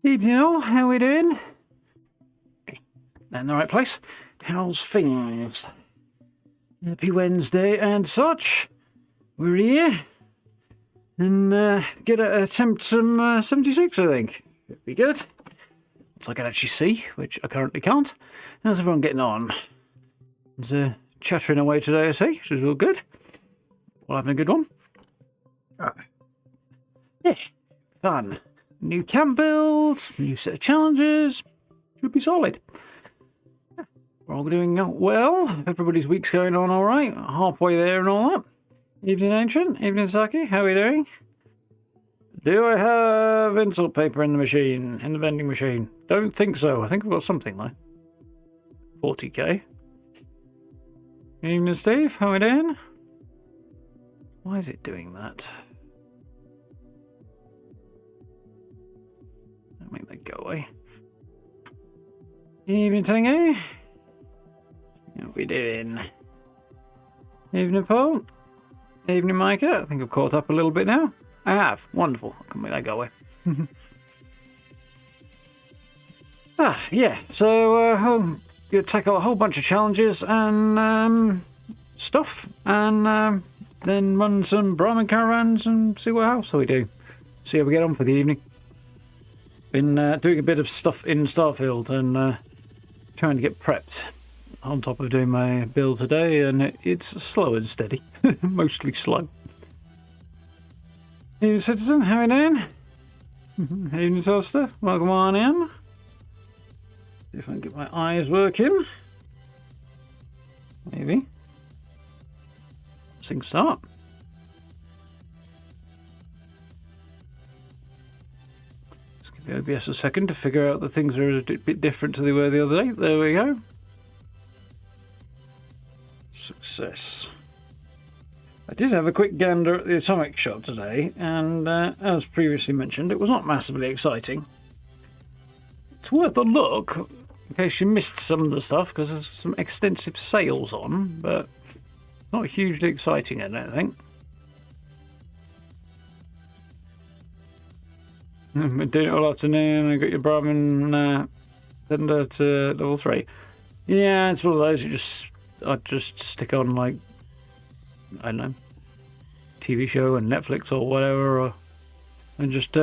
Evening all, how we doing? In the right place. How's things? Happy Wednesday and such. We're here. And gonna attempt some 76, I think. Should be good. So I can actually see, which I currently can't. How's everyone getting on? It's chattering away today, I see, which is real good. We're having a good one. Yeah, fun. New camp build, new set of challenges. Should be solid. Yeah, we're all doing well. Everybody's week's going on all right. Halfway there and all that. Evening, Ancient. Evening, Saki. How are we doing? Do I have insult paper in the machine, in the vending machine? Don't think so. I think I've got something though. 40k. Evening, Steve. How are we doing? Why is it doing that? I'll make that go away. Evening, Tango. How are we doing? Evening, Paul. Evening, Micah. I think I've caught up a little bit now. I have. Wonderful. I can make that go away. Yeah. So I'll tackle a whole bunch of challenges and stuff, and then run some Brahmin caravans and see what else we do. See how we get on for the evening. Been doing a bit of stuff in Starfield and trying to get prepped on top of doing my build today, and it's slow and steady. Mostly slow. Evening, Citizen. How are you doing? Evening, Toaster. Welcome on in. See if I can get my eyes working. Maybe. Sync start. Let's give the OBS a second to figure out that things are a bit different to they were the other day. There we go. Success. I did have a quick gander at the atomic shop today, and as previously mentioned, it was not massively exciting. It's worth a look, in case you missed some of the stuff, because there's some extensive sales on, but not hugely exciting, I don't think. I've been doing it all afternoon. I got your Brahmin tender to level 3. Yeah, it's one of those I just stick on, like, I don't know, TV show and Netflix or whatever, and just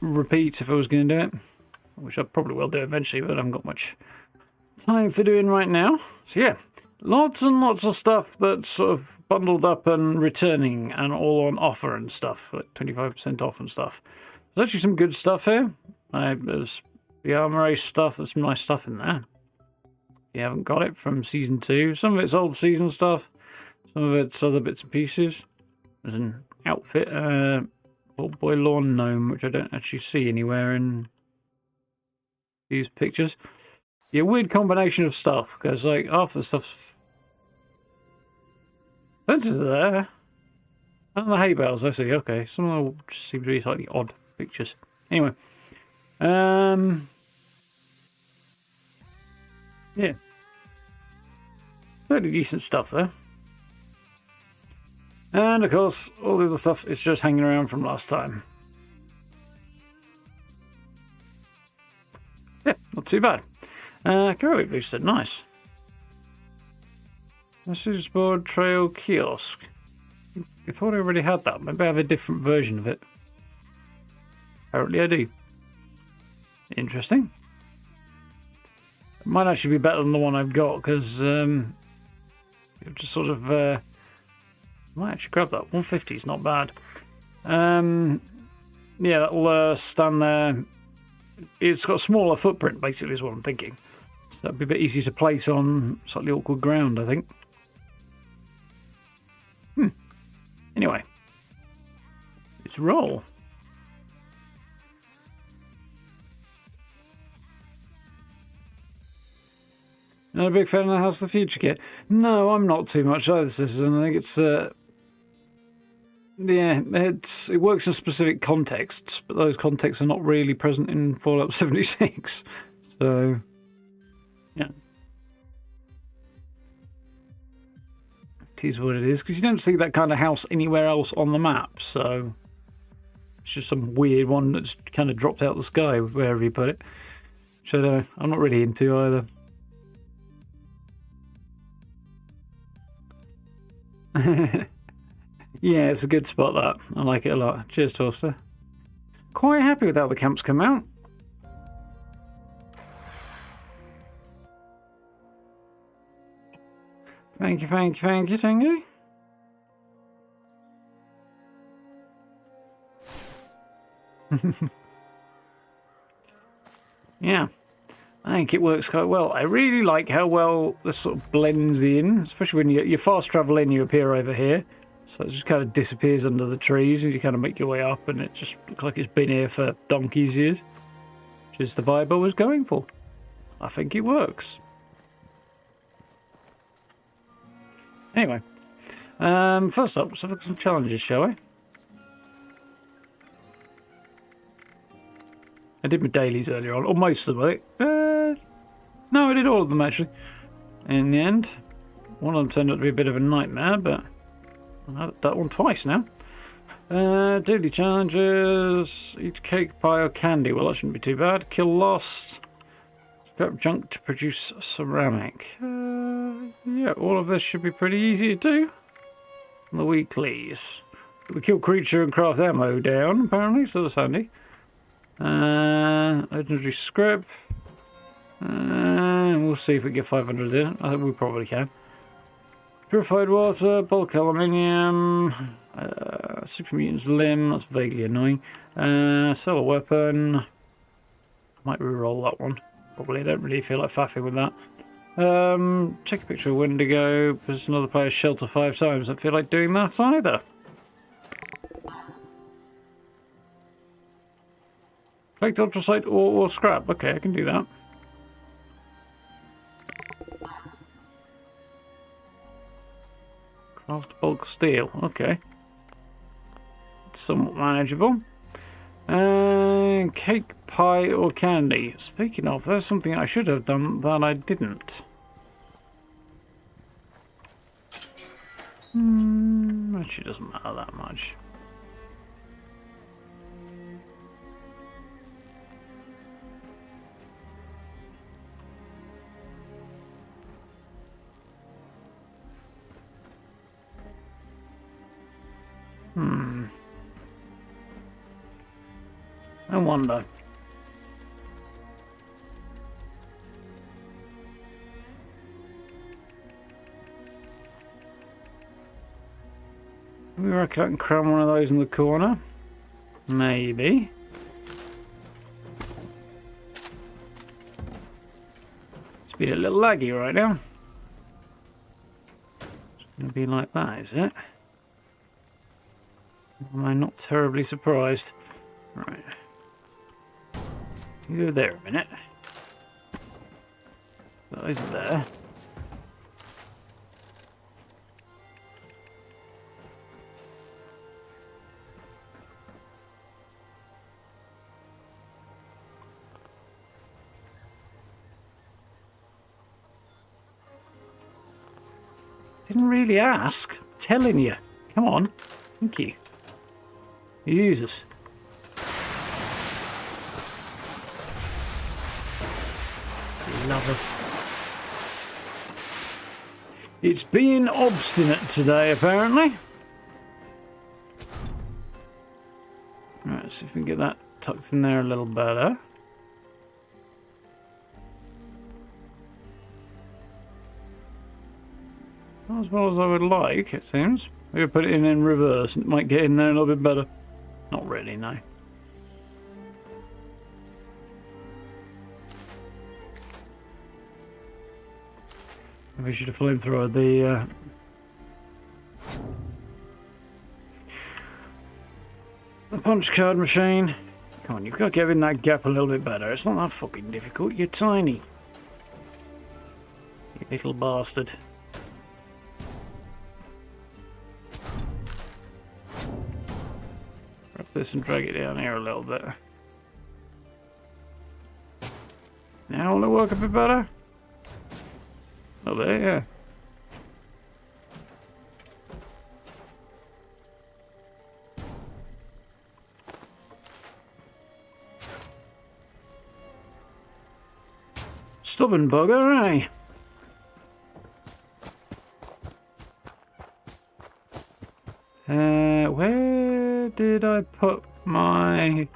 repeat if I was going to do it, which I probably will do eventually, but I haven't got much time for doing right now. So yeah, lots and lots of stuff that's sort of bundled up and returning and all on offer and stuff, like 25% off and stuff. There's actually some good stuff here. There's the Armor Ace stuff, there's some nice stuff in there. If you haven't got it from Season 2, some of it's old season stuff, some of it's other bits and pieces. There's an outfit, Old Boy Lawn Gnome, which I don't actually see anywhere in these pictures. Yeah, weird combination of stuff, because like half the stuff's fences are there. And the hay bales, I see, okay. Some of them just seem to be slightly odd pictures. Anyway. Yeah. Fairly decent stuff there. And of course, all the other stuff is just hanging around from last time. Yeah, not too bad. Heroic boosted, nice. Message board trail kiosk. I thought I already had that. Maybe I have a different version of it. Apparently I do. Interesting. It might actually be better than the one I've got, because it just sort of I might actually grab that. 150 is not bad. Yeah, that'll stand there. It's got a smaller footprint, basically, is what I'm thinking. So that'd be a bit easier to place on slightly awkward ground, I think. Anyway. Let's roll. Not a big fan of the House of the Future kit. No, I'm not too much either, Citizen. I think it's yeah, it works in specific contexts, but those contexts are not really present in Fallout 76. So, yeah. It is what it is, because you don't see that kind of house anywhere else on the map, so It's just some weird one that's kind of dropped out of the sky wherever you put it. Which I don't know, I'm not really into either. Yeah, it's a good spot that. I like it a lot. Cheers, Toaster. Quite happy with how the camps come out. Thank you, thank you, thank you, thank you. Yeah, I think it works quite well. I really like how well this sort of blends in, especially when you fast travel in, you appear over here. So it just kind of disappears under the trees and you kind of make your way up and it just looks like it's been here for donkey's years. Which is the vibe I was going for. I think it works. Anyway, first up, let's have some challenges, shall we? I did my dailies earlier on, or most of them, I think. No, I did all of them actually. In the end, one of them turned out to be a bit of a nightmare, but I've had that one twice now. Daily challenges, eat cake, pie or candy. Well, that shouldn't be too bad. Kill lost. Scrap junk to produce ceramic. Yeah, all of this should be pretty easy to do. The weeklies. We kill creature and craft ammo down, apparently, so that's handy. Legendary script. We'll see if we get 500 in. I think we probably can. Purified water, bulk aluminium, super mutant's limb, that's vaguely annoying. Sell a weapon. Might re-roll that one. Probably don't really feel like faffing with that. Take a picture of Wendigo. There's another player's shelter 5 times. I don't feel like doing that either. Collect ultracite or scrap. Okay, I can do that. Craft bulk steel. Okay. Somewhat manageable. Cake, pie, or candy. Speaking of, there's something I should have done that I didn't. Actually, doesn't matter that much. I wonder. We reckon I can cram one of those in the corner. Maybe. It's been a little laggy right now. It's going to be like that, is it? Am I not terribly surprised? Right. You go there a minute. Go over there. Didn't really ask. I'm telling you. Come on. Thank you. Jesus. Love it. It's being obstinate today, apparently. Right, let's see if we can get that tucked in there a little better. Not as well as I would like, it seems. Maybe put it in reverse and it might get in there a little bit better. Not really, no. Maybe I should have flamethrowered the punch card machine. Come on, you've got to get in that gap a little bit better. It's not that fucking difficult. You're tiny. You little bastard. Grab this and drag it down here a little bit. Now will it work a bit better? Oh, there, yeah. Stubborn bugger, eh? Where did I put my...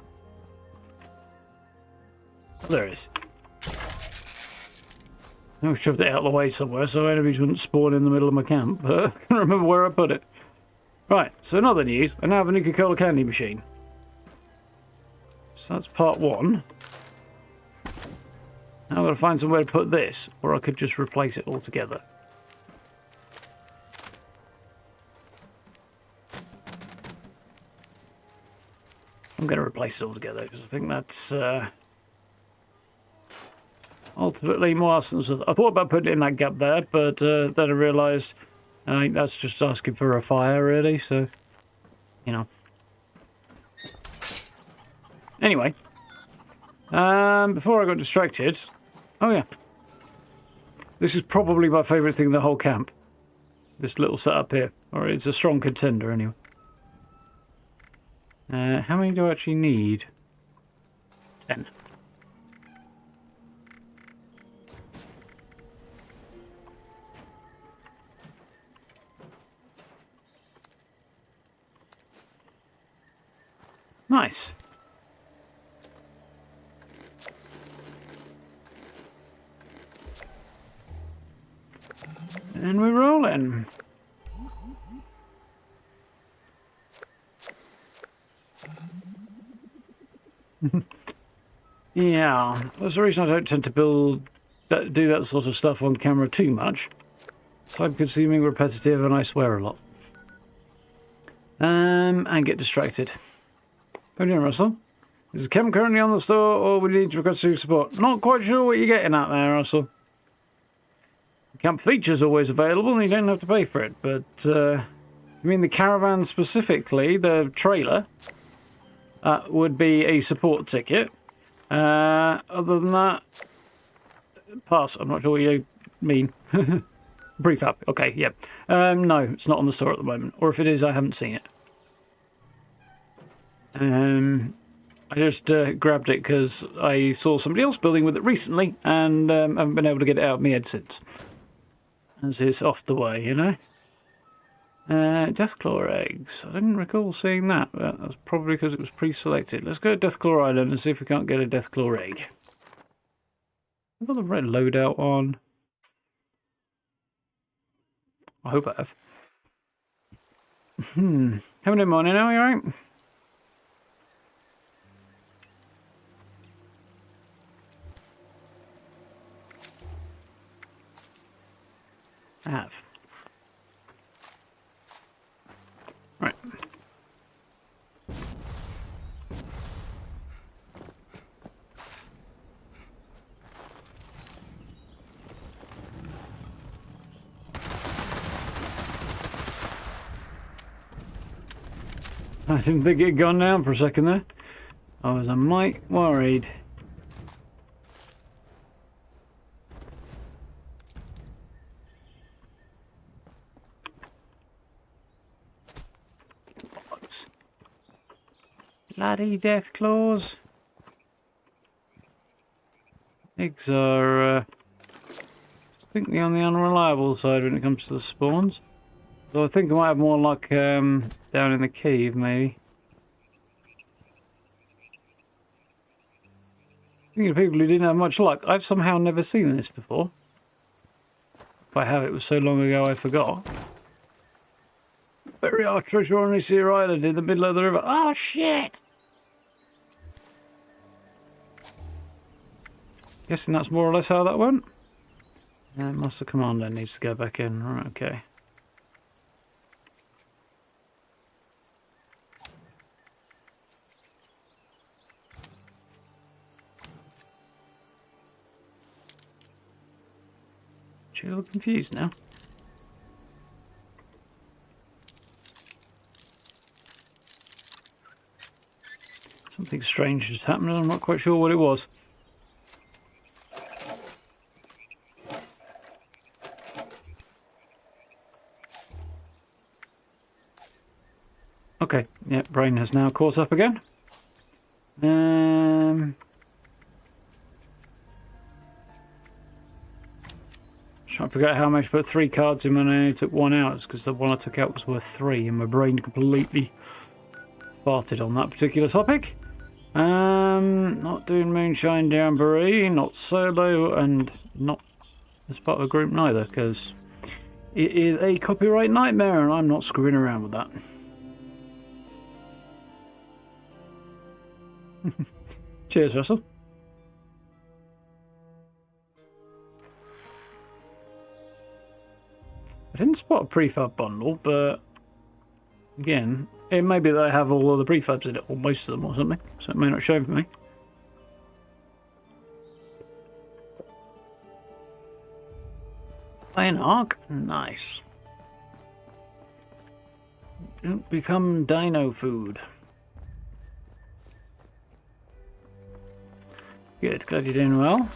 Oh, there it is. I shoved it out of the way somewhere so enemies wouldn't spawn in the middle of my camp, but I can't remember where I put it. Right, so in other news, I now have a Nuka-Cola candy machine. So that's part one. Now I've got to find somewhere to put this, or I could just replace it altogether. I'm going to replace it altogether because I think that's ultimately more awesome. I thought about putting it in that gap there, but then I realised I think that's just asking for a fire, really. So, you know. Anyway, before I got distracted, oh yeah, this is probably my favourite thing in the whole camp. This little setup here, or it's a strong contender anyway. How many do I actually need? 10. Nice. And we're rolling. Yeah, that's the reason I don't tend to do that sort of stuff on camera too much. Time-consuming, repetitive, and I swear a lot. And get distracted. How are you doing, Russell? Is the cam currently on the store, or we need to request support? Not quite sure what you're getting at there, Russell. Camp features always available, and you don't have to pay for it. But I mean, the caravan specifically, the trailer, would be a support ticket. Other than that, pass. I'm not sure what you mean. Prefab. Okay, yeah. No, it's not on the store at the moment. Or if it is, I haven't seen it. I just grabbed it because I saw somebody else building with it recently and haven't been able to get it out of my head since. As it's off the way, you know. Deathclaw eggs. I didn't recall seeing that, but that's probably because it was pre-selected. Let's go to Deathclaw Island and see if we can't get a Deathclaw egg. I've got the red loadout on. I hope I have. Having a morning now, you alright? I have. Right. I didn't think it had gone down for a second there. I was a mite worried. Bloody death claws. Eggs are distinctly on the unreliable side when it comes to the spawns. So I think I might have more luck down in the cave, maybe. Thinking of people who didn't have much luck, I've somehow never seen this before. If I have, it was so long ago I forgot. Bury our treasure on this here island in the middle of the river. Oh shit! Guessing that's more or less how that went. Master Commander needs to go back in. Right, okay. You're a little confused now. Something strange just happened and I'm not quite sure what it was. Okay, yeah, brain has now caught up again. Trying to figure out how I managed to put 3 cards in when I only took 1 out. It's because the one I took out was worth 3 and my brain completely farted on that particular topic. Not doing Moonshine Jamboree, not solo, and not as part of a group neither, because it is a copyright nightmare and I'm not screwing around with that. Cheers, Russell. I didn't spot a prefab bundle, but again, it may be that I have all of the prefabs in it, or most of them or something, so it may not show for me. An arc? Nice. Don't become dino food. Good, glad you're doing well.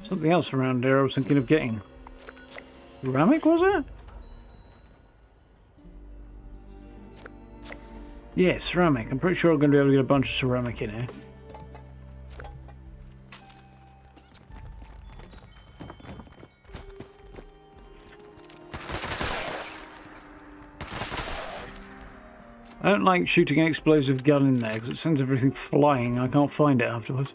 Something else around here I was thinking of getting. Ceramic, was it? Yeah, ceramic. I'm pretty sure I'm going to be able to get a bunch of ceramic in here. I don't like shooting an explosive gun in there because it sends everything flying and I can't find it afterwards.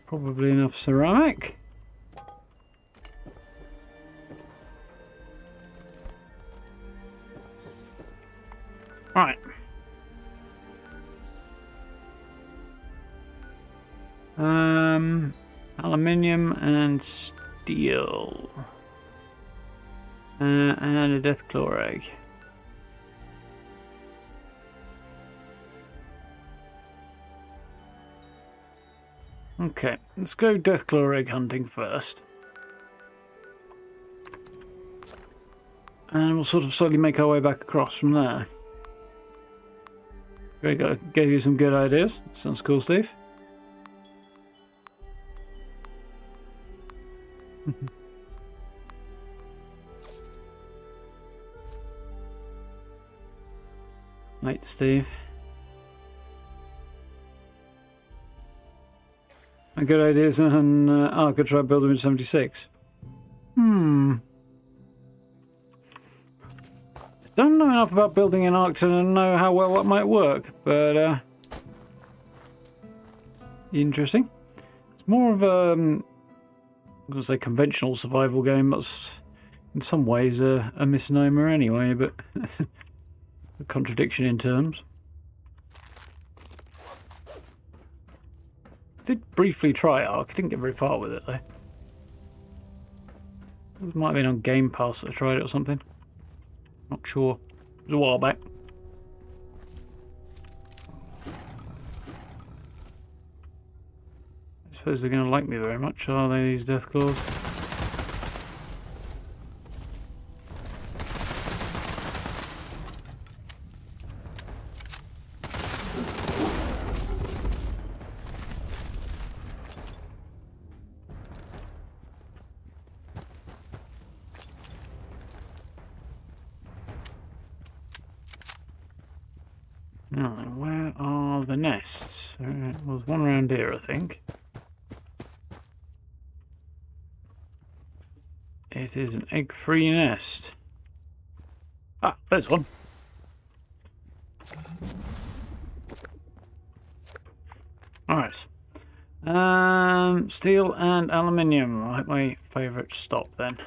Probably enough ceramic. Right. Aluminium and steel. And a deathclaw egg. Okay, let's go deathclaw egg hunting first. And we'll sort of slowly make our way back across from there. Great, gave you some good ideas. Sounds cool, Steve. Wait, Steve. Good ideas, and I could try building in 76. I don't know enough about building an arc to know how well that might work, but interesting. It's more of I'm going to say conventional survival game. That's in some ways a misnomer anyway, but a contradiction in terms. I did briefly try Ark. I didn't get very far with it though. It might have been on Game Pass that I tried it or something. Not sure. It was a while back. I suppose they're going to like me very much, are they, these Deathclaws? Where are the nests? There was one around here, I think. It is an egg-free nest. Ah, there's one. Alright. Steel and aluminium. Right, my favourite stop then.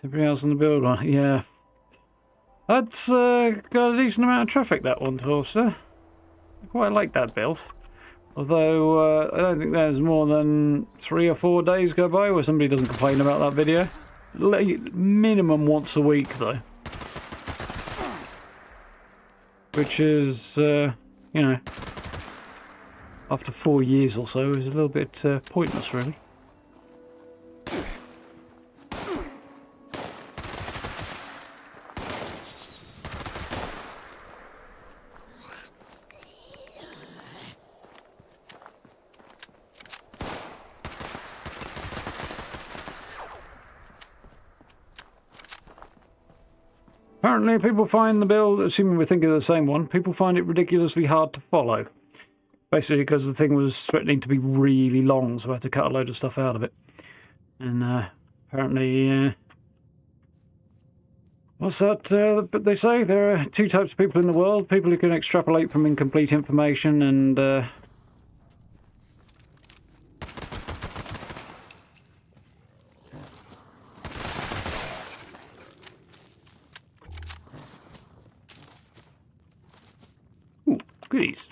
Everybody else on the build one, yeah. That's got a decent amount of traffic, that one, Torster. I quite like that build. Although, I don't think there's more than 3 or 4 days go by where somebody doesn't complain about that video. Minimum once a week, though. Which is, you know, after 4 years or so, is a little bit pointless, really. Apparently people find the build, assuming we're thinking of the same one, people find it ridiculously hard to follow. Basically because the thing was threatening to be really long, so I had to cut a load of stuff out of it. And apparently, what's that they say? There are two types of people in the world. People who can extrapolate from incomplete information and... Ooh, goodies.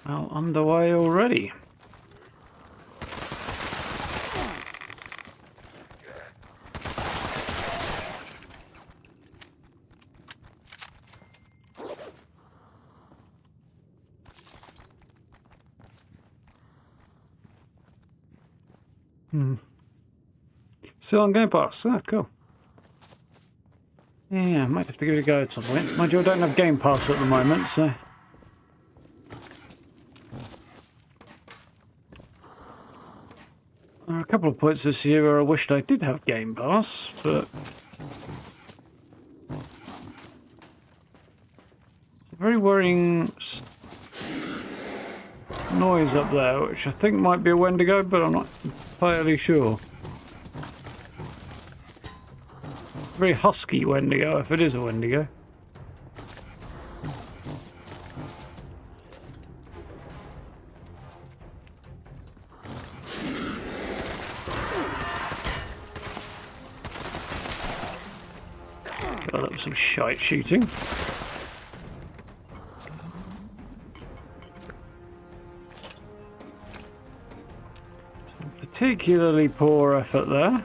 Well, underway already. Still on Game Pass. Oh, cool. Yeah, I might have to give it a go at some point. Mind you, I don't have Game Pass at the moment, so... There are a couple of points this year where I wished I did have Game Pass, but... It's a very worrying noise up there, which I think might be a Wendigo, but I'm not entirely sure. Very husky Wendigo, if it is a Wendigo. Oh, that was some shite shooting. Some particularly poor effort there.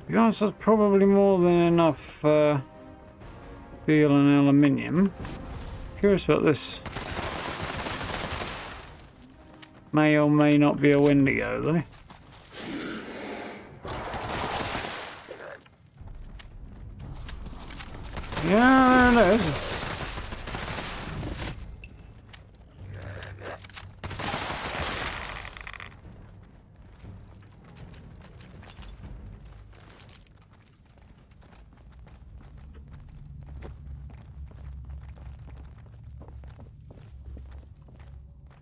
To be honest, that's probably more than enough steel and aluminium. Curious about this. May or may not be a Wendigo, though. Yeah, there it is.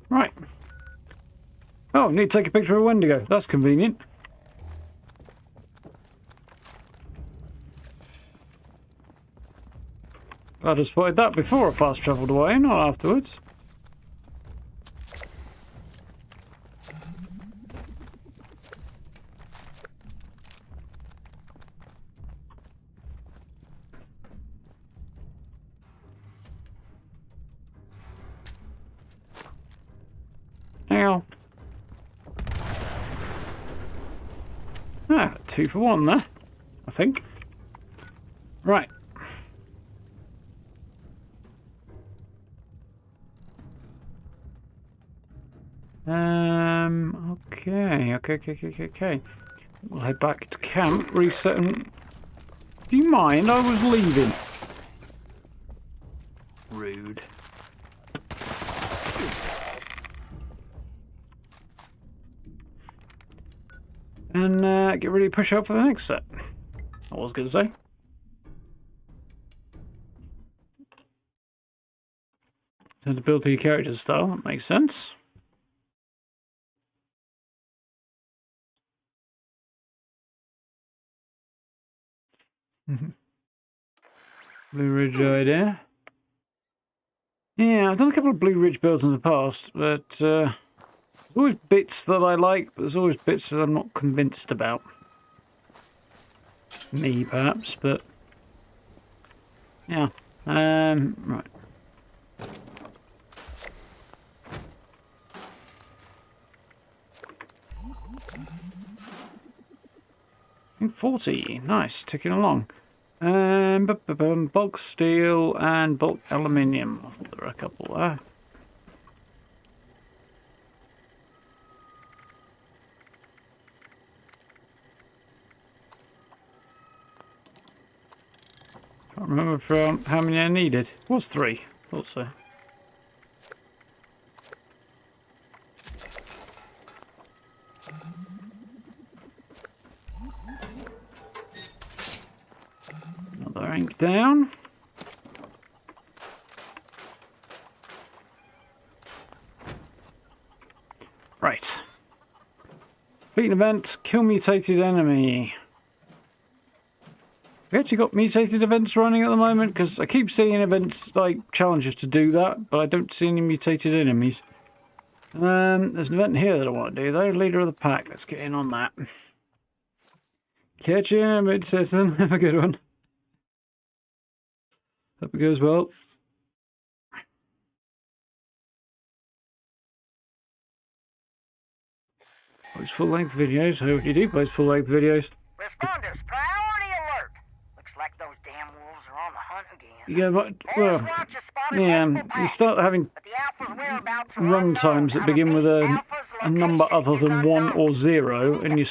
Right. Oh, need to take a picture of a Wendigo. That's convenient. Glad I spotted that before I fast travelled away, not afterwards. Ow. Ah, 2 for 1 there, I think. Right. Okay. We'll head back to camp, reset and... Do you mind? I was leaving. Rude. And get ready to push out for the next set. I was going to say. Time to build to your character's style, that makes sense. Blue Ridge idea. Yeah, I've done a couple of Blue Ridge builds in the past, but there's always bits that I like, but there's always bits that I'm not convinced about. Me, perhaps, but yeah. Right. 40, nice, ticking along. Bulk steel and bulk aluminium. I thought there were a couple there. Can't remember from how many I needed. It was 3. Thought so. Another ink down. Right. Complete an event. Kill mutated enemy. We actually got mutated events running at the moment because I keep seeing events like challenges to do that, but I don't see any mutated enemies. There's an event here that I want to do though. Leader of the pack. Let's get in on that. Catch you in a bit, Citizen. Have a good one. Hope it goes well. Post full-length videos. I hope you do post full-length videos. Responders, priority alert. Looks like those damn wolves are on the hunt again. Yeah, but, well, yeah, you start having run times that begin with a number other than 1 or 0, and your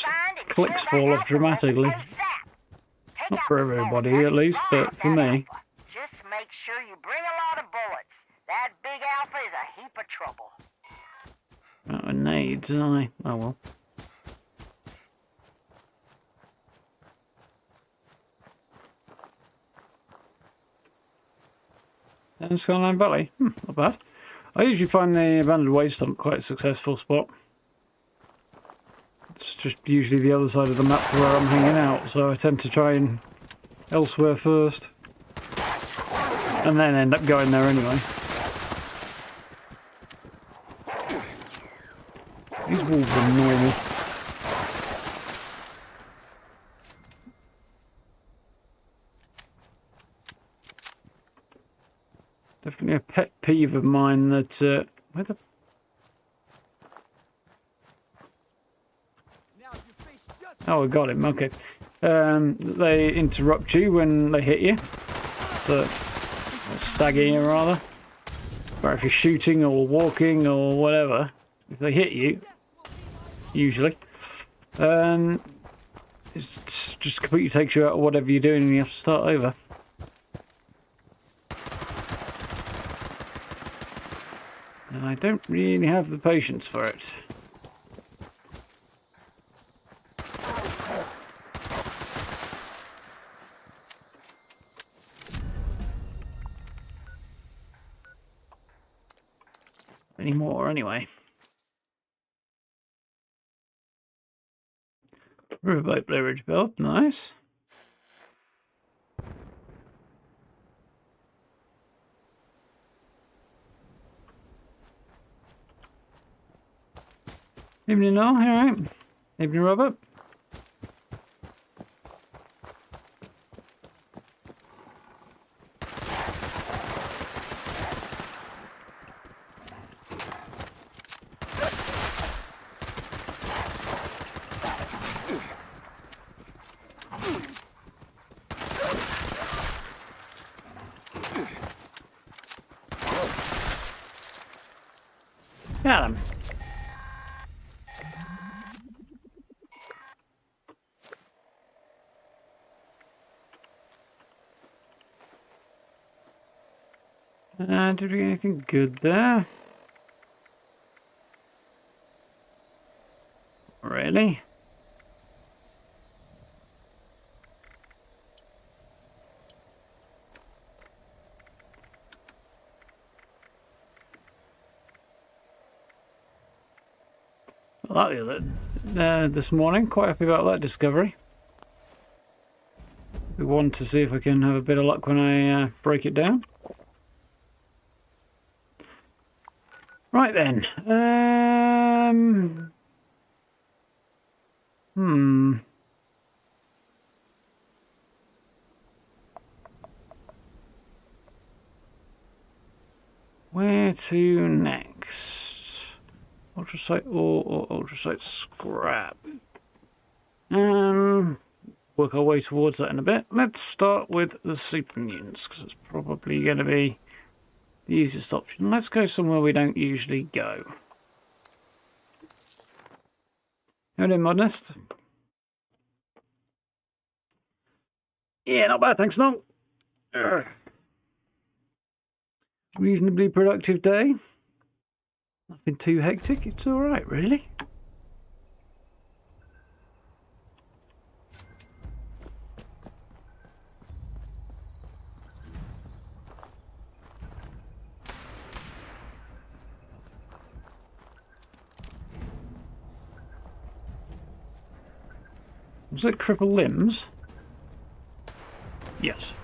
clicks fall off dramatically. Not for everybody, at least, but for me. Just make sure you bring a lot of bullets. That big alpha is a heap of trouble. Oh, nades, aren't I? Oh well. And Skyline Valley. Not bad. I usually find the abandoned waste dump quite a successful spot. It's just usually the other side of the map to where I'm hanging out, so I tend to try and elsewhere first. And then end up going there anyway. These wolves annoy me. Definitely a pet peeve of mine that... where the... Oh, I got him, okay. They interrupt you when they hit you. So, or stagger you rather. Or if you're shooting or walking or whatever, if they hit you, usually, it's just completely takes you out of whatever you're doing and you have to start over. And I don't really have the patience for it. Anymore, anyway. Riverboat Blue Ridge built, nice. Evening all, alright. Evening Robert. Got him. Did we get anything good there? Really? I like that this morning. Quite happy about that discovery. We want to see if I can have a bit of luck when I break it down. Right then. Where to next? Ultrasite ore or ultrasite scrap? Work our way towards that in a bit. Let's start with the supermutants because it's probably going to be the easiest option. Let's go somewhere we don't usually go. How are you, Modernist? Yeah, not bad, thanks, no. Reasonably productive day. Nothing too hectic. It's all right, really. Was it cripple limbs? Yes.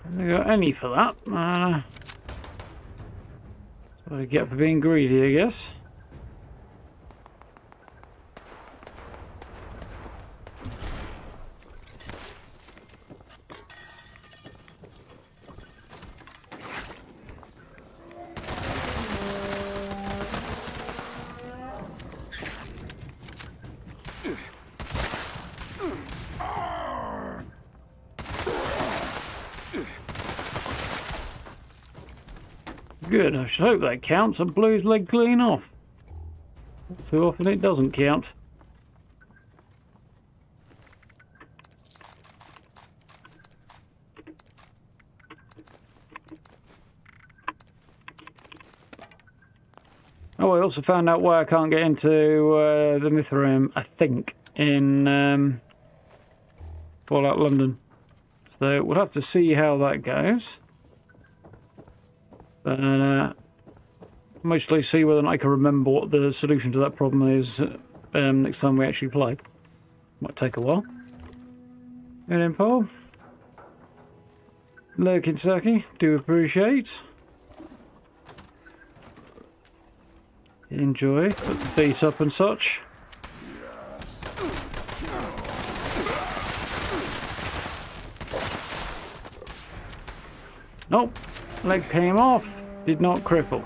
Haven't got any for that. That's what I get for being greedy, I guess. Good, I should hope that counts. I blew his leg clean off. Too often it doesn't count. Oh, I also found out why I can't get into the Mithraeum, I think, in Fallout London. So we'll have to see how that goes. But mostly see whether or not I can remember what the solution to that problem is next time we actually play. Might take a while. And then Paul. Lurking Saki, do appreciate. Enjoy, put the feet up and such. Nope, leg came off, did not cripple.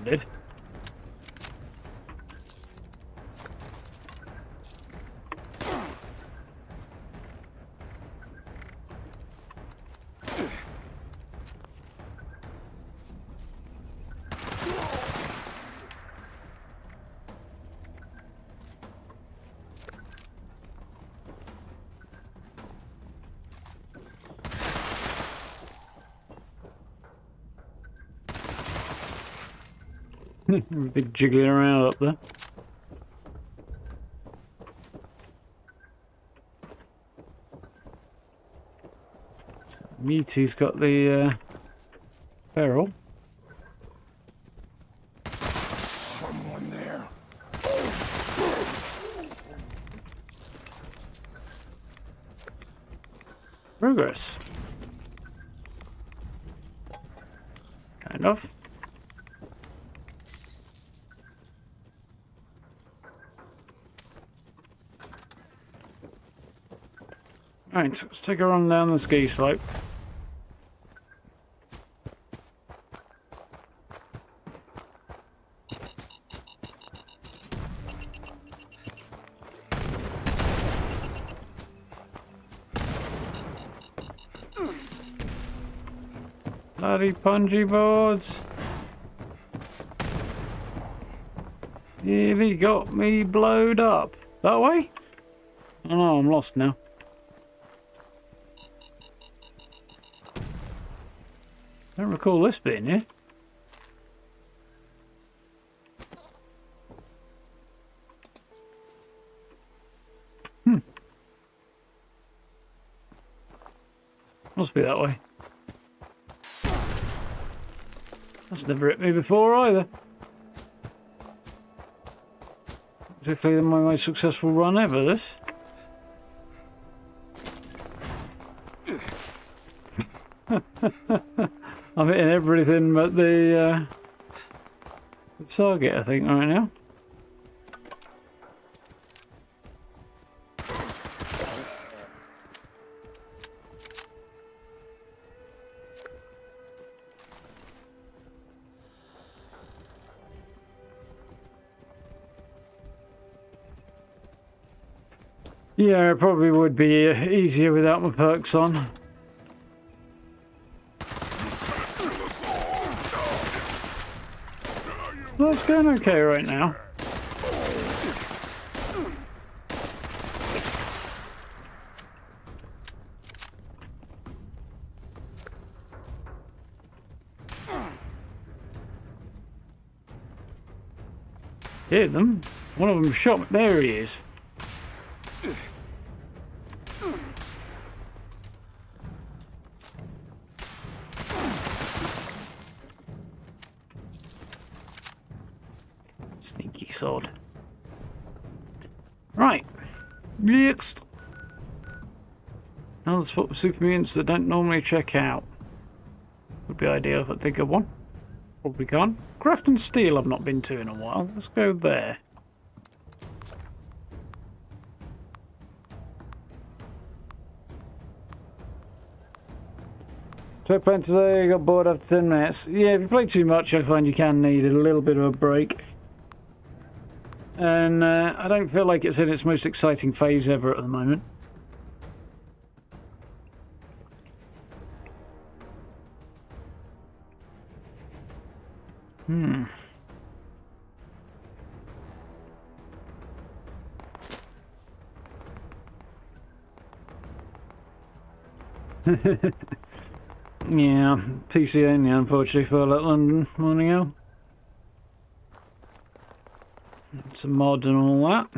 Did. Big jiggling around up there. Mewtwo's got the barrel. Someone there. Progress. Kind of. Right, let's take a run down the ski slope. Bloody punji boards. Nearly got me blowed up. That way? Oh no, I'm lost now. Don't recall this being here. Must be that way. That's never hit me before either. Particularly my most successful run ever, this. I'm hitting everything but the target, I think, right now. Yeah, it probably would be easier without my perks on. Well, it's going okay right now. Hit them. One of them shot me. There he is. Sneaky sod. Right. Next. Another spot for super mutants that don't normally check out. Would be ideal if I think of one. Probably can't. Craft and Steel I've not been to in a while. Let's go there. So playing today, got bored after 10 minutes. Yeah, if you play too much, I find you can need a little bit of a break. And I don't feel like it's in its most exciting phase ever at the moment. Yeah, PC only, unfortunately, for that London morning out. It's a mod and all that.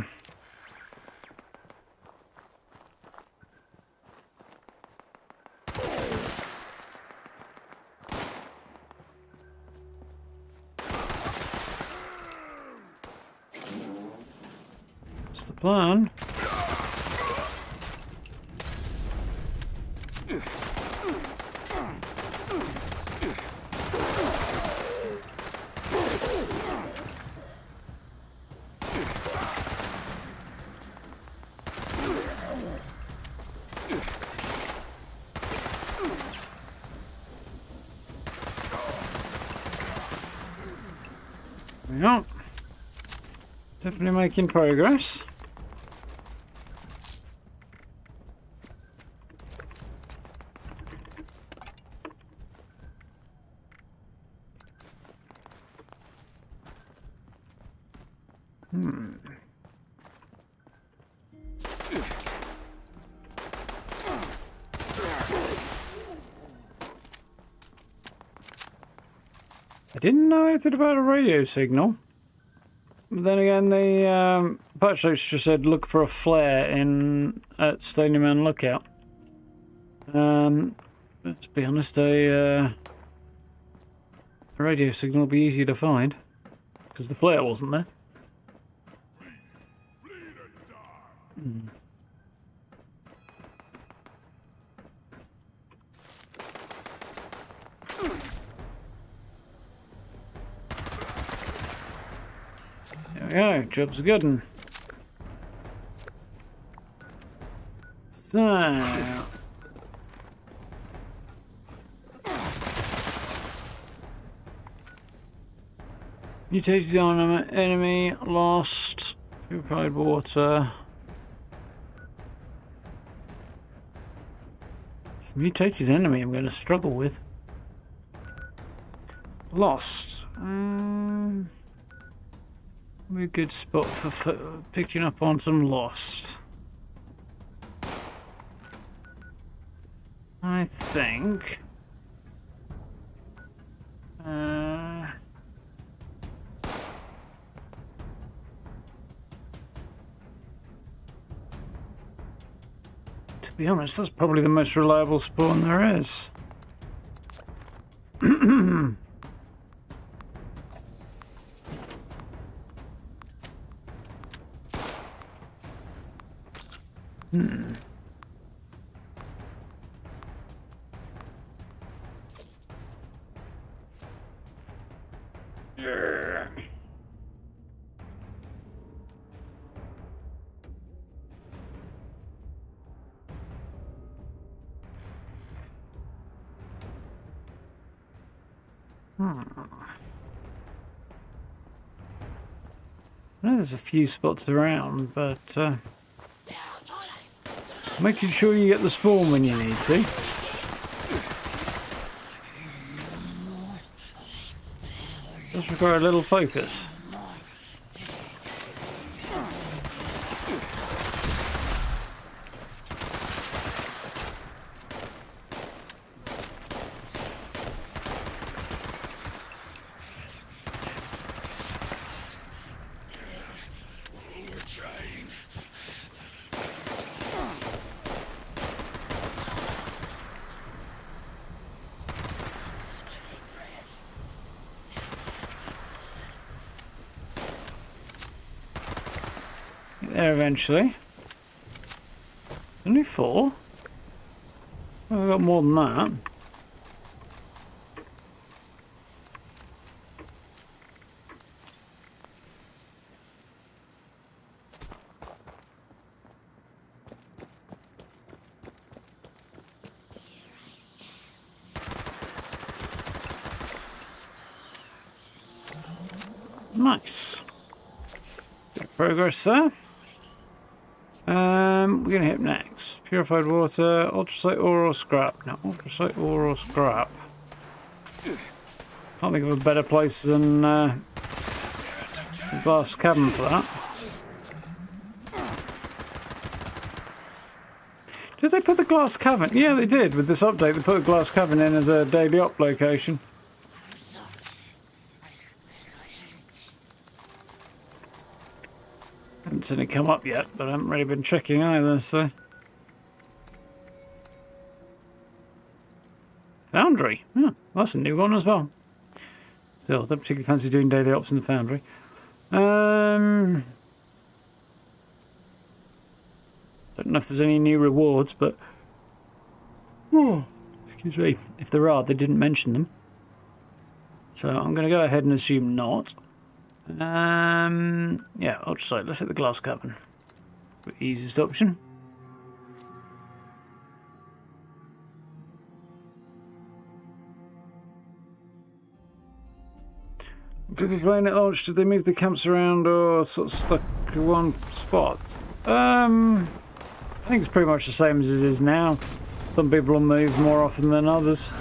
What's the plan? Yeah, definitely making progress. I didn't know anything about a radio signal. But then again, the patch notes just said look for a flare at Stony Man Lookout. Let's be honest, a radio signal will be easy to find because the flare wasn't there. There we go, job's a good one. So... Mutated enemy, lost, purified water. It's a mutated enemy I'm going to struggle with. Lost. Be a good spot for picking up on some lost. I think. To be honest, that's probably the most reliable spawn there is. Yeah. I know there's a few spots around, but Making sure you get the spawn when you need to. Does require a little focus. There eventually. Only 4? Well, we've got more than that. Nice. Good progress there. We're going to hit next. Purified water, ultrasite ore or scrap. No, ultrasite ore or scrap. Can't think of a better place than the glass cavern for that. Did they put the glass cavern? Yeah, they did. With this update, they put the glass cavern in as a daily op location. Haven't seen it come up yet, but I haven't really been checking either, so... Foundry. Yeah, that's a new one as well. Still, don't particularly fancy doing daily ops in the foundry. Don't know if there's any new rewards, but... Oh, excuse me. If there are, they didn't mention them. So I'm going to go ahead and assume not. Yeah, ultrasite. Let's hit the glass cavern. The easiest option. People playing at launch, did they move the camps around or sort of stuck in one spot? I think it's pretty much the same as it is now. Some people will move more often than others.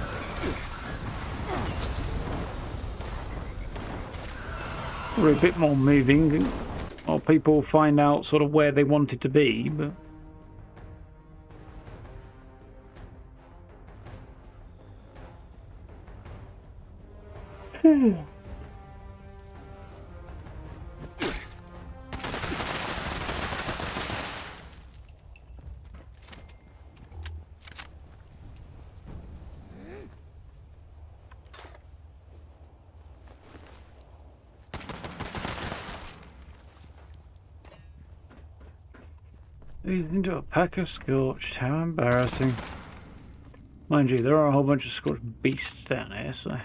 Probably a bit more moving, or people find out sort of where they wanted to be, but... He's into a pack of scorched. How embarrassing. Mind you, there are a whole bunch of scorched beasts down here, so...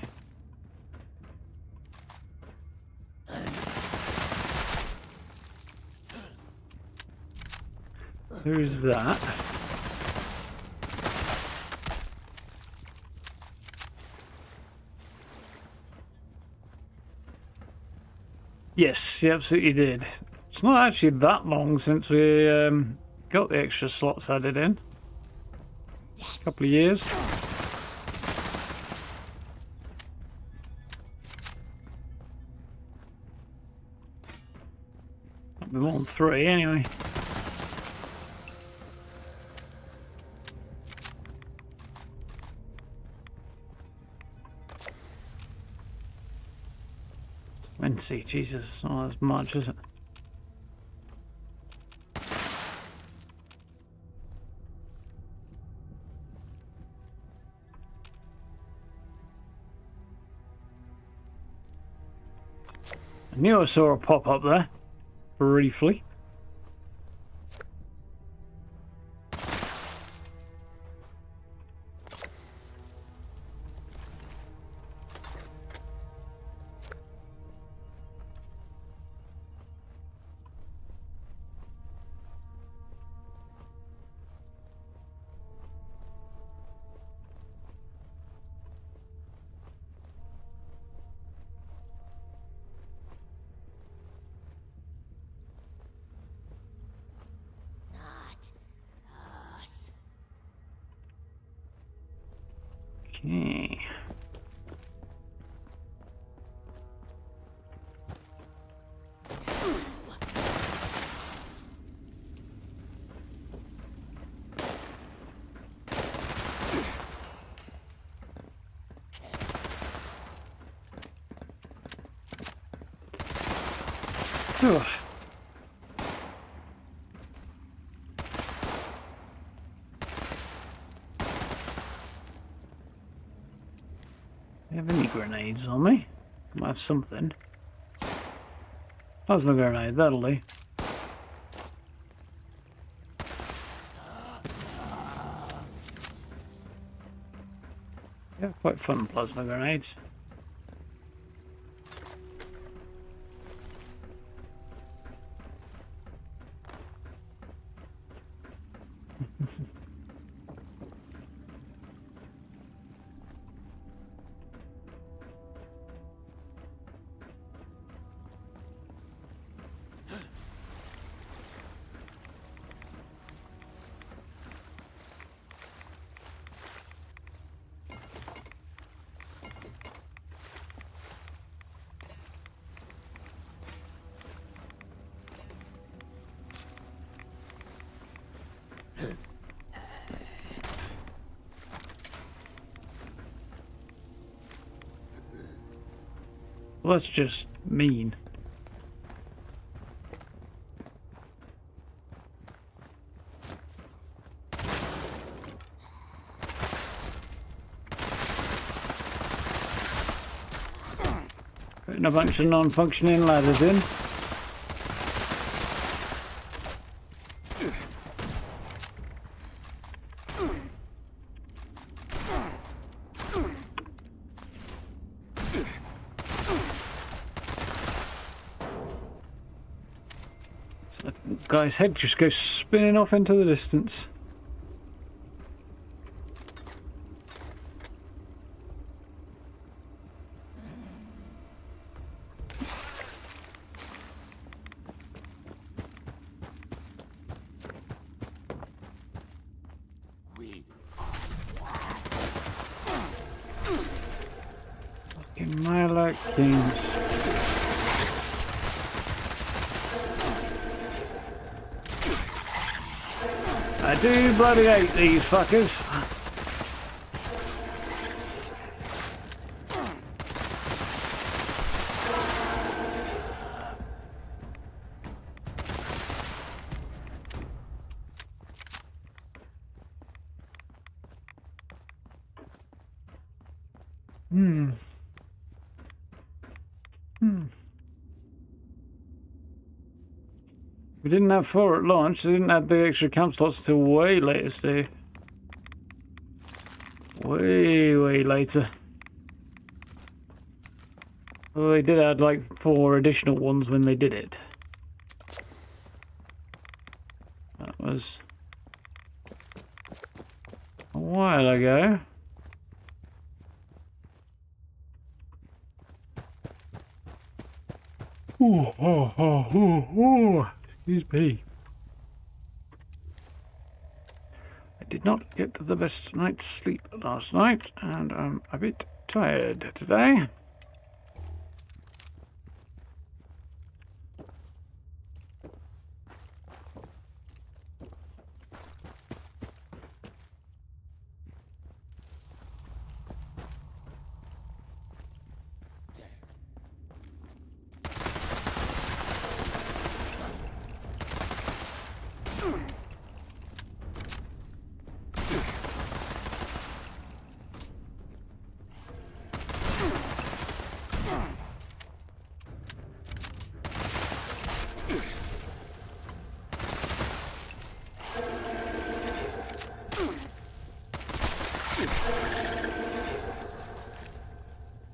There is that. Yes, you absolutely did. It's not actually that long since we got the extra slots added in. A couple of years. Might be more than 3 anyway. It's 20, Jesus, it's not as much, is it? I knew I saw a pop up there, briefly. Okay. Ugh. Do I have any grenades on me? Might have something. Plasma grenade, that'll do. Yeah, quite fun plasma grenades. Well, that's just mean. Putting a bunch of non-functioning ladders in. So that guy's head just goes spinning off into the distance. Fucking Milo Kings. I do bloody hate these fuckers. We didn't have 4 at launch. They didn't have the extra camp slots until way later, Steve. Way later. Well, they did add like 4 additional ones when they did it. That was a while ago. Excuse me. I did not get the best night's sleep last night, and I'm a bit tired today.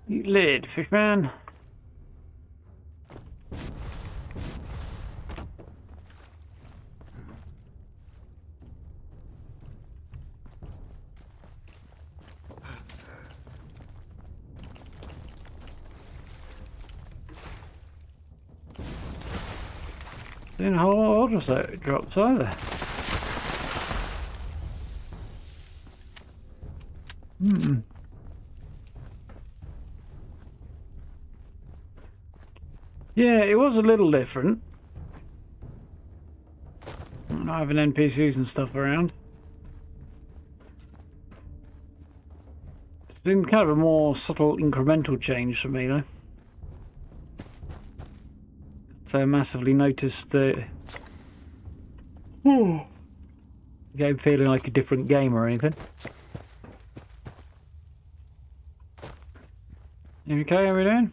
You lid, fishman. Seen a whole lot of so drops either. Yeah, it was a little different. Not having NPCs and stuff around. It's been kind of a more subtle incremental change for me though. So I massively noticed the game feeling like a different game or anything. You okay, how are we doing?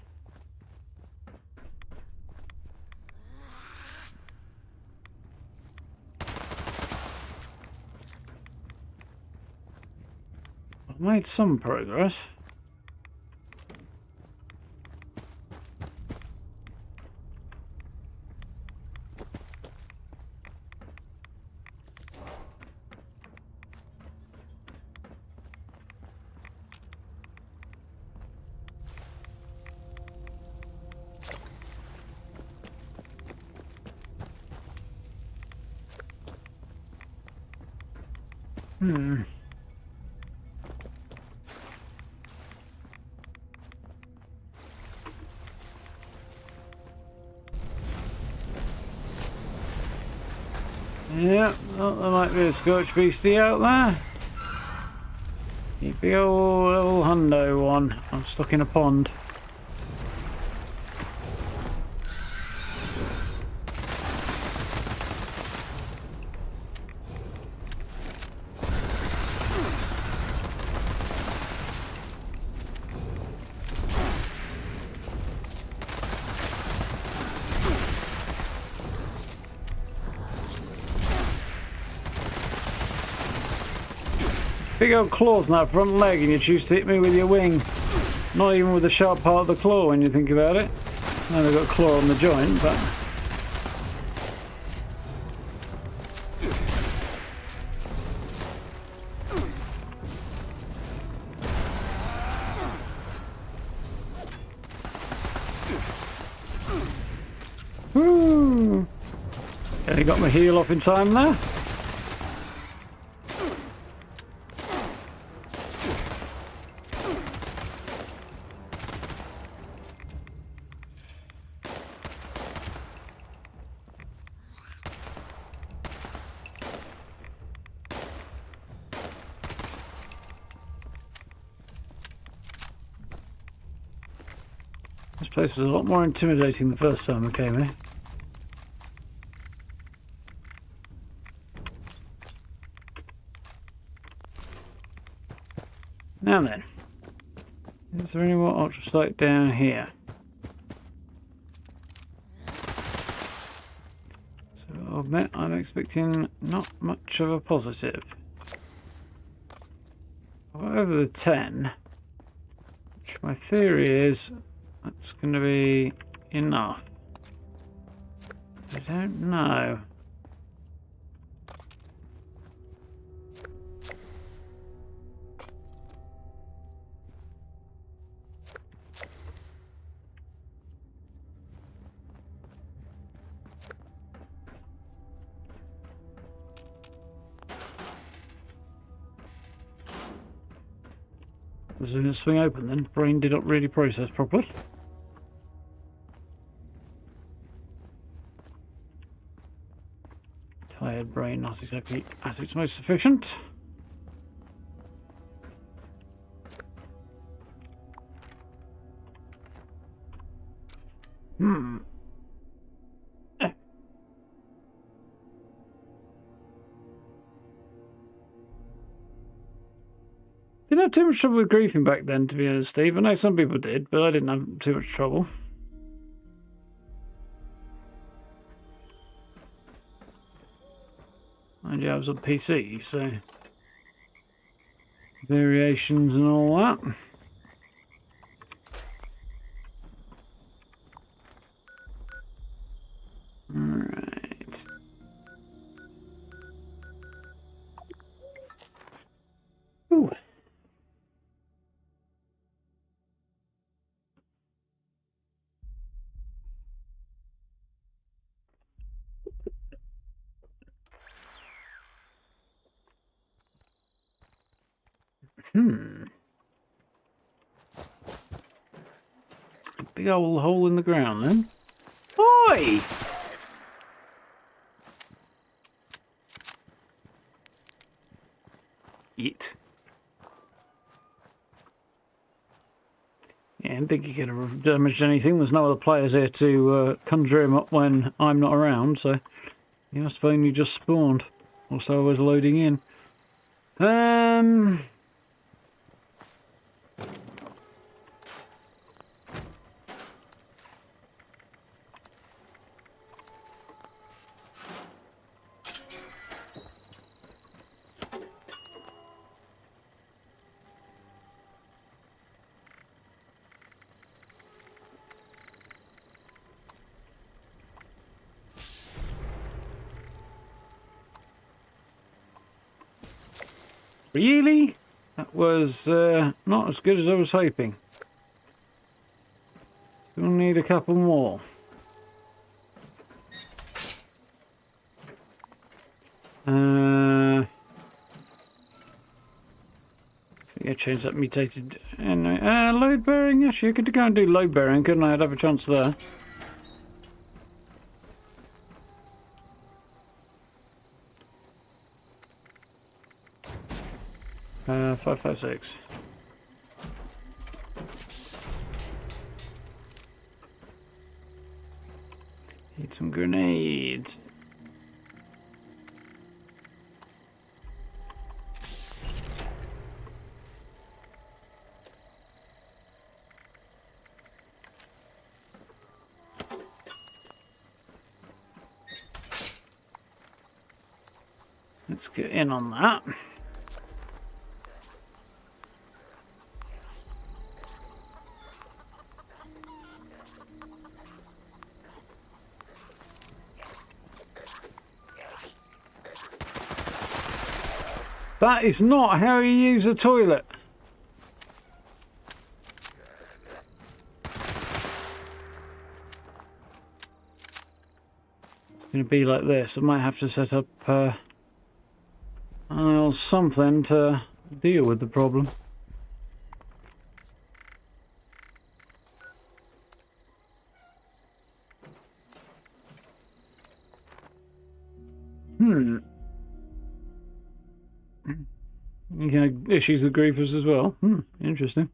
I've made some progress. Yeah, well, there might be a Scorch Beastie out there. You big old little hundo one. I'm stuck in a pond. Big old claws on that front leg and you choose to hit me with your wing. Not even with the sharp part of the claw when you think about it. I know they've got a claw on the joint, but... Woo! Only got my heel off in time there. This place was a lot more intimidating the first time I came here. Now then, is there any more ultrasight down here? So I'll admit I'm expecting not much of a positive. Over the 10, which my theory is that's going to be enough. I don't know. As soon as swing open then, brain did not really process properly. Tired brain, not exactly at its most efficient. Didn't have too much trouble with griefing back then, to be honest, Steve. I know some people did, but I didn't have too much trouble. Mind you, I was on PC, so variations and all that. Alright. Ooh. Big old hole in the ground then. away! Eat. Yeah, I didn't think he could have damaged anything. There's no other players here to conjure him up when I'm not around, so he must have only just spawned. Also, I was loading in. Really? That was not as good as I was hoping. Still need a couple more. I think I changed that mutated. Anyway, load bearing. Actually, I could go and do load bearing, couldn't I? I'd have a chance there. Uh, 556. Need some grenades. Let's get in on that. That is not how you use a toilet. It's going to be like this. I might have to set up something to deal with the problem. You can have issues with creepers as well. Interesting.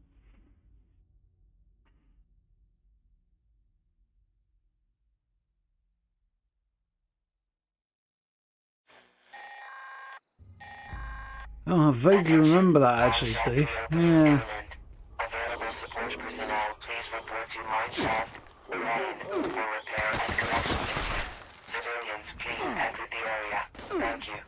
Oh, I vaguely remember that actually, Steve. Yeah. Available support personnel, please report to mine shaft, Brahmin, for repair and collection duties. Civilians, please exit the area. Thank you.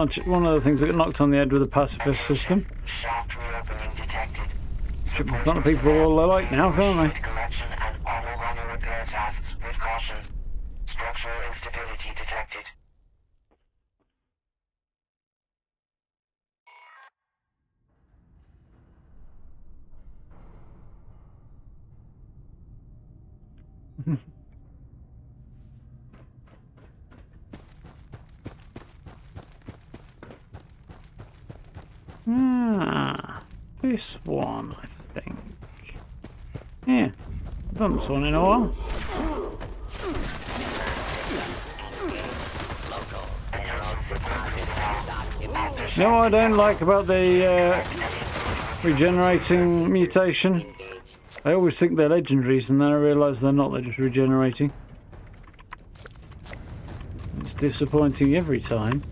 It's one of the things that got knocked on the head with the pacifist system. Shaft reopening detected. Should be front of people all alike now, can't they? Collection and auto runner repair tasks with caution. Structural instability detected. This one, I think. Yeah, I've done this one in a while. You know what I don't like about the regenerating mutation? I always think they're legendaries and then I realise they're not, they're just regenerating. It's disappointing every time.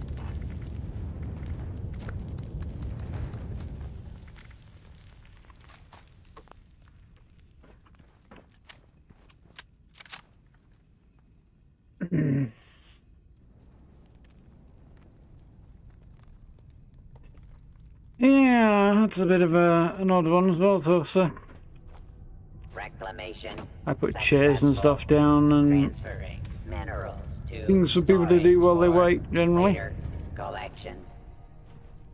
Yeah, that's a bit of an odd one as well, so Reclamation. I put chairs and stuff down and Transferring minerals to things for people to do while they wait, generally. later collection.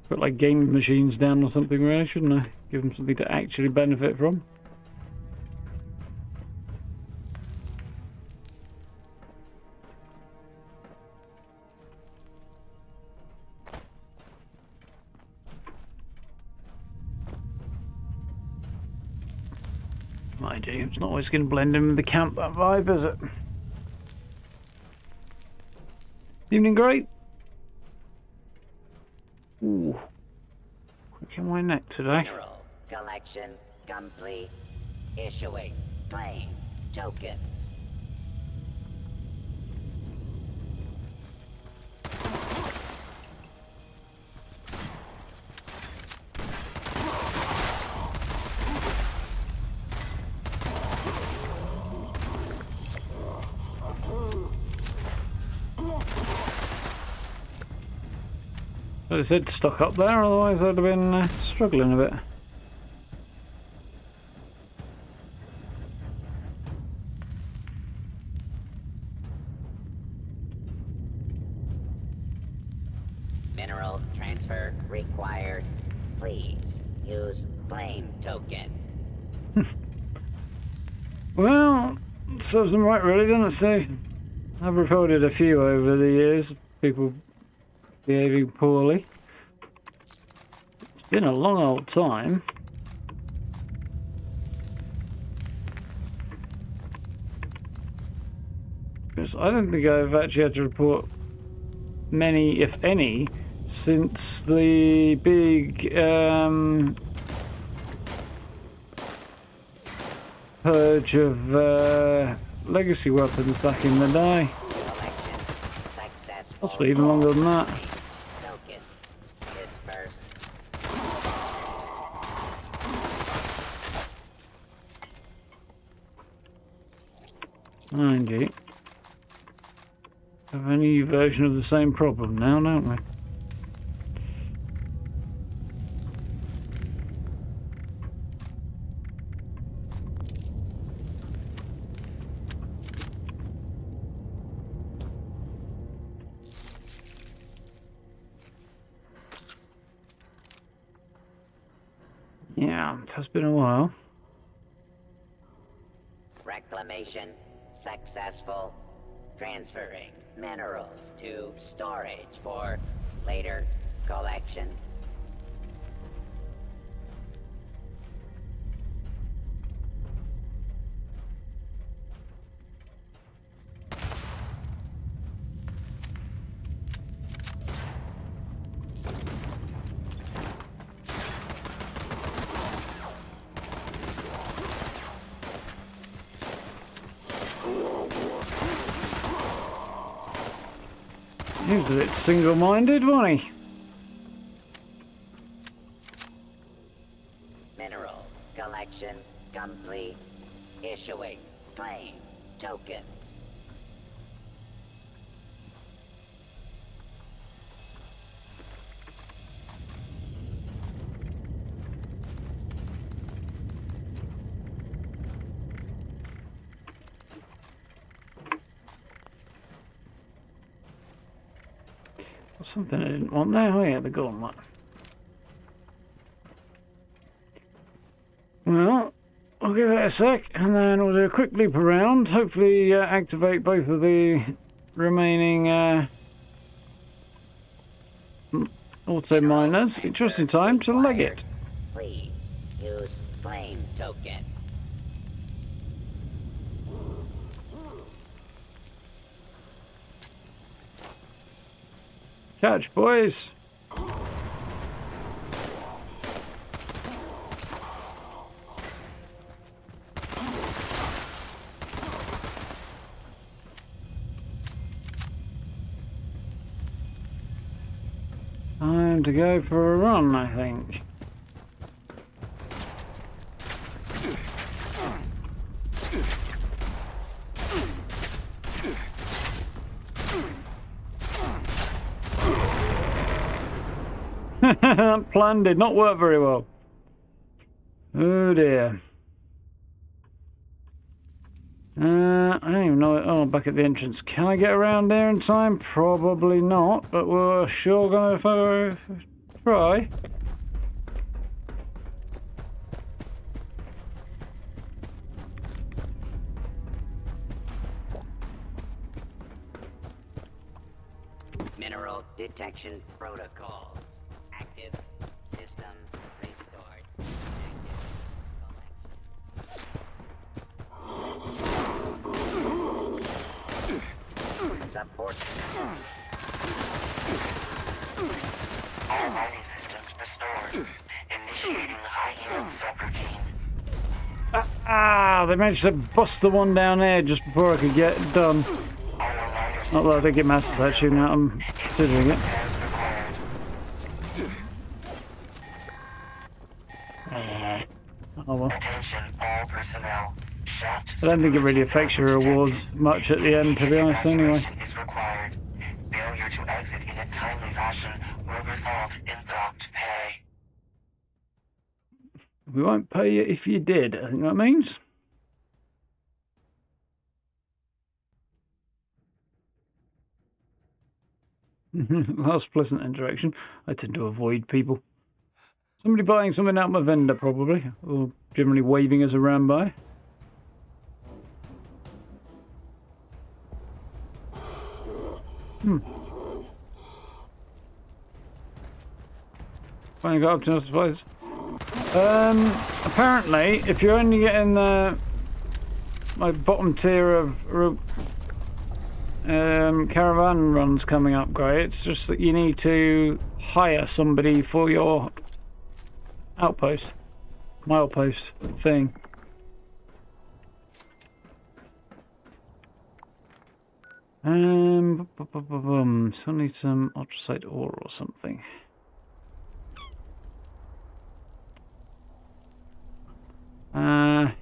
Put like game machines down or something, really, shouldn't I? Give them something to actually benefit from. Mind you, it's not always going to blend in with the camp, that vibe, is it? Evening, great. Ooh. Quick in my neck today. Mineral collection complete. Issuing claim tokens. I said stock up there, otherwise I'd have been struggling a bit. Mineral transfer required. Please use claim token. Well, serves them right, really, doesn't it? See, I've reported a few over the years. People behaving poorly. It's been a long old time. Because I don't think I've actually had to report many, if any, since the big purge of legacy weapons back in the day. Collection successful. Possibly even longer than that. Token dispersed. Mind you, have a new version of the same problem now, don't we? Yeah, it has been a while. Reclamation successful. Transferring minerals to storage for later collection. He was a bit single-minded, wasn't he? Mineral collection complete. Issuing claim tokens. Something I didn't want there. Oh yeah, the gauntlet. Well, I'll give it a sec, and then we'll do a quick loop around. Hopefully, activate both of the remaining auto miners. Interesting time to leg it. Please use claim token. Catch, boys. Time to go for a run, I think. That plan did not work very well. Oh dear. I don't even know. Oh, back at the entrance. Can I get around there in time? Probably not, but we're sure gonna try. Mineral detection protocols. Active. System restored. Active. restored. Initiating high-yield subroutine. They managed to bust the one down there just before I could get it done. Not that I think it matters actually, now I'm considering it. Oh well. Attention all personnel. Shaft I don't think it really affects your rewards much at the end, to be honest, anyway. evacuation is required. Failure to exit in a timely fashion will result in docked pay. We won't pay you if you did, I think that means. Last pleasant interaction. I tend to avoid people. Somebody buying something out of my vendor, probably. Or generally waving us around by. Finally got up to enough supplies. Apparently, if you're only getting the like bottom tier of caravan runs coming up, great. It's just that you need to hire somebody for your outpost, milepost thing. Still need some ultracite ore or something. I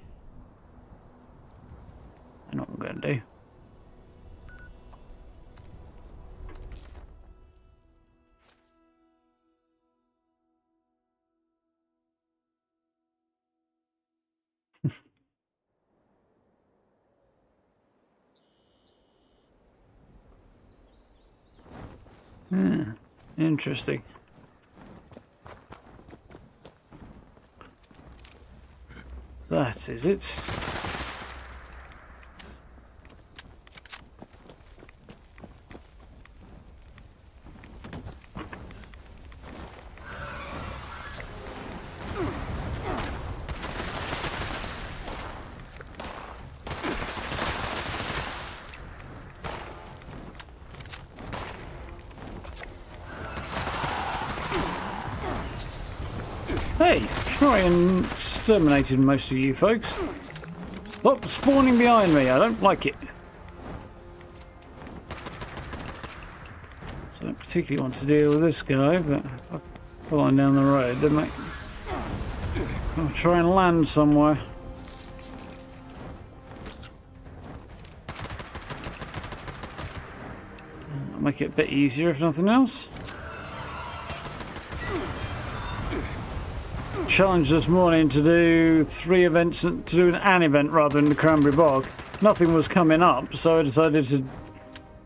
know what I'm going to do. Interesting. That is it. Hey, try and exterminated most of you folks. Look, spawning behind me. I don't like it. So I don't particularly want to deal with this guy, but I'll pull on down the road, didn't I? I'll try and land somewhere. I'll make it a bit easier if nothing else. Challenge this morning to do 3 events, to do an event rather than the Cranberry Bog. Nothing was coming up, so I decided to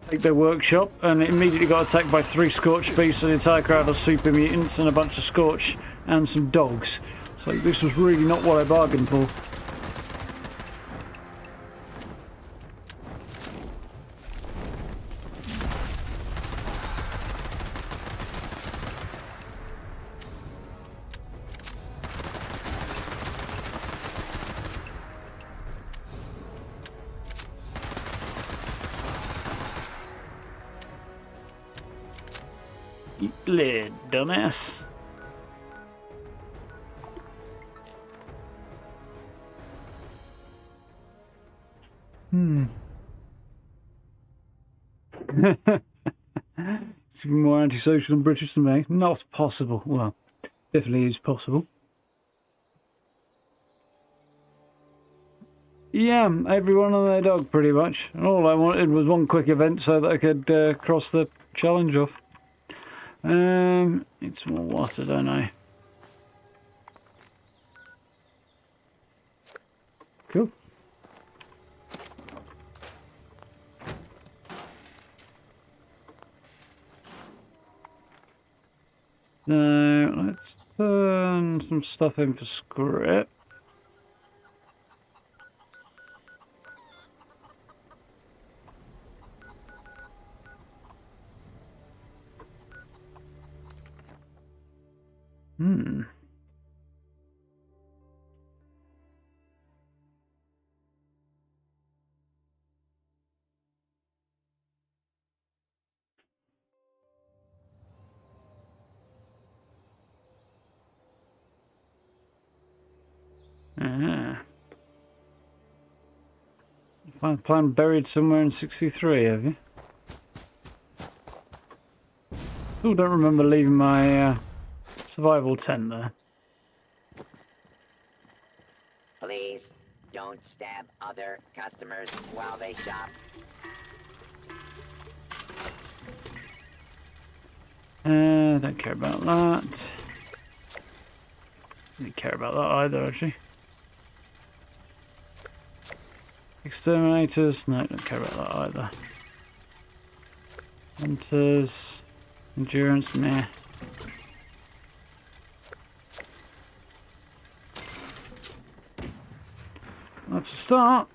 take their workshop, and it immediately got attacked by 3 Scorch beasts, an entire crowd of super mutants, and a bunch of Scorch and some dogs. So this was really not what I bargained for. Lid, dumbass. It's even more antisocial and British than me. Not possible. Well, definitely is possible. Yeah, everyone and their dog, pretty much. And all I wanted was one quick event so that I could cross the challenge off. Need some more water, don't I? Cool. Now, let's turn some stuff in for script. Ah. You find the plan buried somewhere in 63, have you? Still don't remember leaving my survival tent there. Please don't stab other customers while they shop. Don't care about that. Don't care about that either, actually. Exterminators, no, don't care about that either. Hunters, endurance, meh. That's a start.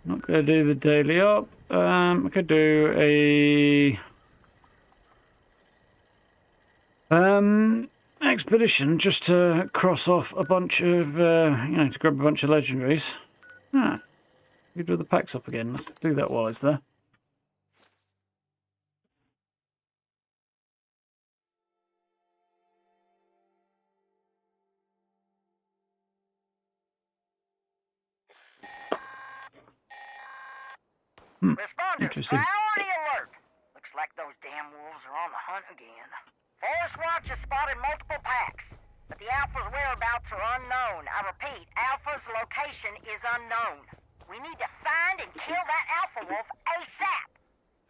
Not going to do the daily up. I could do a expedition just to cross off a bunch of, to grab a bunch of legendaries. Ah, you do the packs up again. Let's do that while it's there. Responder, Interesting. priority alert. Looks like those damn wolves are on the hunt again. Forest Watch has spotted multiple packs, but the Alpha's whereabouts are unknown. I repeat, Alpha's location is unknown. We need to find and kill that Alpha wolf ASAP.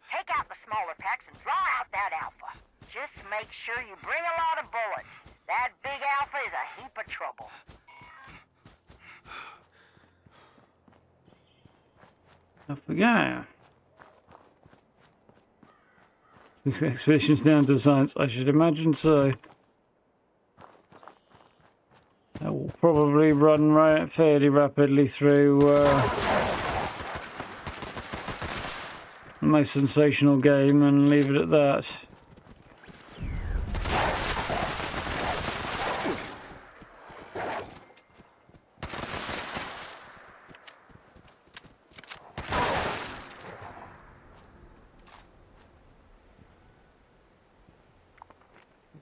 Take out the smaller packs and draw out that Alpha. Just make sure you bring a lot of bullets. That big Alpha is a heap of trouble. Off we go. This expedition's down to science. I should imagine so. That will probably run right fairly rapidly through the most sensational game and leave it at that.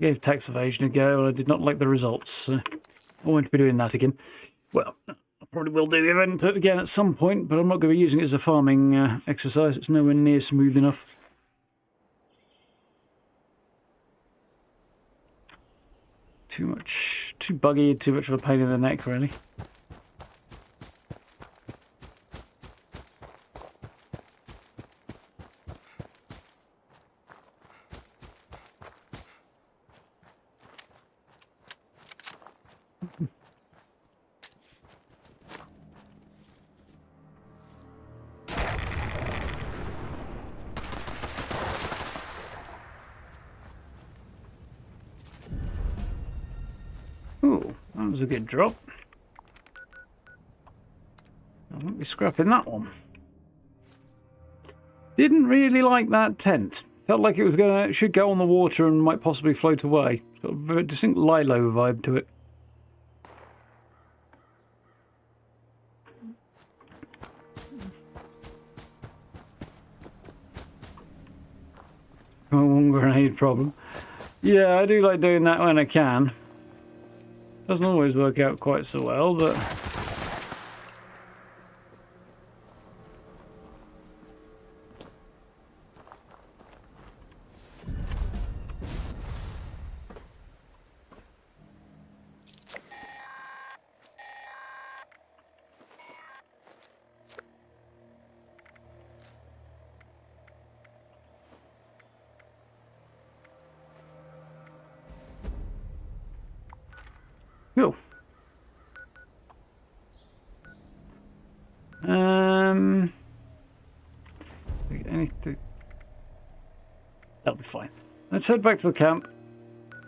Gave tax evasion a go, and I did not like the results. So I won't be doing that again. Well, I probably will do the event again at some point, but I'm not going to be using it as a farming exercise. It's nowhere near smooth enough. Too buggy, too much of a pain in the neck, really. Ooh, that was a good drop. I won't be scrapping that one. Didn't really like that tent. Felt like it should go on the water and might possibly float away. It's got a very distinct Lilo vibe to it. One grenade problem. Yeah, I do like doing that when I can. Doesn't always work out quite so well, but... Cool. Anything? That'll be fine. Let's head back to the camp.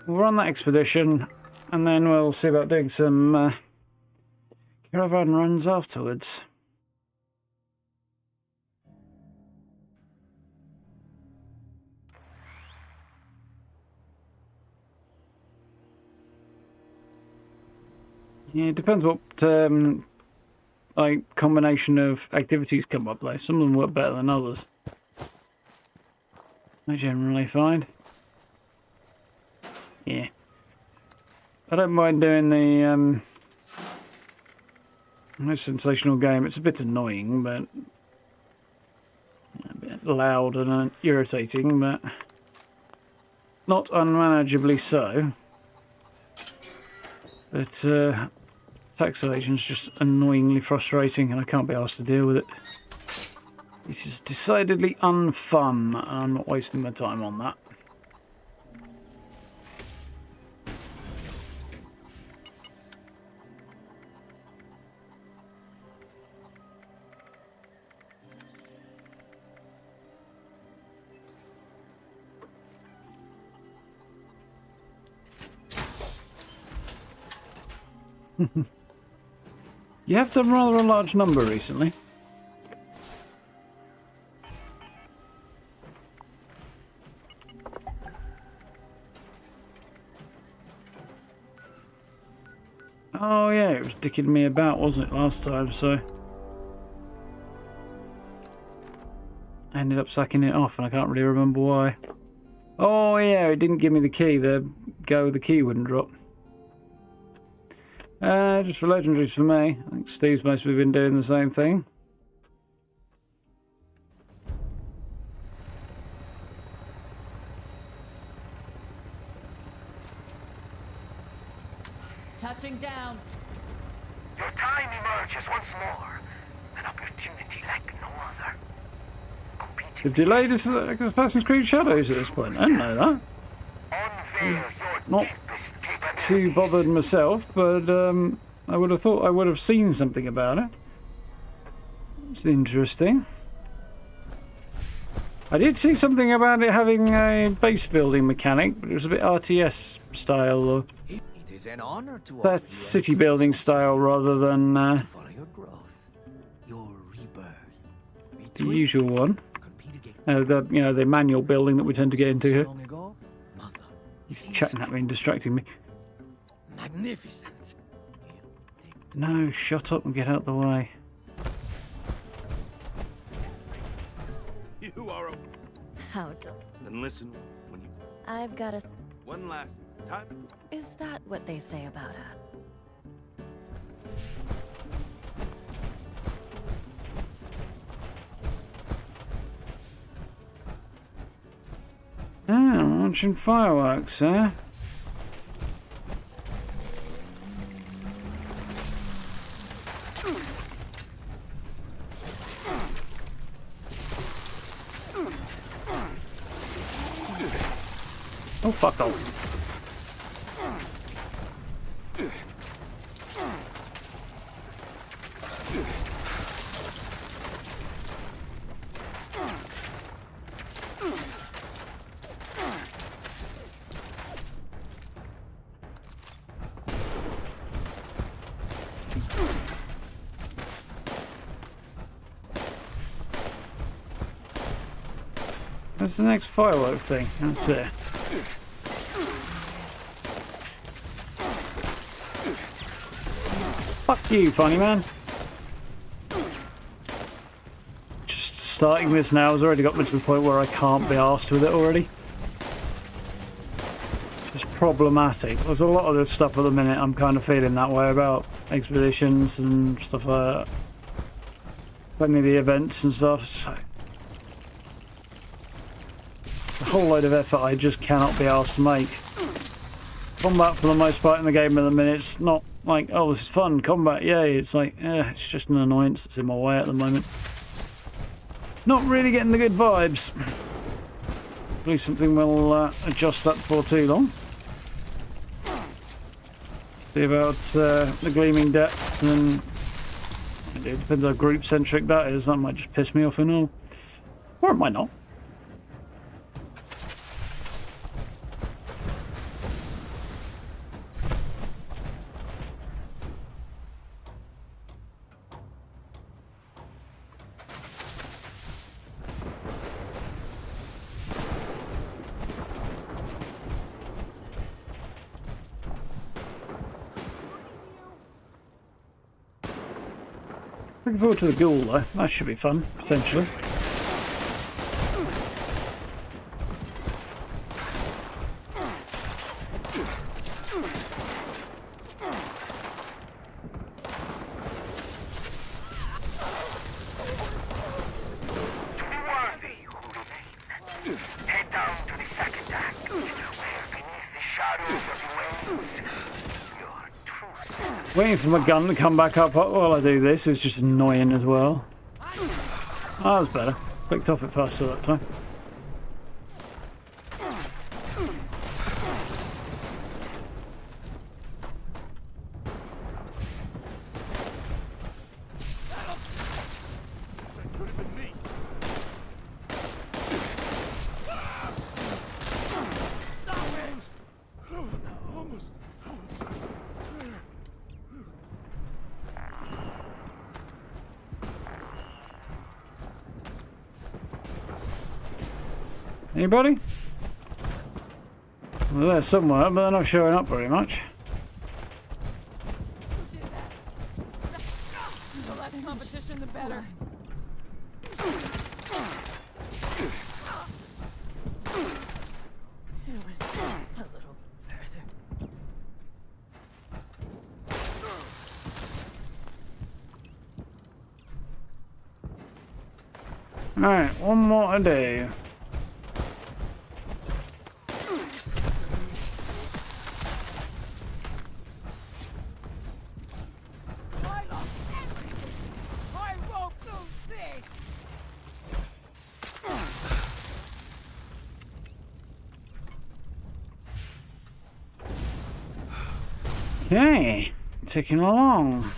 We'll run that expedition, and then we'll see about doing some caravan runs afterwards. Yeah, it depends what like combination of activities come up though. Some of them work better than others. I generally find. Yeah. I don't mind doing the most sensational game. It's a bit annoying, but a bit loud and irritating, but not unmanageably so. But tax evasion's just annoyingly frustrating, and I can't be asked to deal with it. This is decidedly unfun, and I'm not wasting my time on that. You have done rather a large number recently. Oh yeah, it was dicking me about, wasn't it, last time, so I ended up sacking it off and I can't really remember why. Oh yeah, it didn't give me the key. The go with the key wouldn't drop. Just for legendaries for me. I think Steve's mostly been doing the same thing. Touching down. Your time emerges once more. An opportunity like no other. Competing They've delayed Assassin's Creed Shadows at this point. I didn't know that. unveil your Not deepest capabilities. too bothered myself, but I would have thought I would have seen something about it. It's interesting. I did see something about it having a base building mechanic, but it was a bit RTS style, or It is an honor to that offer you city building style rather than to follow your growth, your rebirth. the usual one. Compete against The manual building that we tend to get into so here. long ago, mother. He's chatting at me and distracting me. Magnificent. No, shut up and get out of the way. You are a... How do... Then listen when you... I've got a... One last time. Is that what they say about us? Launching fireworks, eh? Oh, fuck off. Where's the next firework thing? That's it. Fuck you, funny man. Just starting this now has already got me to the point where I can't be arsed with it already. It's problematic. There's a lot of this stuff at the minute I'm kind of feeling that way about expeditions and stuff like that. Plenty of the events and stuff. It's just like, it's a whole load of effort I just cannot be asked to make. Combat for the most part in the game at the minute, it's not like, oh, this is fun, combat, yay. It's like, it's just an annoyance that's in my way at the moment. Not really getting the good vibes. Hopefully something will adjust that before too long. See about the gleaming depth, and it depends how group centric that is. That might just piss me off and all, or it might not. Looking forward to the ghoul though. That should be fun, potentially. shadows of your ways. Your true self. Waiting for my gun to come back up while I do this is just annoying as well. Oh, that was better. Clicked off it faster that time. Anybody? Well, they're somewhere, but they're not showing up very much. The less competition, the better. It was just a little further. Alright, one more to do. Okay, ticking along.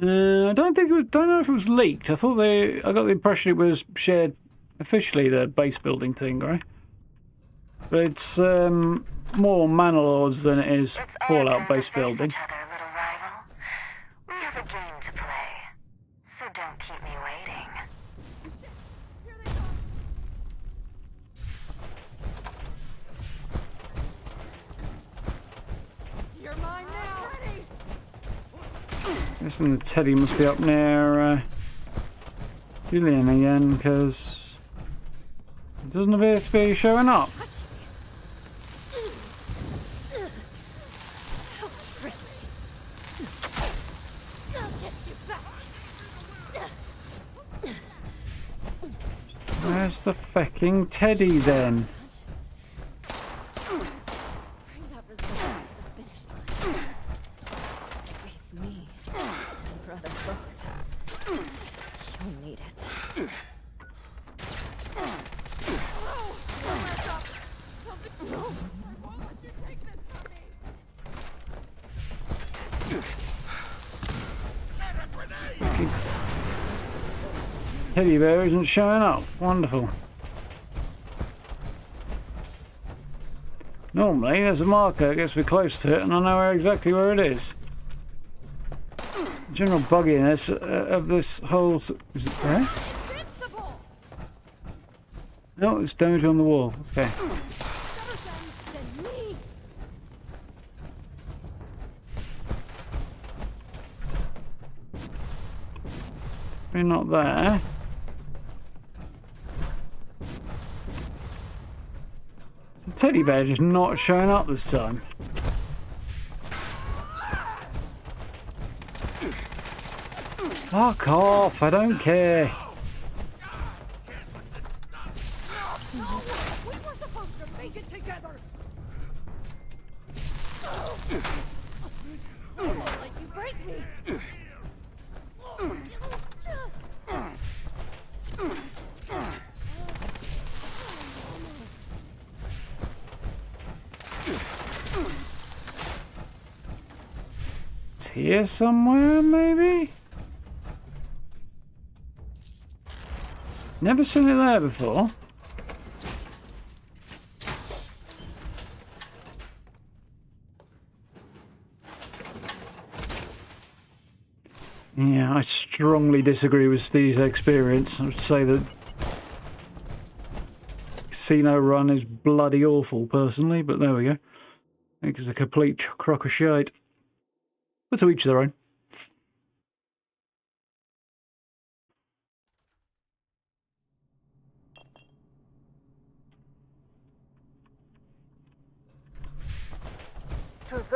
I don't think it was. Don't know if it was leaked. I got the impression it was shared officially, the base building thing, right? But it's more Manor than it is Fallout base building. Each other, little rival. We have a game to play, so don't keep me waiting. You're mine now. Ready? Guessing the Teddy must be up near Julian again, because it doesn't appear to be showing up. Where's the fucking Teddy then? Teddy bear isn't showing up. Wonderful. Normally there's a marker that gets me close to it and I know exactly where it is. General bugginess of this whole... Is it there? No, it's damage on the wall. Okay. Probably not there. The teddy bear just not showing up this time. Fuck off, I don't care. We were supposed to make it together. I won't let you break me. It was just... It's here somewhere, maybe? Never seen it there before. Yeah, I strongly disagree with Steve's experience. I would say that Casino Run is bloody awful, personally, but there we go. I think it's a complete crock of shite. But to each their own.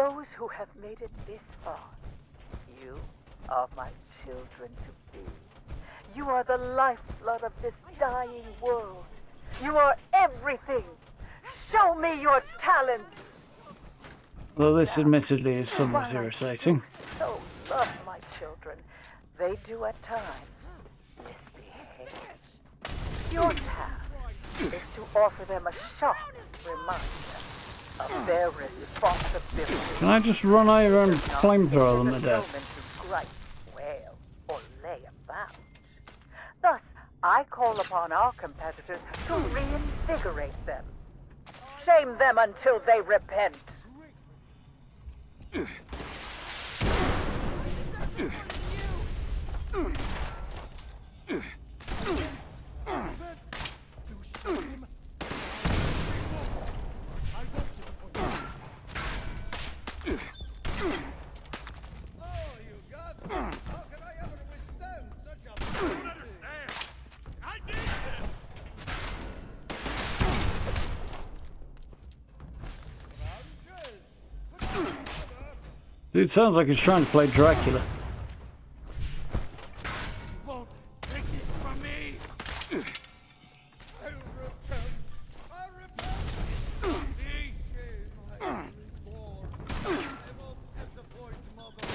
those who have made it this far, you are my children to be. You are the lifeblood of this dying world. You are everything. Show me your talents. Well, this admittedly is somewhat irritating. So love my children. They do at times misbehave. Your task is to offer them a sharp reminder of their responsibility. Can I just run over and flamethrower them to death? To gripe, wail, or lay about. Thus, I call upon our competitors to reinvigorate them. Shame them until they repent. Dude, sounds like he's trying to play Dracula. Won't take it from me. I repent. He is my only born. I won't disappoint mother.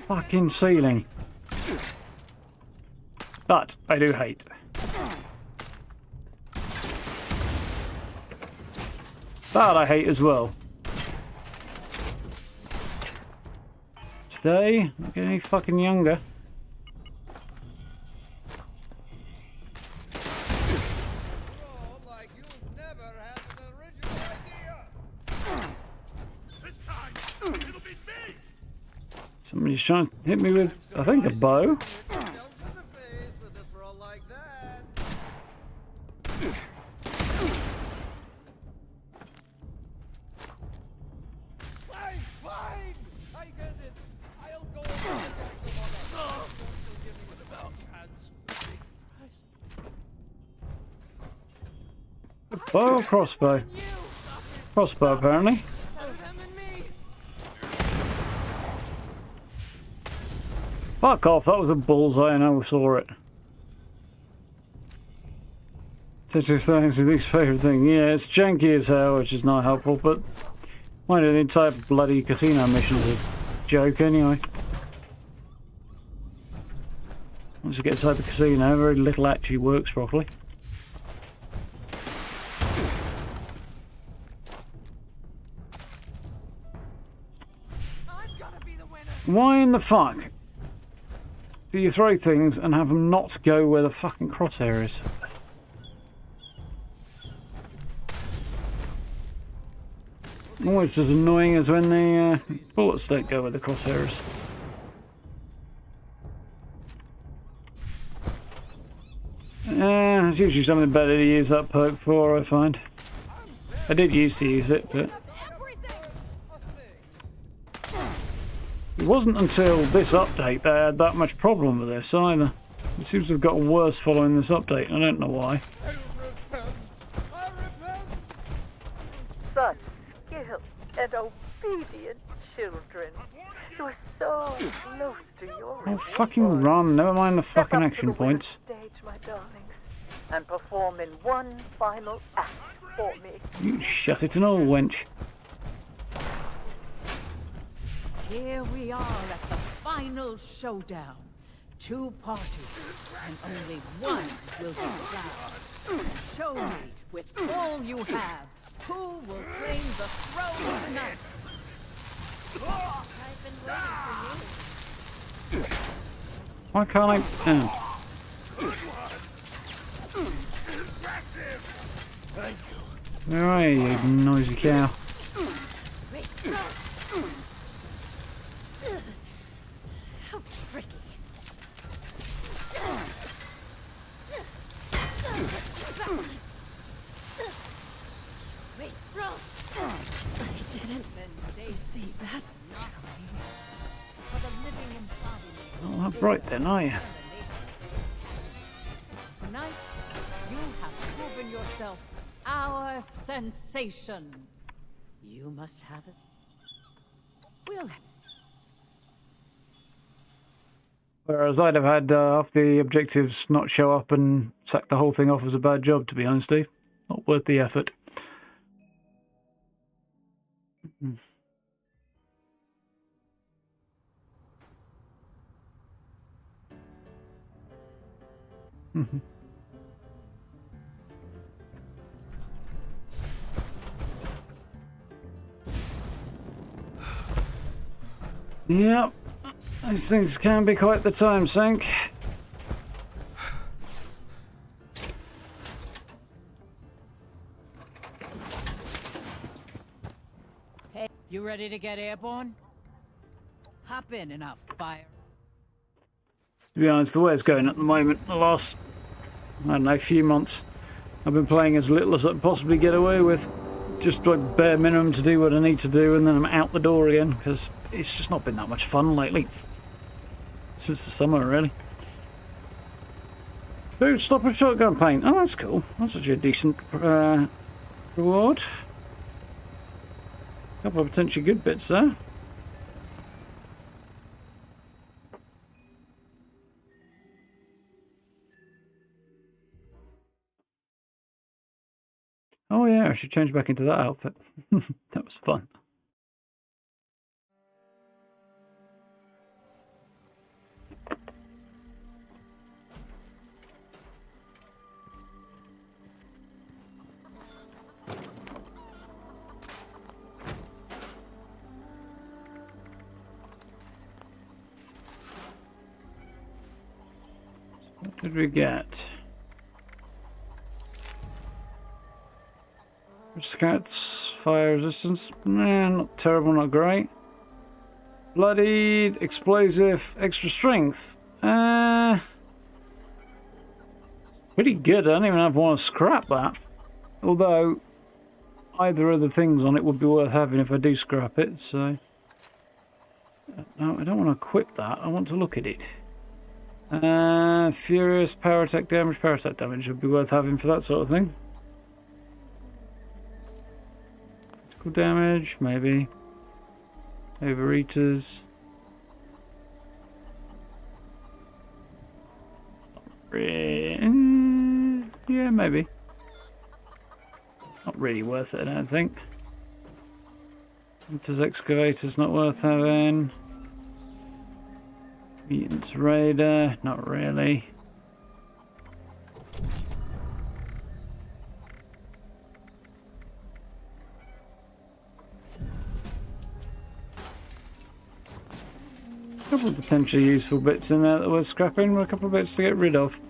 Fucking ceiling. But I do hate. That I hate as well. Today, not getting any fucking younger. Like you never had an original idea. This time, it'll be me. Somebody's trying to hit me with, I think, a bow. Bow or crossbow? Crossbow, apparently. Fuck off, that was a bullseye and I saw it. Detective Things' least favourite thing. Yeah, it's janky as hell, which is not helpful, but mind you, the entire bloody casino mission is a joke anyway. Once you get inside the casino, very little actually works properly. Why in the fuck do you throw things and have them not go where the fucking crosshair is? Almost as annoying as when the bullets don't go where the crosshair is. It's usually something better to use that perk for, I find. I did used to use it, but it wasn't until this update they had that much problem with this either. It seems to have gotten worse following this update. I don't know why. Such skilled and obedient children. You are so close to your Oh, fucking run. Never mind the fucking action points. Stage, my darlings, and perform in one final act for me. You shut it and all, wench. Here we are at the final showdown. Two parties, and only one will be crowned. Show me, with all you have, who will claim the throne tonight. I've been waiting for you. Why can't I... Oh. Where are you, you noisy cow? How tricky. Wait, throw. I didn't see that. For the living embodiment. Not that bright then, are you? Tonight, you have proven yourself our our sensation. You must have it. We'll have Whereas I'd have had half the objectives not show up and sack the whole thing off as a bad job, to be honest, Steve. Not worth the effort. Yep. These things can be quite the time sink. Hey, you ready to get airborne? Hop in and I'll fire. To be honest, the way it's going at the moment, the last, I don't know, few months, I've been playing as little as I can possibly get away with. Just like bare minimum to do what I need to do, and then I'm out the door again, because it's just not been that much fun lately. Since the summer, really. Food stop and shotgun paint. Oh, that's cool. That's actually a decent reward. A couple of potentially good bits there. Oh yeah, I should change back into that outfit. That was fun. What did we get? Scouts, fire resistance. Man, not terrible, not great. Bloodied, explosive, extra strength. Pretty good. I don't even have one to scrap that. Although, either of the things on it would be worth having if I do scrap it, so... No, I don't want to equip that. I want to look at it. Furious, power attack damage would be worth having for that sort of thing. Damage, maybe. Overeaters. Yeah, maybe. Not really worth it, I don't think. Hunters Excavator's not worth having. Mutants Raider, not really. A couple of potentially useful bits in there that we're scrapping, a couple of bits to get rid of.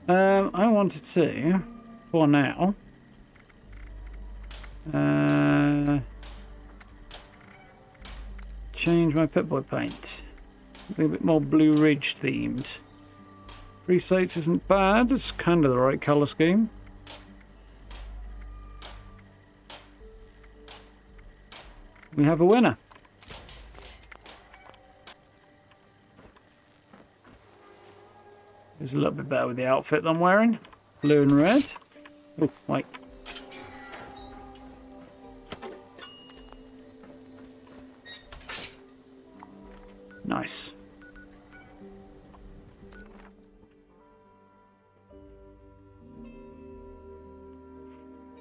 I wanted to, for now, change my Pip-Boy paint. Something a bit more Blue Ridge themed. Free States isn't bad, it's kind of the right colour scheme. We have a winner. It's a little bit better with the outfit that I'm wearing. Blue and red. Oh, wait. Nice.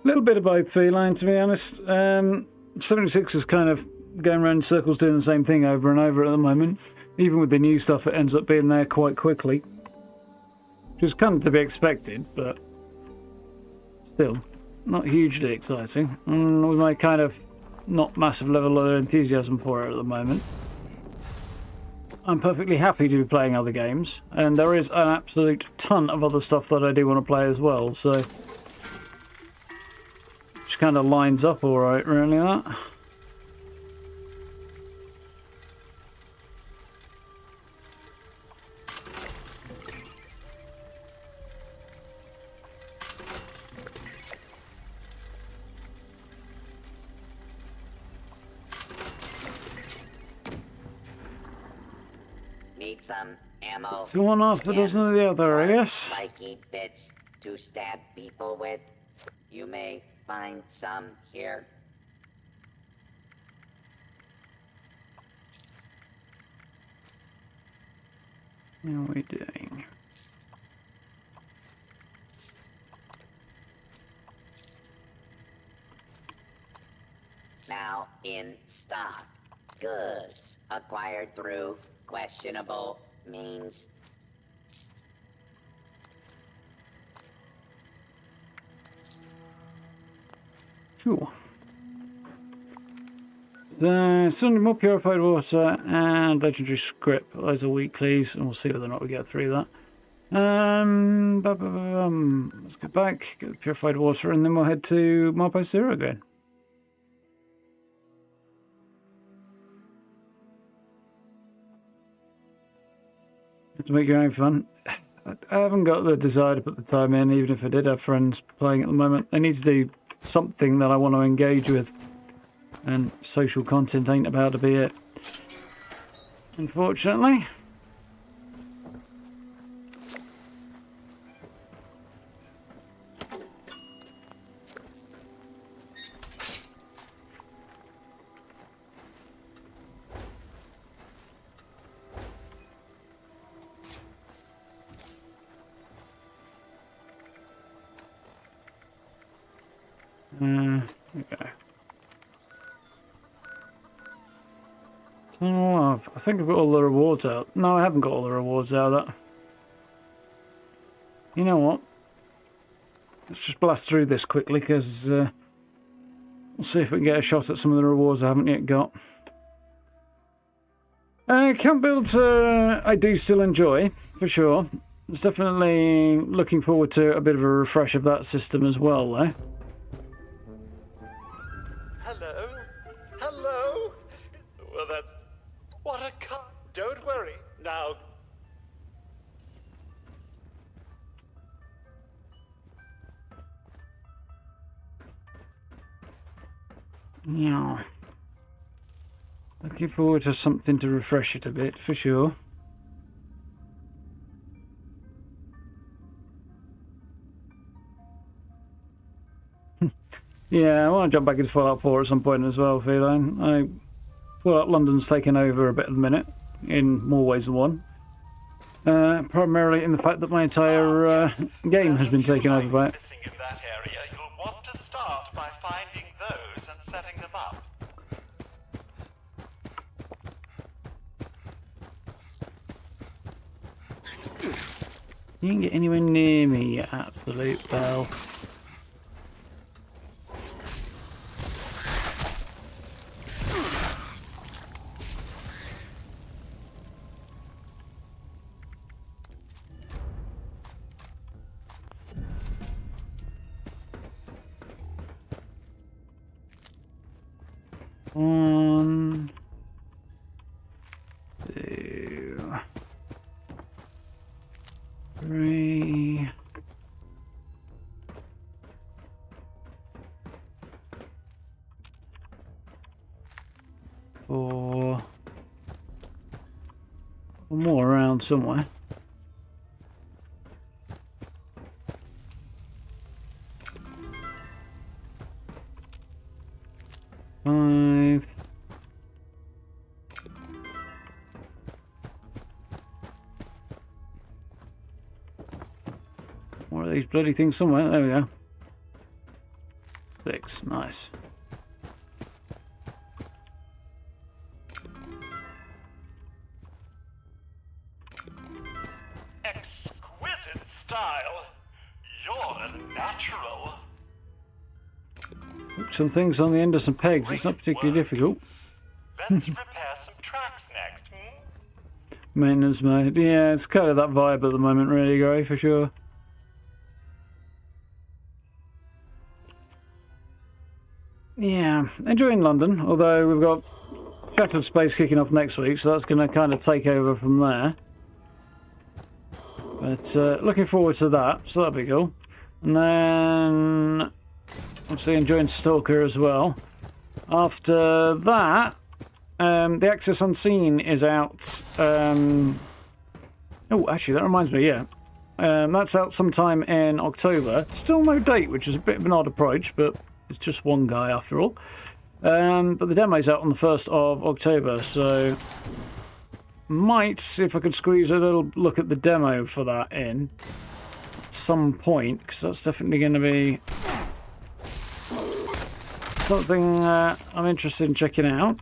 A little bit of both feline, to be honest. 76 is kind of going around in circles doing the same thing over and over at the moment. Even with the new stuff, it ends up being there quite quickly. Which is kind of to be expected, but still not hugely exciting. With my kind of not massive level of enthusiasm for it at the moment. I'm perfectly happy to be playing other games, and there is an absolute ton of other stuff that I do want to play as well, so which kind of lines up alright, really, that. Need some ammo. So one after doesn't of the other, I guess. Spiky bits to stab people with. You may find some here? How are we doing? Now in stock. Goods acquired through questionable means. Sure. Suddenly more purified water and legendary script. Those are weeklies, and we'll see whether or not we get through that. Let's go back, get the purified water, and then we'll head to Milepost Zero again. To make your own fun. I haven't got the desire to put the time in, even if I did have friends playing at the moment. I need to do something that I want to engage with, and social content ain't about to be it, unfortunately. Okay. Oh, I think I've got all the rewards out. No, I haven't got all the rewards out of that. You know what? Let's just blast through this quickly, because we'll see if we can get a shot at some of the rewards I haven't yet got. Camp builds I do still enjoy, for sure. It's definitely looking forward to a bit of a refresh of that system as well, though. Hello? Hello? Well, that's... What a car! Don't worry. Now... Yeah. Looking forward to something to refresh it a bit, for sure. Yeah, I want to jump back into Fallout 4 at some point as well, Feline. Fallout London's taken over a bit at the minute, in more ways than one. Primarily in the fact that my entire game has been taken over by it. In that area, you'll want to start by finding those and setting them up. You can get anywhere near me, you absolute bell. One, two, three, four. One more around somewhere. Five. More of these bloody things somewhere. There we go. 6. Nice. Exquisite style. You're a natural. Some things on the end of some pegs. It's not particularly difficult. Let's repair some tracks next, Maintenance mode. Yeah, it's kind of that vibe at the moment, really, Gray, for sure. Yeah, enjoying London, although we've got Shattered Space kicking off next week, so that's going to kind of take over from there. But looking forward to that, so that'll be cool. And then obviously enjoying Stalker as well. After that, the Access Unseen is out. Oh, actually, that reminds me, yeah. That's out sometime in October. Still no date, which is a bit of an odd approach, but It's just one guy after all. But the demo's out on the 1st of October, so might see if I could squeeze a little look at the demo for that in at some point, because that's definitely going to be something I'm interested in checking out.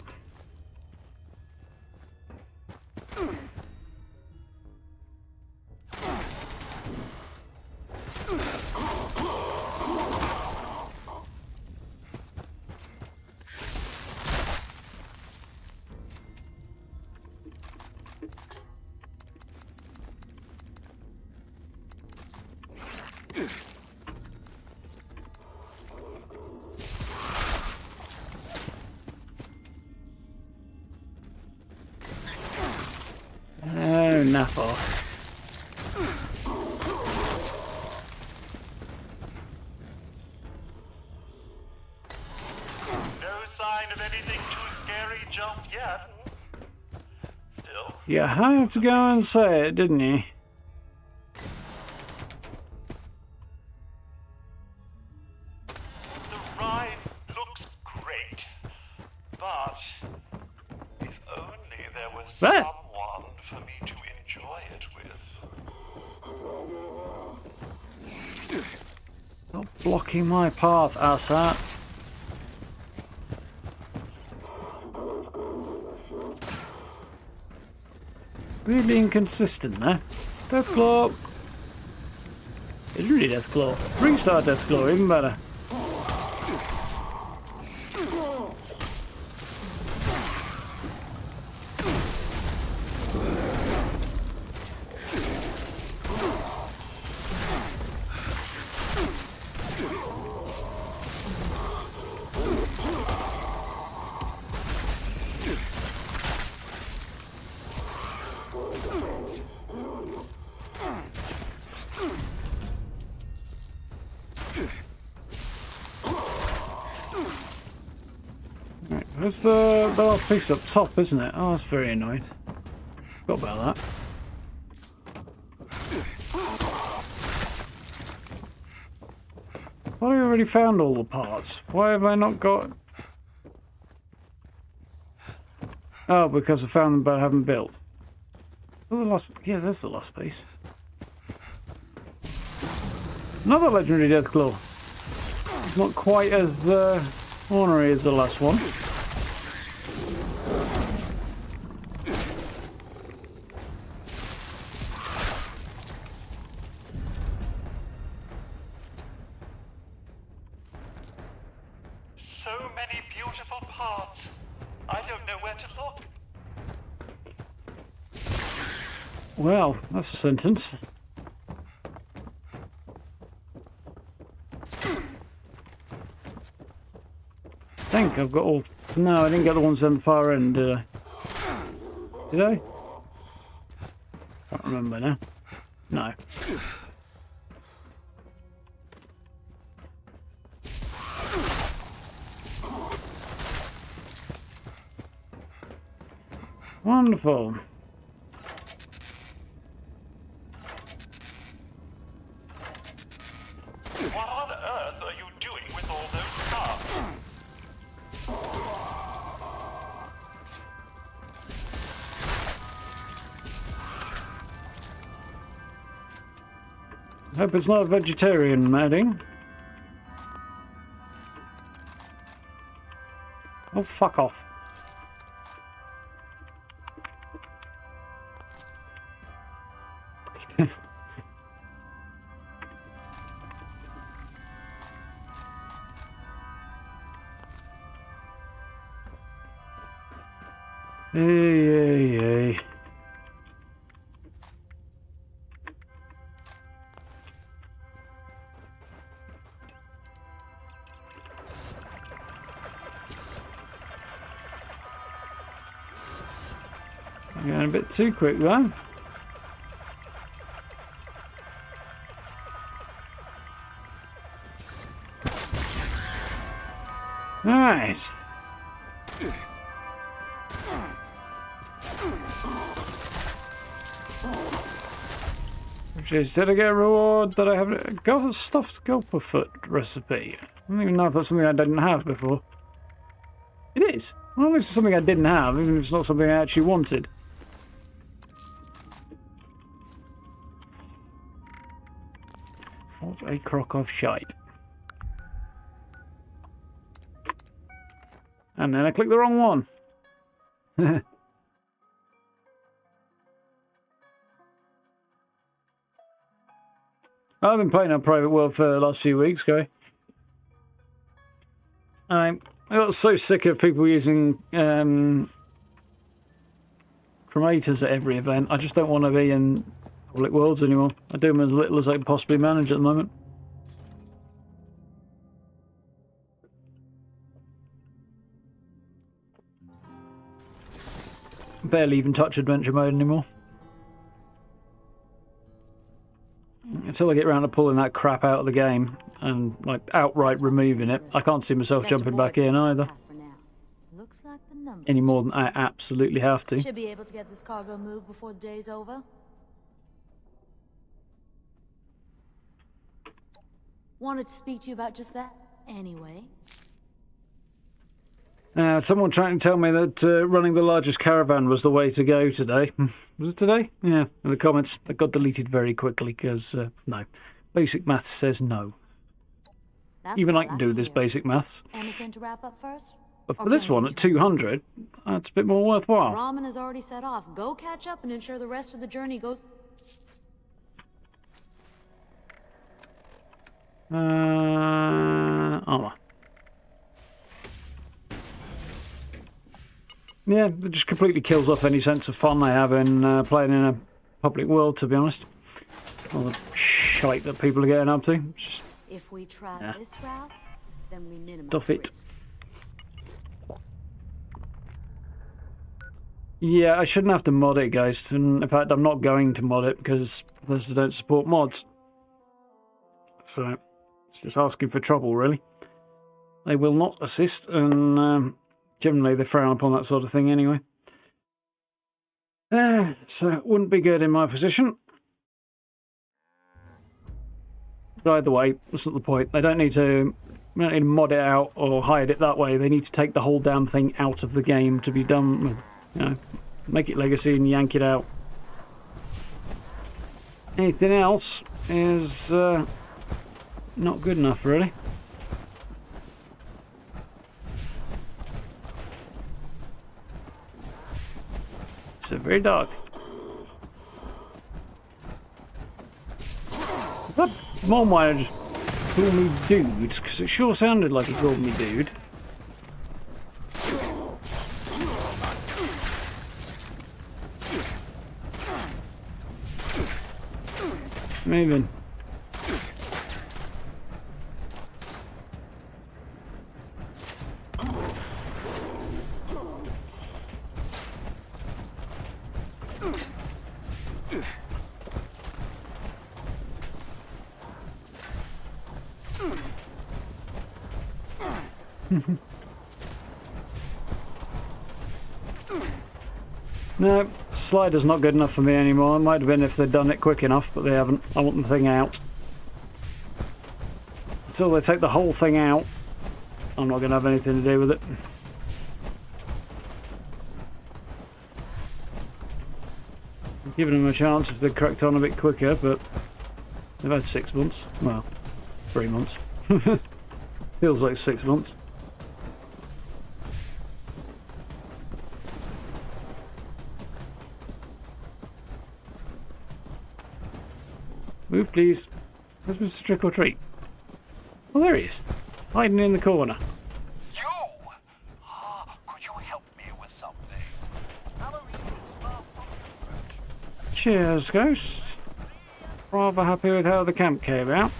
Oh, naff off. No sign of anything too scary just yet. Still. You had to go and say it, didn't you? The ride looks great, but if only there was What? someone for me to enjoy it with. Stop blocking my path, asshat. Really inconsistent there. Deathclaw. It's really Deathclaw. Restart Deathclaw, even better. It's the last piece up top, isn't it? Oh, that's very annoying. Forgot about that. Well, I already found all the parts. Why have I not got... Oh, because I found them but I haven't built. Oh, the last... Yeah, there's the last piece. Another legendary Deathclaw. Not quite as ornery as the last one. So many beautiful parts. I don't know where to look. Well, that's a sentence. I think I've got all... No, I didn't get the ones on the far end, did I? Did I? Can't remember now. No. Wonderful. What on earth are you doing with all those parts? Hope it's not a vegetarian, Madding. Oh, fuck off. Hey. I'm going a bit too quick though. Nice. Did I get a reward that I have got a stuffed gopher foot recipe? I don't even know if that's something I didn't have before. It is. Well, this is something I didn't have, even if it's not something I actually wanted. What a crock of shite. And then I clicked the wrong one. I've been playing on Private World for the last few weeks, guy. I got so sick of people using cremators at every event. I just don't want to be in public worlds anymore. I do them as little as I can possibly manage at the moment. Barely even touch adventure mode anymore. Until I get around to pulling that crap out of the game and like outright removing it, I can't see myself jumping back in either. Any more than I absolutely have to. Should be able to get this cargo moved before the day's over. Wanted to speak to you about just that, anyway. Someone trying to tell me that running the largest caravan was the way to go today. Was it today? Yeah, in the comments. That got deleted very quickly because, no. Basic maths says no. Even I can do this basic maths. Anything to wrap up first? But for this one at 200, that's a bit more worthwhile. Brahmin has already set off. Go catch up and ensure the rest of the journey goes... Armor. Yeah, it just completely kills off any sense of fun I have in playing in a public world, to be honest. All the shite that people are getting up to. It's just, if we try this route, then we minimize stuff it. risk. Yeah, I shouldn't have to mod it, guys. And in fact, I'm not going to mod it because Blizzard don't support mods. So, it's just asking for trouble, really. They will not assist, and generally they frown upon that sort of thing anyway. So, it wouldn't be good in my position. But either way, that's not the point. They don't need to mod it out or hide it that way. They need to take the whole damn thing out of the game to be done with. You know, make it legacy and yank it out. Anything else is not good enough, really. So very dark. But Mom might have just called me dude, because it sure sounded like he called me dude. Moving. No, slider's not good enough for me anymore. It might have been if they'd done it quick enough, but they haven't. I want the thing out. Until they take the whole thing out, I'm not going to have anything to do with it. I'm giving them a chance if they'd cracked on a bit quicker, but they've had 6 months. Well, 3 months. Feels like 6 months. Move, please. Where's Mr. Trick or Treat? Oh, there he is. Hiding in the corner. You! Could you help me with something? Cheers, Ghost. Rather happy with how the camp came out.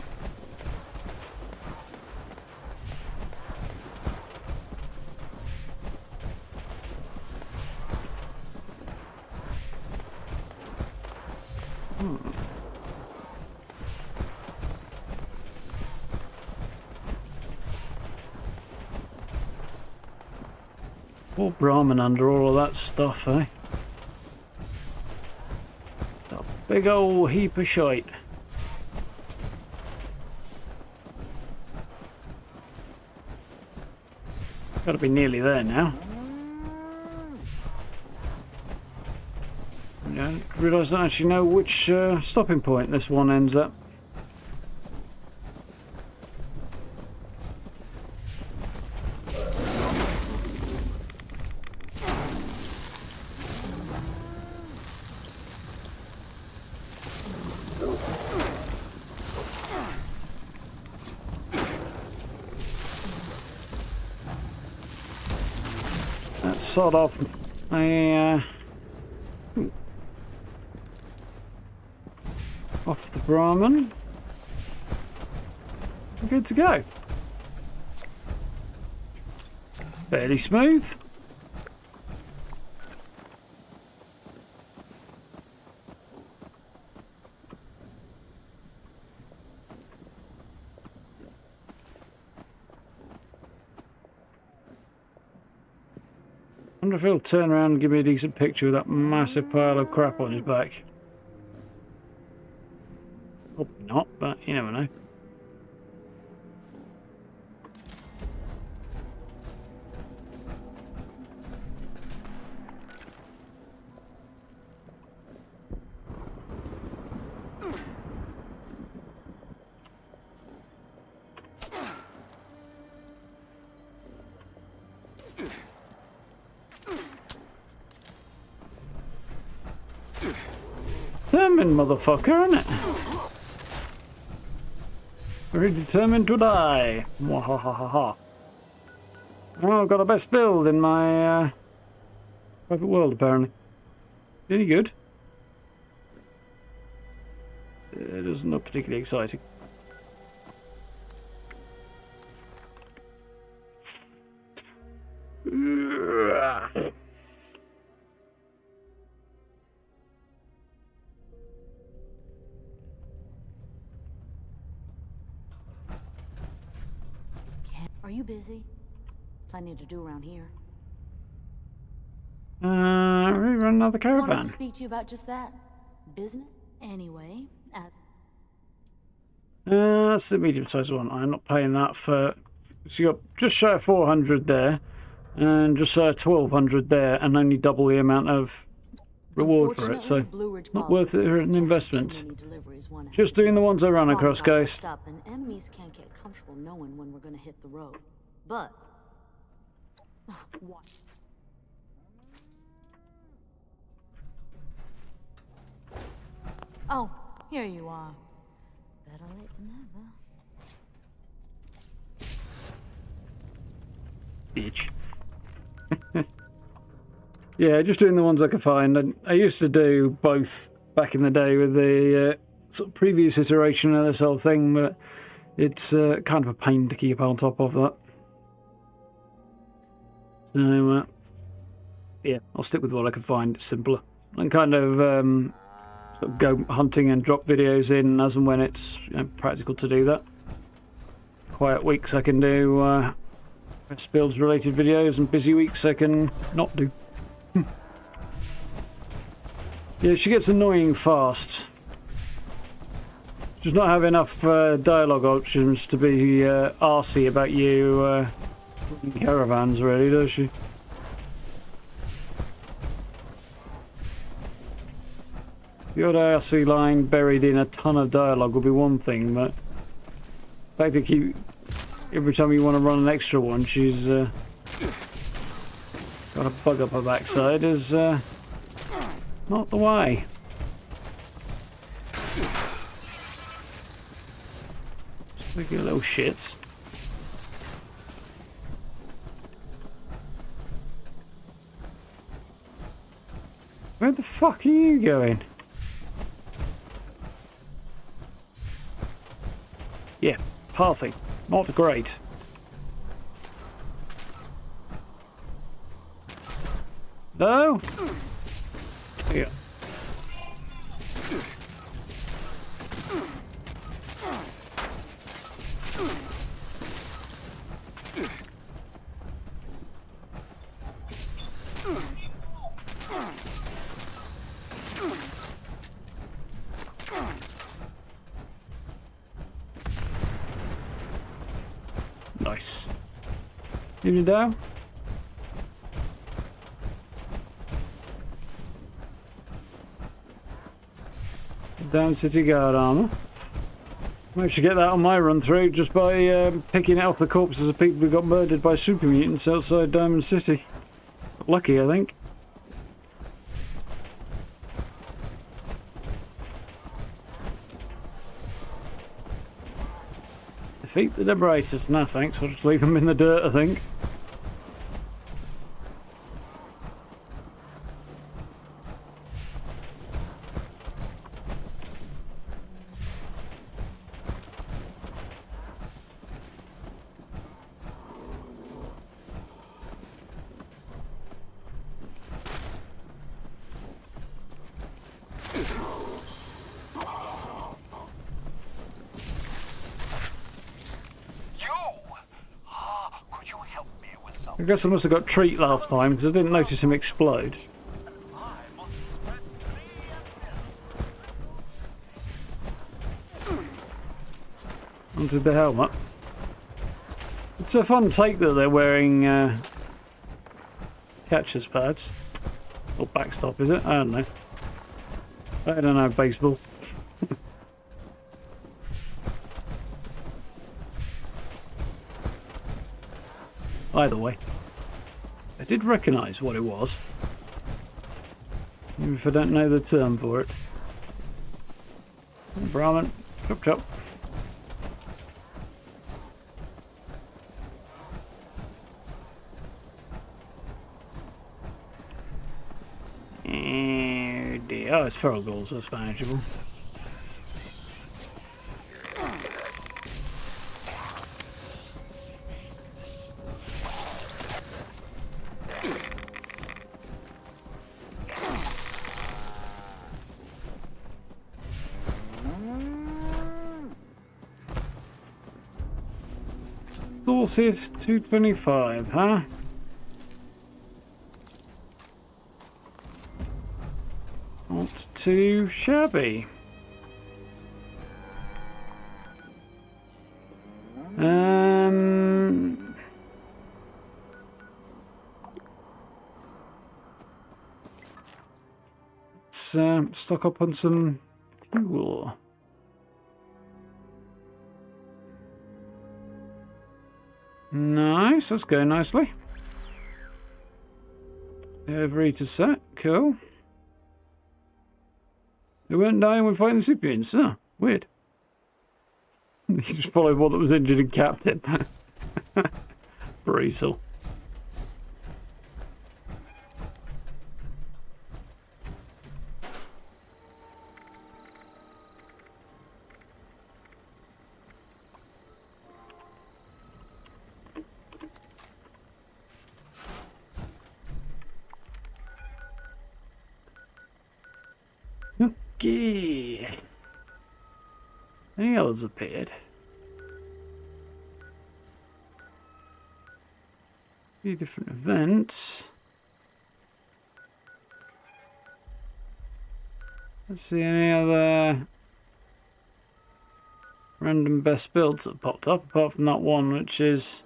Poor Brahmin under all of that stuff, eh? A big old heap of shite. Got to be nearly there now. I don't realise I don't actually know which stopping point this one ends up. Let's sort off off the Brahmin. We're good to go. Fairly smooth. I wonder if he'll turn around and give me a decent picture with that massive pile of crap on his back. Probably not, but you never know. Determined motherfucker, isn't it? Very determined to die. Wahahaha. Oh, I've got the best build in my private world, apparently. Any good? It is not particularly exciting. Are you busy? Plenty to do around here. Rerun another I wanted caravan. to speak to you about just that. Business? Anyway, as... That's the medium-sized one. I'm not paying that for... So you got just shy of 400 there, and just shy of 1,200 there, and only double the amount of reward for it, so not worth it for an investment. Just doing the ones I run across, guys. And enemies can't get comfortable knowing when we're gonna hit the road. But what? Oh, here you are. Better late than never. Bitch. Yeah, just doing the ones I could find. I used to do both back in the day with the sort of previous iteration of this whole thing, but it's kind of a pain to keep on top of that. So, yeah, I'll stick with what I can find. It's simpler. And kind of sort of go hunting and drop videos in as and when it's practical to do that. Quiet weeks I can do best builds related videos, and busy weeks I can not do. Yeah, she gets annoying fast. She does not have enough dialogue options to be arsey about you caravans, really, does she? The odd arsey line buried in a ton of dialogue would be one thing, but the fact that every time you want to run an extra one, she's got a bug up her backside is not the way. Look at little shits. Where the fuck are you going? Yeah, pathing. Not great. No? Yeah. Nice. Shooting down. Down city guard armor. Managed to get that on my run through just by picking it off the corpses of people who got murdered by super mutants outside Diamond City. Lucky, I think. Defeat the Liberators. Nah, thanks. I'll just leave them in the dirt, I think. I guess I must have got treat last time because I didn't notice him explode. Onto the helmet. It's a fun take that they're wearing catcher's pads. Or backstop, is it? I don't know. I don't know baseball. Either way, I did recognise what it was, even if I don't know the term for it. Brahmin, chop chop. Oh dear, oh, it's feral ghouls, that's manageable. Is 225, huh? Not too shabby. Let's stock up on some fuel. Nice, that's going nicely. Overeater set, cool. They weren't dying when fighting the Sipians. Oh, weird. You just followed one that was injured and capped it. Brutal. Okay. Any others appeared? A few different events. Let's see any other random best builds that popped up, apart from that one, which is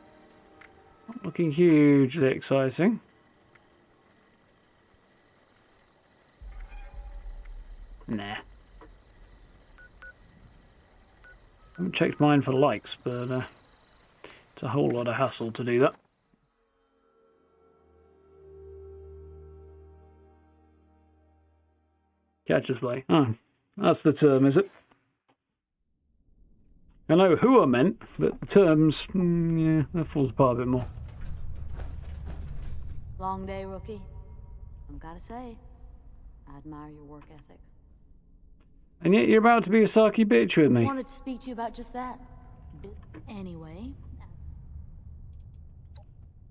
not looking hugely exciting. Nah. I haven't checked mine for likes, but it's a whole lot of hassle to do that. Catcher's play. Oh, that's the term, is it? I know who I meant, but the terms, yeah, that falls apart a bit more. Long day, rookie. I've got to say, I admire your work ethic. And yet you're about to be a sarky bitch with me. I wanted to speak to you about just that. Anyway.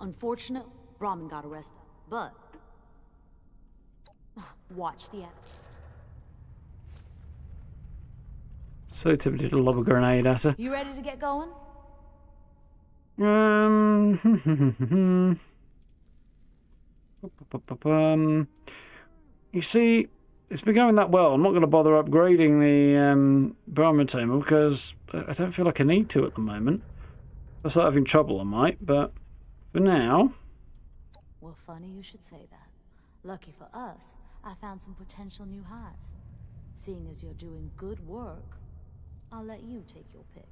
Unfortunate, Brahmin got arrested. But watch the ads. So tempted to lob a grenade at her. You ready to get going? You see, it's been going that well. I'm not going to bother upgrading the Brahmin tamer because I don't feel like I need to at the moment. If I start having trouble, I might, but For now. Well, funny you should say that. Lucky for us, I found some potential new highs. Seeing as you're doing good work, I'll let you take your pick.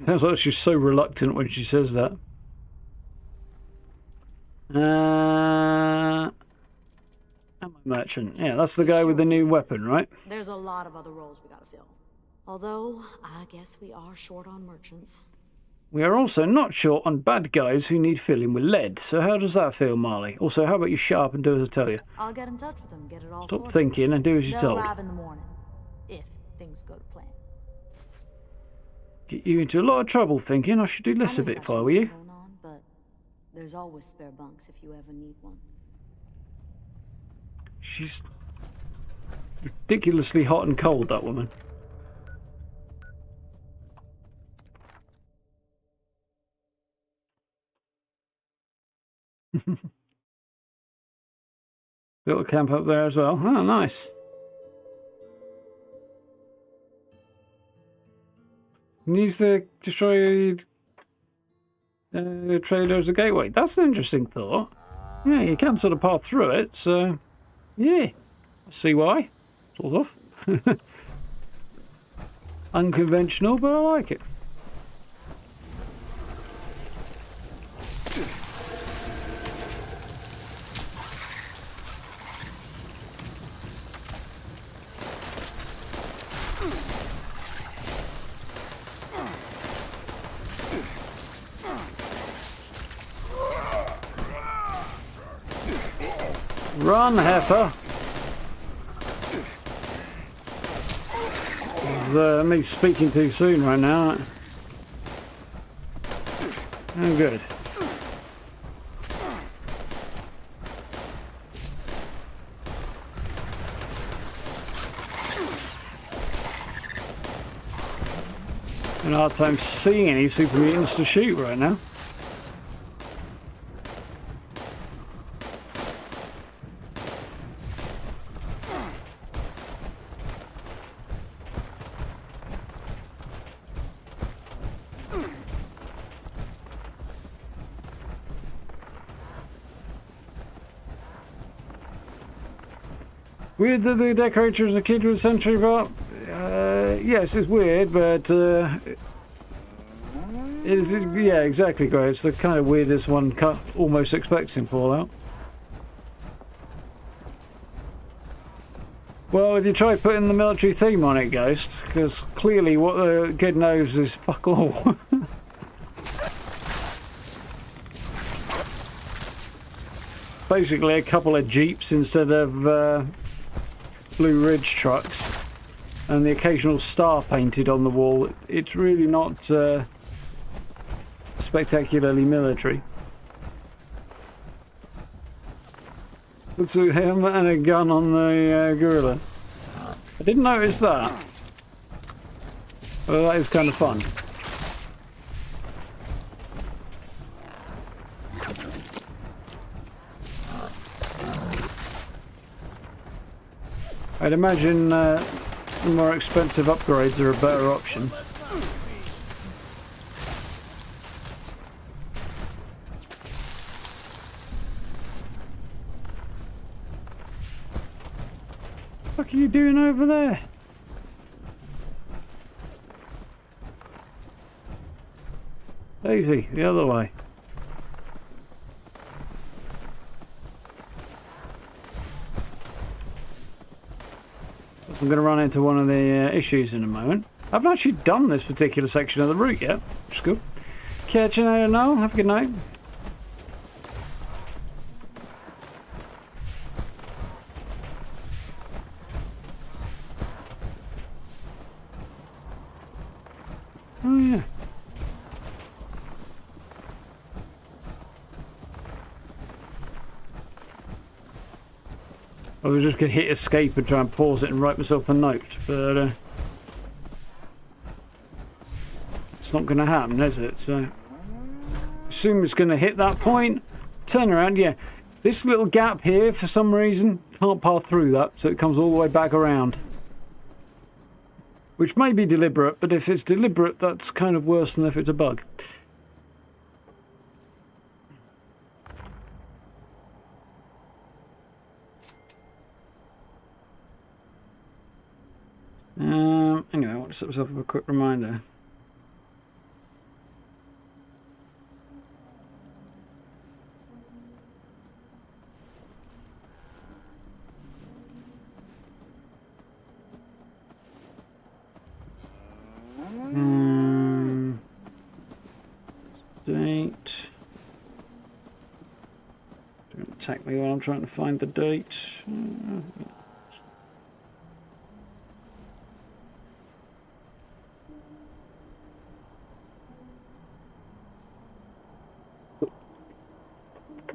Sounds like she's so reluctant when she says that. Ammo merchant. Yeah, that's the guy with the new weapon, right? There's a lot of other roles we gotta fill. Although, I guess we are short on merchants. We are also not short on bad guys who need filling with lead. So how does that feel, Marley? Also, how about you shut up and do as I tell you? I'll get in touch with them, get it all Stop sorted. thinking and do as you're They'll told. arrive in the morning, if things go to plan. Get you into a lot of trouble thinking I should do less of it if I were you. Going on, but there's always spare bunks if you ever need one. She's ridiculously hot and cold, that woman. Built a camp up there as well. Oh, nice. Use the destroyed trailer as a gateway. That's an interesting thought. Yeah, you can sort of path through it, so yeah. I see why. Sort of. Unconventional, but I like it. Run, heifer. Me speaking too soon right now. Oh, good. An hard time seeing any super mutants to shoot right now. Weird that the decorator is a kid with a century part. Yes, it's weird, but it is, yeah, exactly, great. It's the kind of weirdest one almost expects in Fallout. Well, if you try putting the military theme on it, Ghost, because clearly what the kid knows is fuck all. Basically a couple of Jeeps instead of Blue Ridge trucks, and the occasional star painted on the wall. It's really not spectacularly military. Looks like a helmet and a gun on the gorilla. I didn't notice that. Well, that is kind of fun. I'd imagine the more expensive upgrades are a better option. What are you doing over there? Daisy, the other way. I'm going to run into one of the issues in a moment. I haven't actually done this particular section of the route yet, which is good. Catch you later now. Have a good night. Oh yeah. I was just going to hit escape and try and pause it and write myself a note, but it's not going to happen, is it? So, assume it's going to hit that point, turn around, yeah. This little gap here, for some reason, can't pass through that, so it comes all the way back around. Which may be deliberate, but if it's deliberate, that's kind of worse than if it's a bug. Anyway, I want to set myself up a quick reminder. Date. Don't attack me while I'm trying to find the date.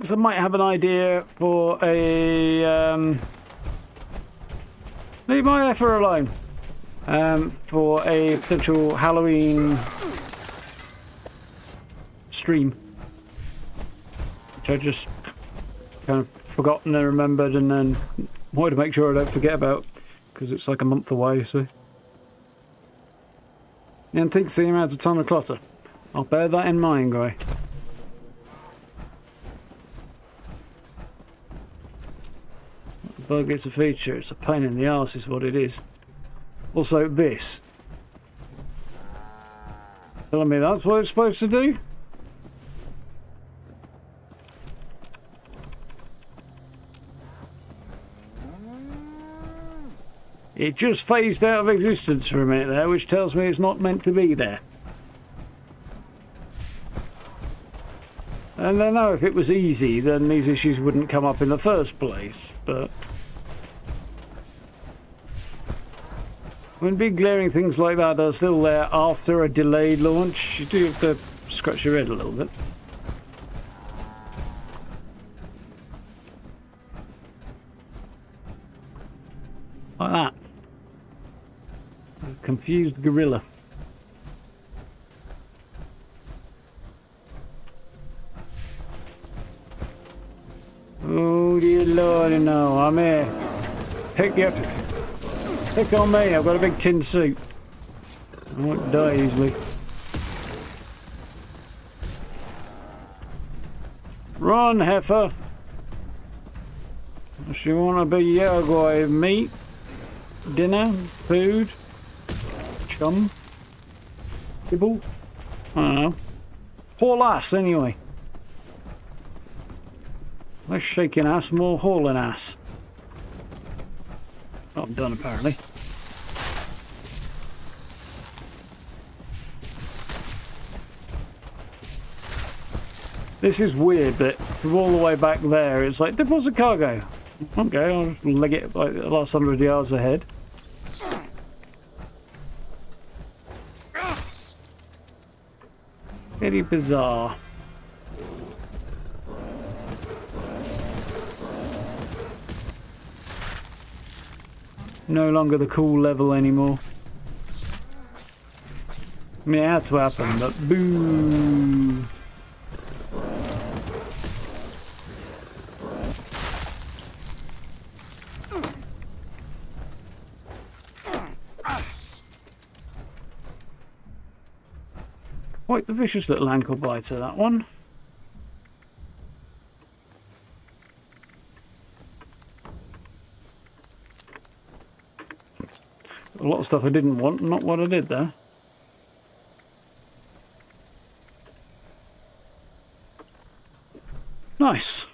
So I might have an idea for a leave my effort alone. For a potential Halloween stream, which I just kind of forgotten and remembered, and then wanted to make sure I don't forget about, because it's like a month away. So the antique theme adds a ton of clutter. I'll bear that in mind, Gray. Bug, it's a feature. It's a pain in the arse is what it is. Also this. Telling me that's what it's supposed to do? It just phased out of existence for a minute there, which tells me it's not meant to be there. And I know if it was easy, then these issues wouldn't come up in the first place, but when big glaring things like that are still there after a delayed launch, you do have to scratch your head a little bit. Like that. A confused gorilla. Oh dear lordy, no, I'm here. Pick on me, I've got a big tin suit. I won't die easily. Run, heifer. If you want to be your guy, meat, dinner, food, chum, kibble, I don't know. Haul ass, anyway. Less shaking ass, more hauling ass. Oh, I'm done apparently. This is weird that from all the way back there, it's like deposit cargo. Okay, I'll just leg it like the last 100 yards ahead. Very bizarre. No longer the cool level anymore. I mean, it had to happen, but boo. Quite the vicious little ankle biter, that one. A lot of stuff I didn't want, not what I did there. Nice.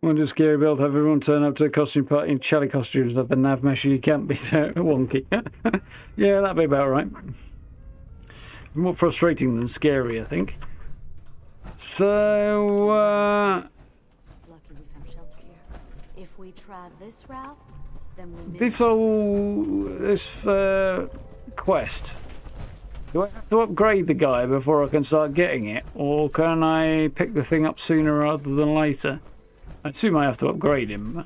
When does Scary Build have everyone turn up to a costume party in Charlie costumes of the nav mesh you can't be so wonky? Yeah, that'd be about right. More frustrating than scary, I think. So, It's lucky we found shelter here. If we try this route, then we this quest. Do I have to upgrade the guy before I can start getting it, or can I pick the thing up sooner rather than later? I assume I have to upgrade him.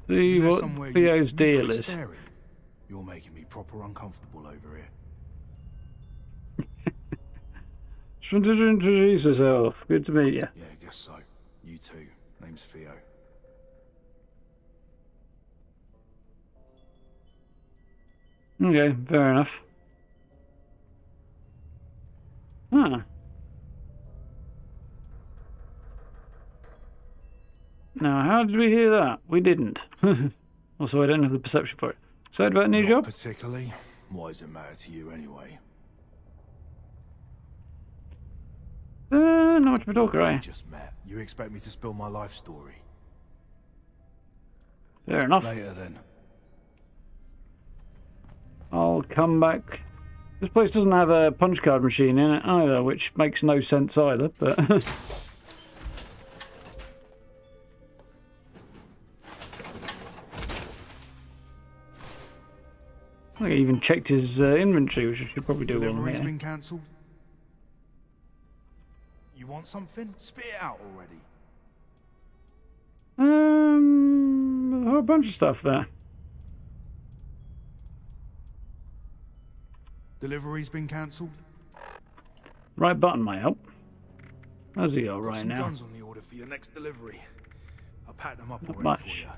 See Isn't there what somewhere Theo's you deal quit is. staring? You're making me proper uncomfortable over here. Just wanted to introduce herself. Good to meet you. Yeah, I guess so. You too. Name's Theo. Okay, fair enough. Huh. Now, how did we hear that? We didn't. Also, I don't have the perception for it. So, about a new job? Particularly. Why does it matter to you anyway? Not much of a talker, We eh? just met. You expect me to spill my life story? Fair enough. Later then. I'll come back. This place doesn't have a punch card machine in it either, which makes no sense either, but... I think I even checked his inventory, which I should probably do while I'm Delivery's here. been cancelled. You want something? Spit it out already. A whole bunch of stuff there. Delivery's been cancelled. Right button might help. How's he all Got right some now? guns on the order for your next delivery. I'll pack them up Not already much. for you.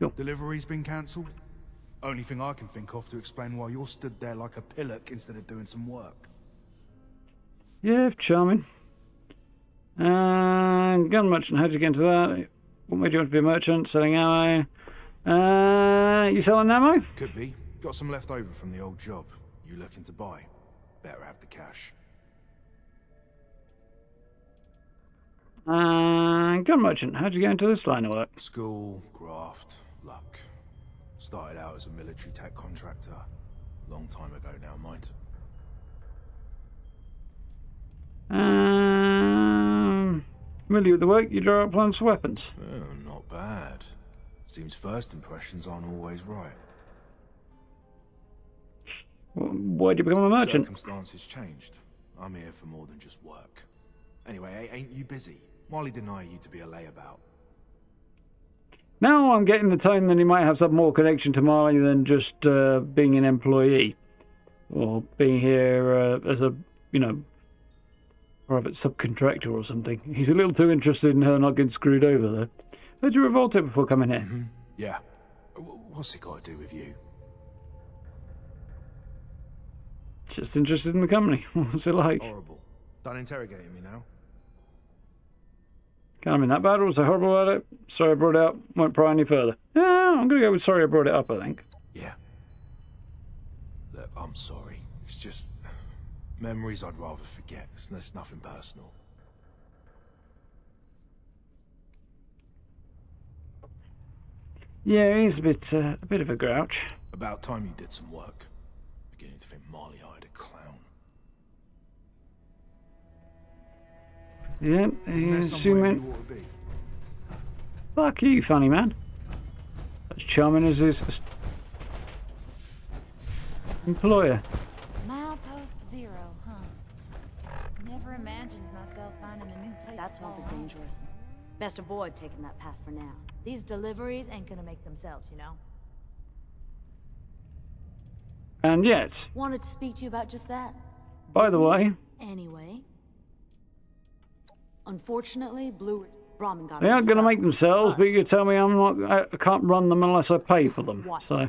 Cool. Delivery's been cancelled. Only thing I can think of to explain why you're stood there like a pillock instead of doing some work. Yeah, charming. Gun merchant, how'd you get into that? What made you want to be a merchant? Selling ammo? You selling ammo? Could be. Got some left over from the old job. You looking to buy? Better have the cash. Gun merchant, how'd you get into this line of work? School, graft, luck. Started out as a military tech contractor. Long time ago now, mind. Familiar with the work? You draw up plans for weapons? Oh, not bad. Seems first impressions aren't always right. Why'd you become a merchant? Circumstances changed. I'm here for more than just work. Anyway, ain't you busy? Marley deny you to be a layabout. Now I'm getting the tone that he might have some more connection to Marley than just being an employee. Or being here as a, private subcontractor or something. He's a little too interested in her not getting screwed over, though. Heard you revolted before coming here? Mm-hmm. Yeah. What's it got to do with you? Just interested in the company. What's it like? Horrible. Done interrogating me now? Can't have been that bad. Was I horrible about it? Sorry I brought it up. Won't pry any further. Yeah, I'm going to go with sorry I brought it up, I think. Yeah. Look, I'm sorry. It's just... memories I'd rather forget. It's nothing personal. Yeah, he's a bit of a grouch. About time you did some work. Beginning to think Marley eyed a clown. Yeah, assuming... Fuck you, funny man. As charming as his employer. Milepost Zero, huh? Never imagined myself finding a new place. That swamp is dangerous. Best avoid taking that path for now. These deliveries ain't gonna make themselves, you know? And yet, Wanted to speak to you about just that. by the way, Anyway. Unfortunately, Brahmin got they aren't going to make themselves, But- but you tell me I can't run them unless I pay for them. What? So,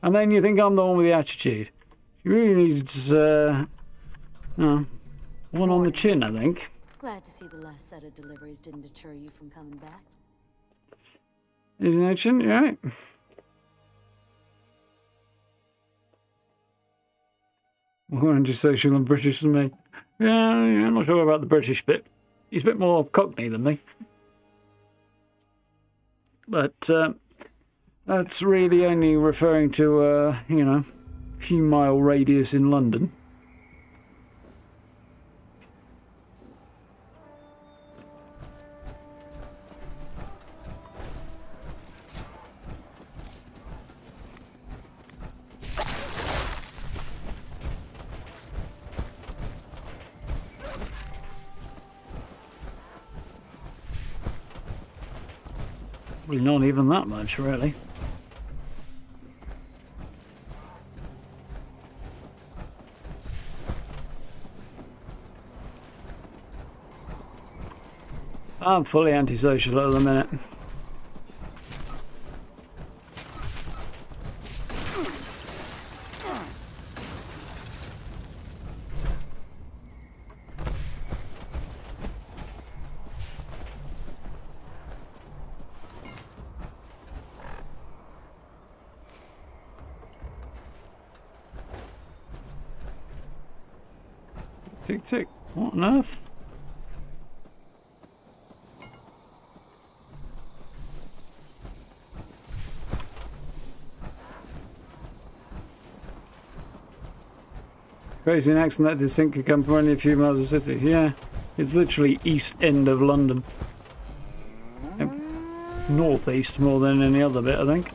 and then you think I'm the one with the attitude. You really needs one on the chin, I think. Glad to see the last set of deliveries didn't deter you from coming back. In action, you're right. More antisocial and British than me. Yeah, I'm not sure about the British bit. He's a bit more Cockney than me. But that's really only referring to, a few mile radius in London. Probably not even that much, really. I'm fully antisocial at the minute. Tick tick. What on earth? Crazy, an accent that distinct could come from only a few miles of the city. Yeah, it's literally east end of London. Yep. Northeast more than any other bit, I think.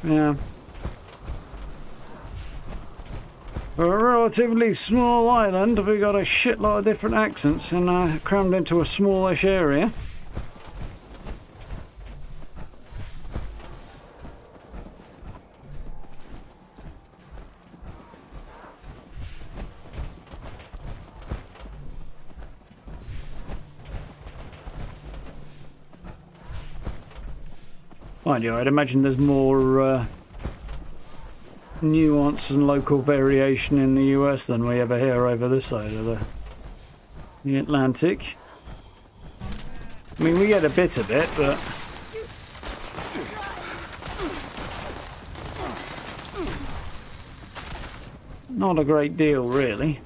Yeah. For a relatively small island, we got a shitload of different accents and crammed into a smallish area. Mind you, I'd imagine there's more nuance and local variation in the US than we ever hear over this side of the Atlantic. I mean, we get a bit of it, but not a great deal, really.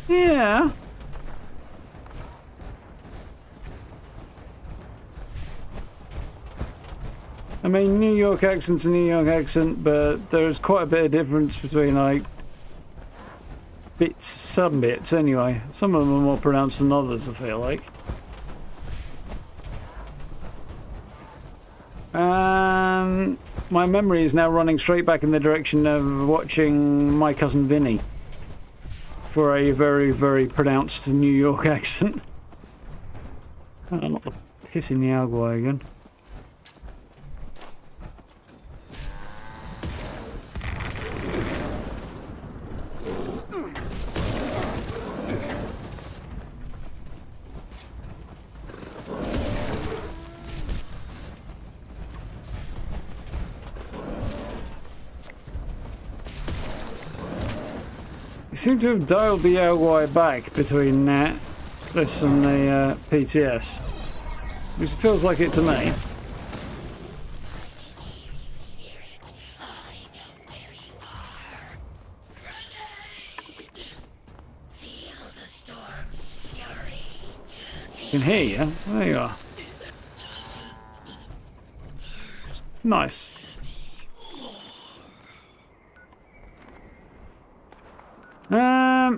Yeah. I mean, New York accent's a New York accent, but there's quite a bit of difference between, like, bits, some bits anyway. Some of them are more pronounced than others, I feel like. My memory is now running straight back in the direction of watching My Cousin Vinny for a very, very pronounced New York accent. Not the piss in the Alguay again. You seem to have dialed the Alguay back between this and the PTS. Which feels like it to me. I can hear you. There you are. Nice.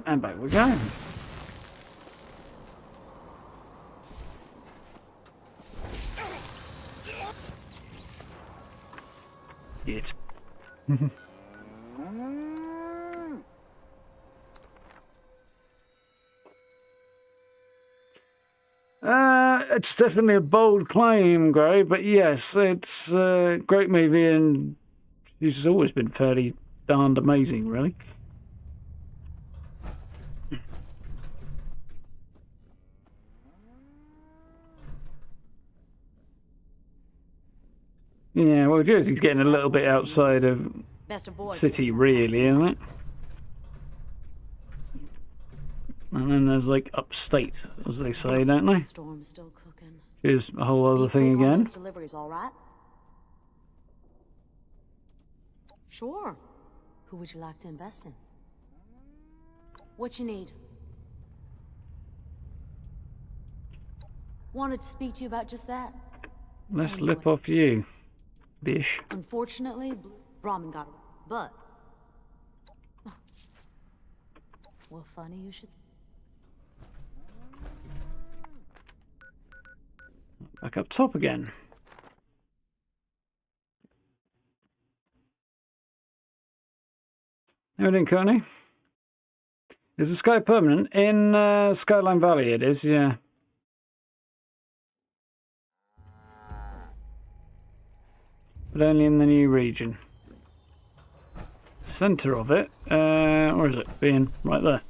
And back we go. It. It's definitely a bold claim, Gray, but yes, it's a great movie and it's always been fairly darned amazing, really. Yeah, well, Jersey's getting a little bit outside of city, really, isn't it? And then there's, like, upstate, as they say, don't they? Here's a whole other thing again. Deliveries, all right? Sure. Who would you like to invest in? What you need? Wanted to speak to you about just that. Let's lip off you. Bish. Unfortunately, Brahmin got away. But... well, funny you should... Back up top again. How are we doing, Coney? Is the sky permanent? In Skyline Valley it is, yeah. But only in the new region. Centre of it, where is it? Being right there.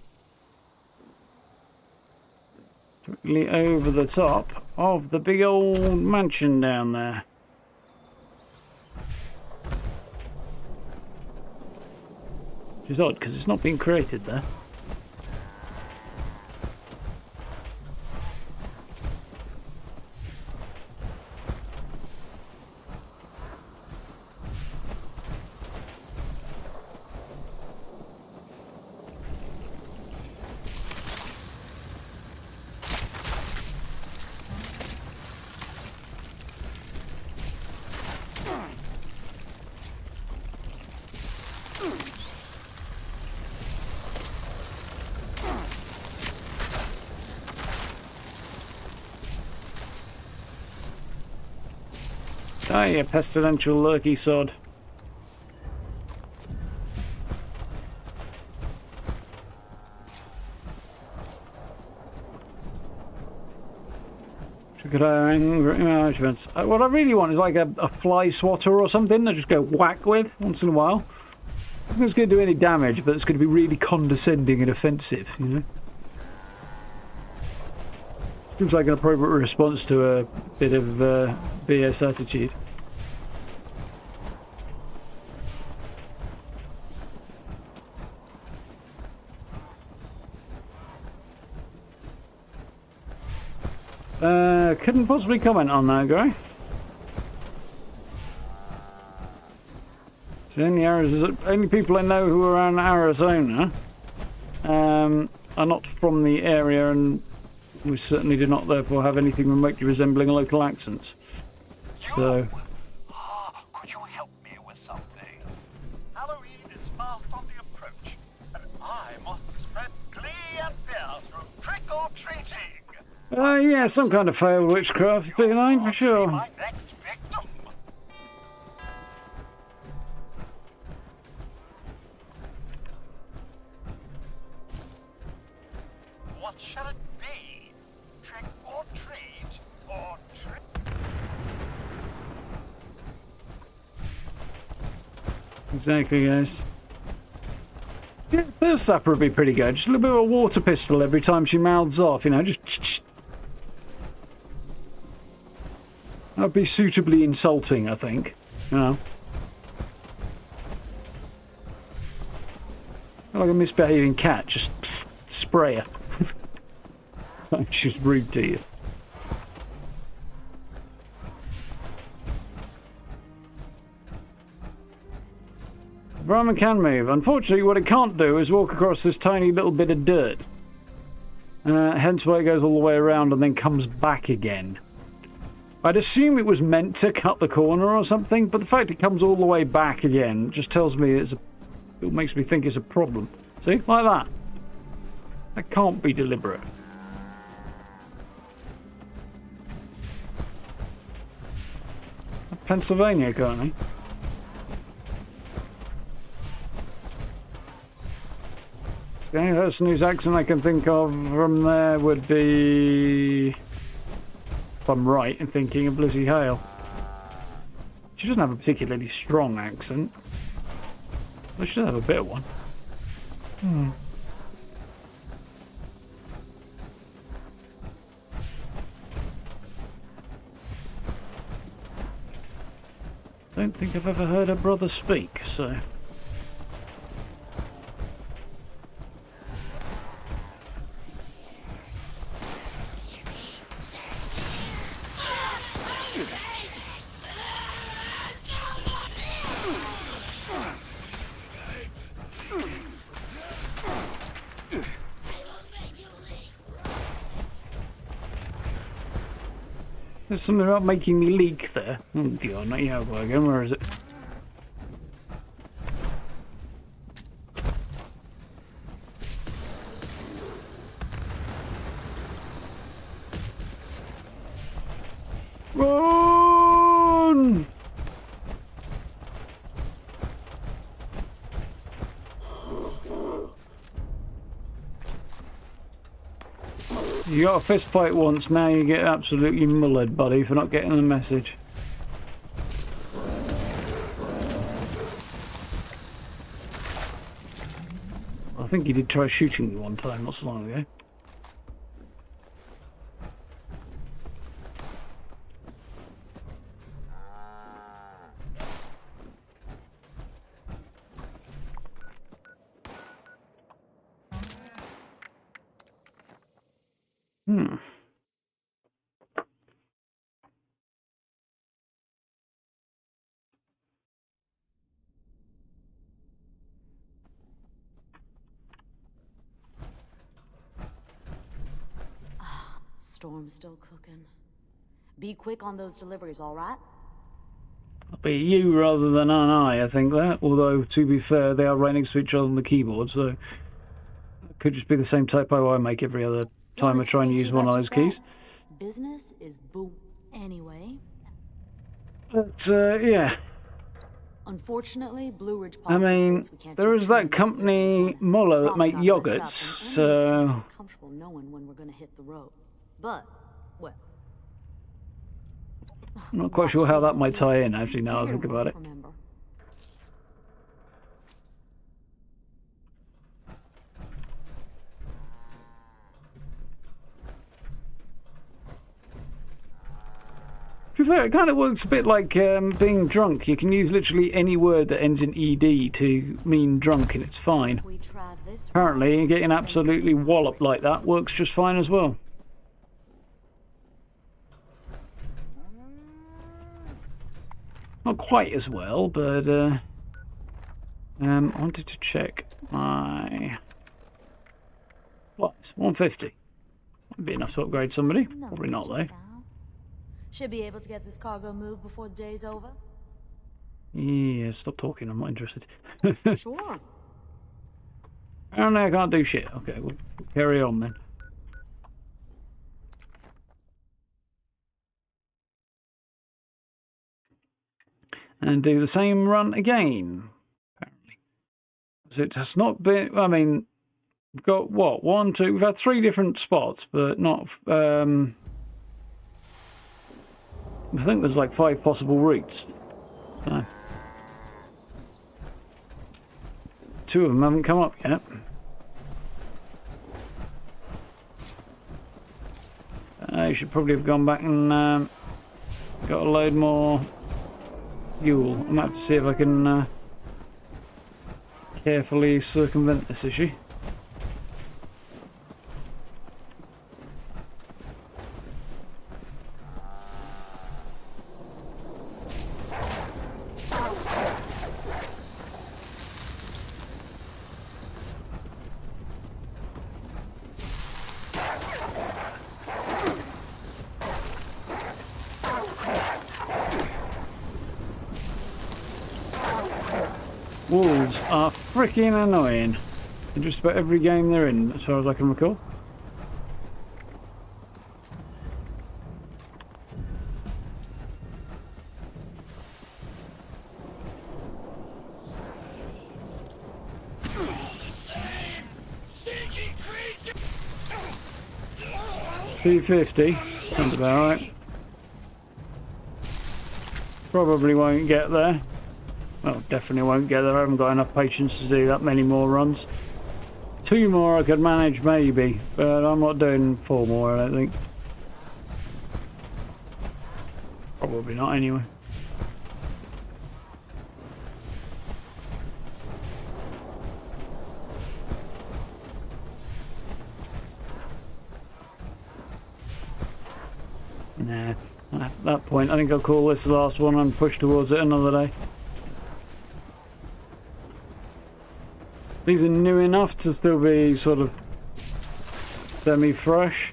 Directly over the top of the big old mansion down there. Which is odd, because it's not being created there. Ah, you pestilential lurky sod. What I really want is like a fly swatter or something that just go whack with once in a while. I don't think it's going to do any damage, but it's going to be really condescending and offensive, you know? Seems like an appropriate response to a bit of BS attitude. Couldn't possibly comment on that, guy. So only people I know who are around Arizona are not from the area, and we certainly do not therefore have anything remotely resembling local accents. So. Could you help me with something? Halloween is fast on the approach, and I must spread glee and fear through trick-or-treating. Yeah, some kind of failed witchcraft, B9 for sure. My next victim. What shall it be? Trick or treat, or trick? Exactly, guys. Yeah, the sapper would be pretty good. Just a little bit of a water pistol every time she mouths off, you know, just. That'd be suitably insulting, I think. You know. Like a misbehaving cat, just spray her. She's rude to you. Brahmin can move. Unfortunately, what it can't do is walk across this tiny little bit of dirt. Hence why it goes all the way around and then comes back again. I'd assume it was meant to cut the corner or something, but the fact it comes all the way back again just tells me it makes me think it's a problem. See? Like that. That can't be deliberate. Pennsylvania, currently. The only person whose accent I can think of from there would be, if I'm right in thinking of Lizzie Hale. She doesn't have a particularly strong accent. But she does have a bit of one. Don't think I've ever heard her brother speak, so... There's something about making me leak there. Oh god, not yet again. Where is it? Run! You got a fist fight once, now you get absolutely mullered, buddy, for not getting the message. I think he did try shooting me one time, not so long ago. Storm's still cooking. Be quick on those deliveries, all right? It'll be you rather than I think that. Although, to be fair, they are right next to each other on the keyboard, so it could just be the same typo I make every other time I try and use one of those keys. Business is boom anyway. But, yeah. Unfortunately, Blue Ridge I mean, there is that company, Muller, that make yogurts, so... Comfortable knowing when we're gonna hit the road. But, well... I'm not quite sure how that might tie in, actually, now I think about it. To be fair, it kind of works a bit like being drunk. You can use literally any word that ends in ED to mean drunk and it's fine. Apparently, getting absolutely walloped like that works just fine as well. Not quite as well, but I wanted to check my... What? It's 150. Would be enough to upgrade somebody. Probably not, though. Should be able to get this cargo moved before the day's over. Yeah, stop talking. I'm not interested. Sure. Apparently I can't do shit. Okay, we'll carry on then. And do the same run again, apparently. So it has not been... I mean, we've got, what, 1, 2... We've had 3 different spots, but not... I think there's like 5 possible routes. So 2 of them haven't come up yet. You should probably have gone back and got a load more fuel. I might have to see if I can carefully circumvent this issue. Wolves are freaking annoying in just about every game they're in, as far as I can recall. $250, sounds about right. Probably won't get there. Well, definitely won't get there. I haven't got enough patience to do that many more runs. 2 more I could manage maybe, but I'm not doing 4 more, I don't think. Probably not anyway. Nah, at that point I think I'll call this the last one and push towards it another day. These are new enough to still be sort of semi-fresh,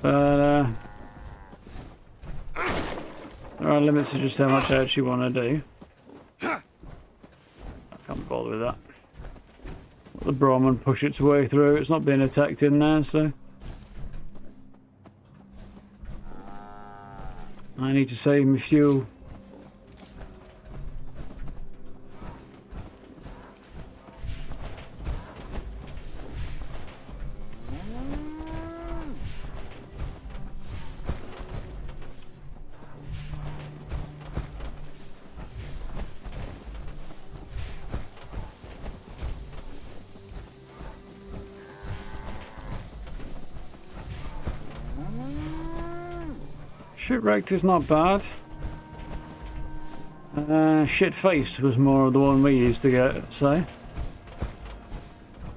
but There are limits to just how much I actually want to do. I can't bother with that. Let the Brahmin push its way through. It's not being attacked in now, so... I need to save my fuel. Shipwrecked is not bad. Shit-faced was more of the one we used to get, so...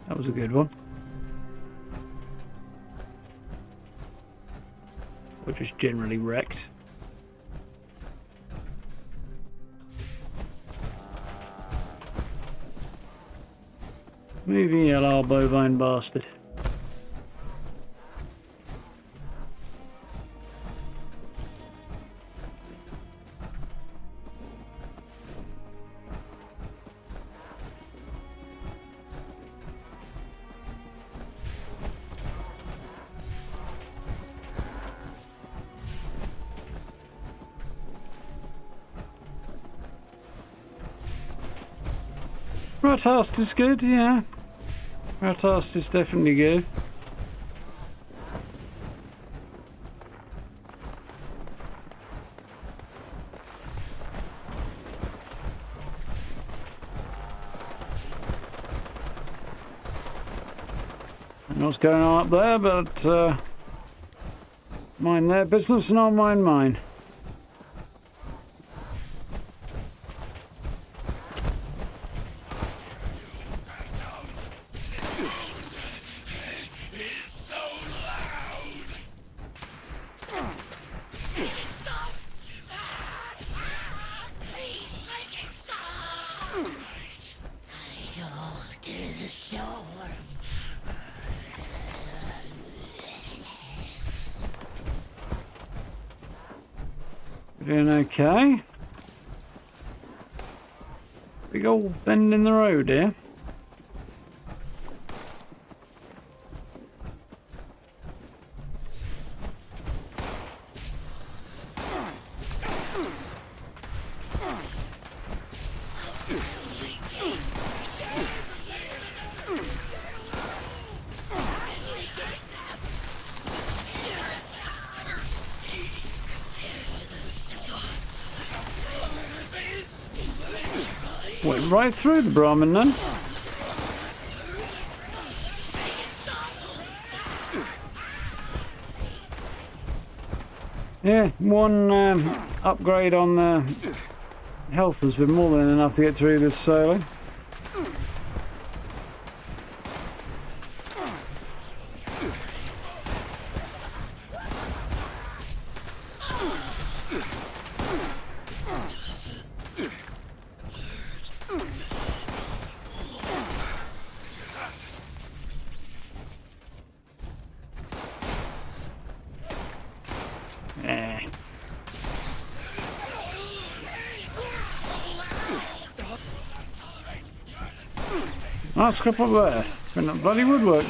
That was a good one. Or just generally wrecked. Moving yellow bovine bastard. Ratast is good, yeah. Ratast is definitely good. I don't know what's going on up there, but mind their business and I'll mind mine. Doing okay. Big old bend in the road here. Went right through the Brahmin then. Yeah, one upgrade on the health has been more than enough to get through this solo. Nice scrap up there. Been that bloody woodwork.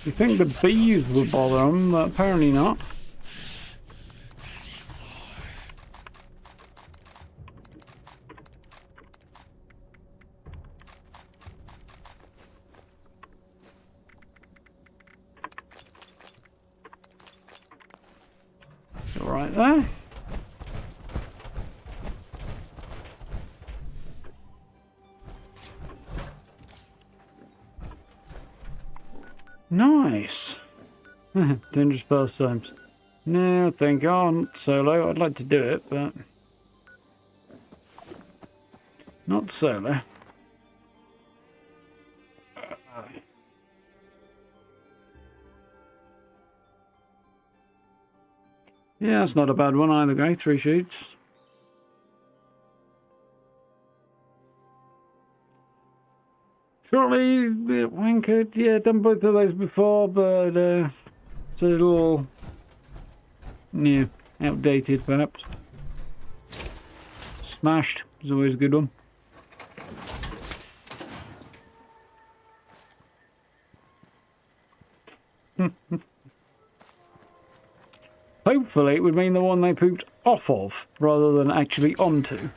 You think the bees would bother them, but apparently not. Right there. Nice. Dangerous pastimes. No, I think not solo. I'd like to do it, but not solo. Yeah, that's not a bad one either, guy. 3 sheets. Shortly, wankered. Yeah, done both of those before, but it's a little, yeah, outdated perhaps. Smashed is always a good one. Hopefully it would mean the one they pooped off of rather than actually onto.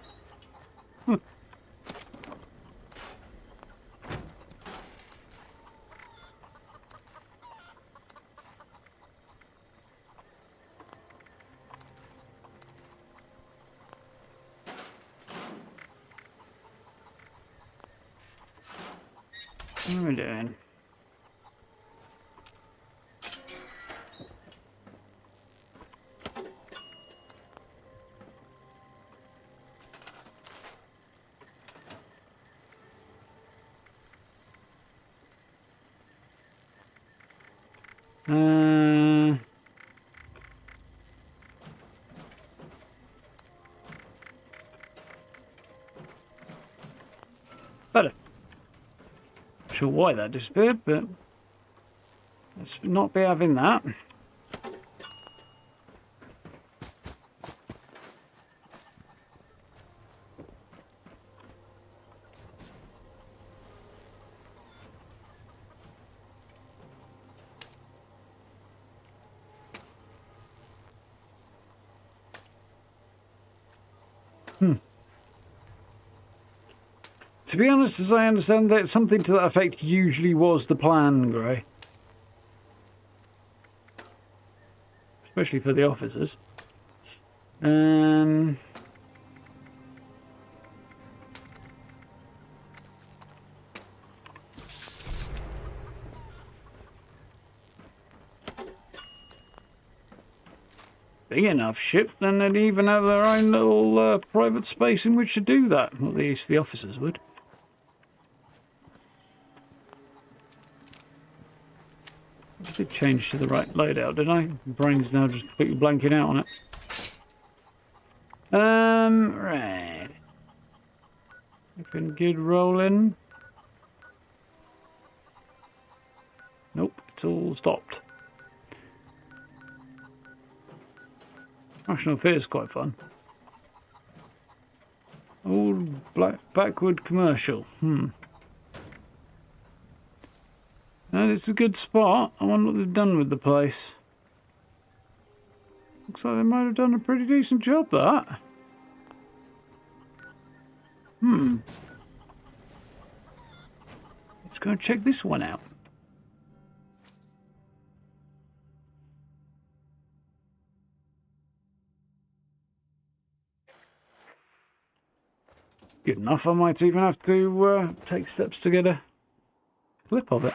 What are we doing? Better. Not sure why that disappeared, but let's not be having that. To be honest, as I understand that, something to that effect usually was the plan, Grey. Especially for the officers. Big enough ship, then they'd even have their own little private space in which to do that. Well, at least the officers would. I did change to the right loadout, did I? My brain's now just completely blanking out on it. Right. Anything good rolling? Nope, it's all stopped. National Fair is quite fun. Old backward commercial. And it's a good spot. I wonder what they've done with the place. Looks like they might have done a pretty decent job, that. Let's go and check this one out. Good enough. I might even have to take steps to get a clip of it.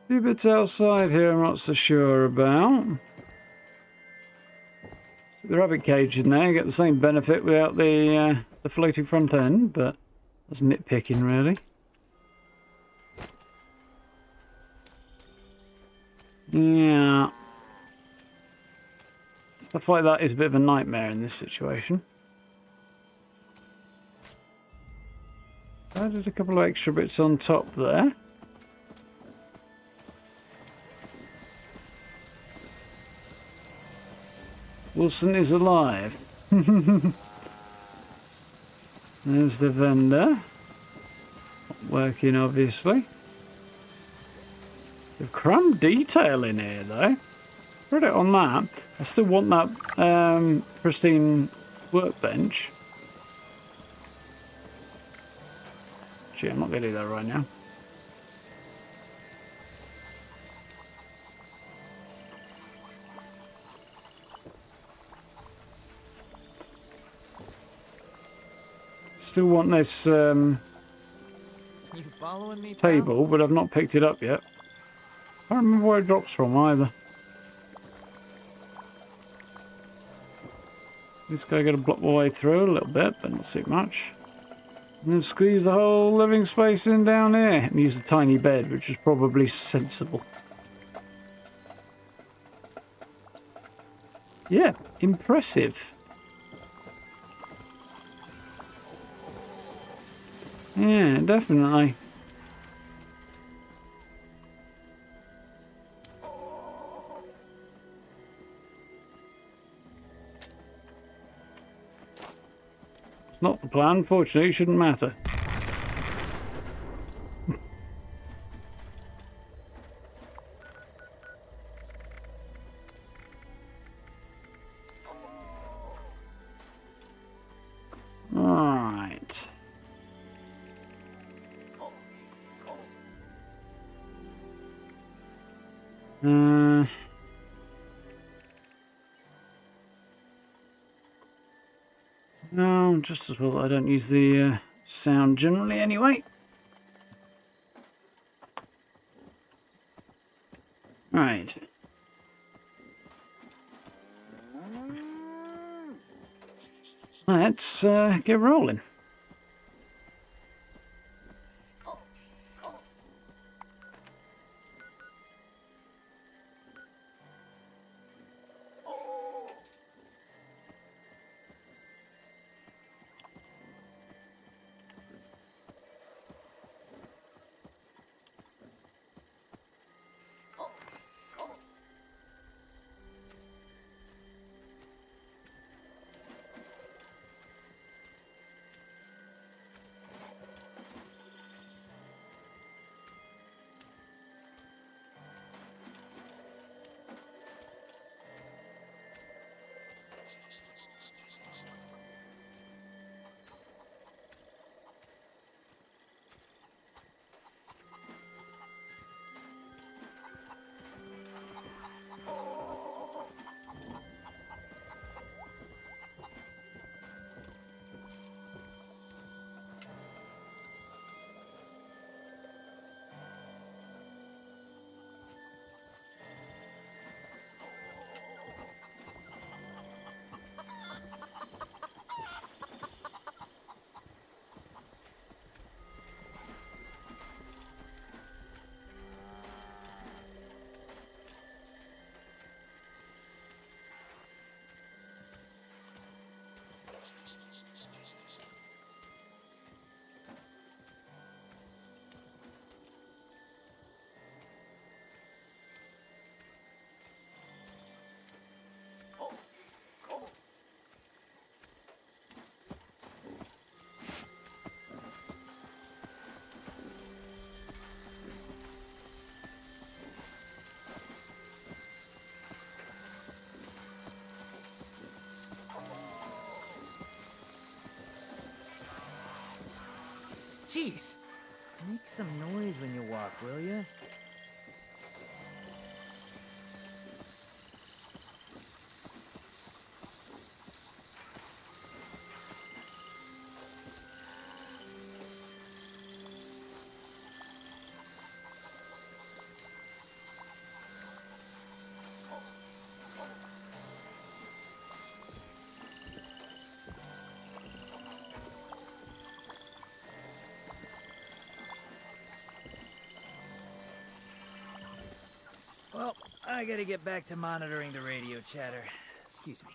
A few bits outside here I'm not so sure about. So the rabbit cage in there, you get the same benefit without the floating front end, but that's nitpicking really. Yeah. Stuff like that is a bit of a nightmare in this situation. Added a couple of extra bits on top there. Wilson is alive. There's the vendor. Working, obviously. There's crammed detail in here, though. Put it on that. I still want that pristine workbench. Gee, I'm not going to do that right now. Still want this You following me, table, but I've not picked it up yet. I don't remember where it drops from either. This guy got to block my way through a little bit, but not too much. And then squeeze the whole living space in down here and use a tiny bed, which is probably sensible. Yeah, impressive. Yeah, definitely. It's not the plan, fortunately, it shouldn't matter. Alright. No, just as well I don't use the sound generally anyway. Right. Let's get rolling. Jeez. Make some noise when you walk, will ya? Well, I gotta get back to monitoring the radio chatter. Excuse me.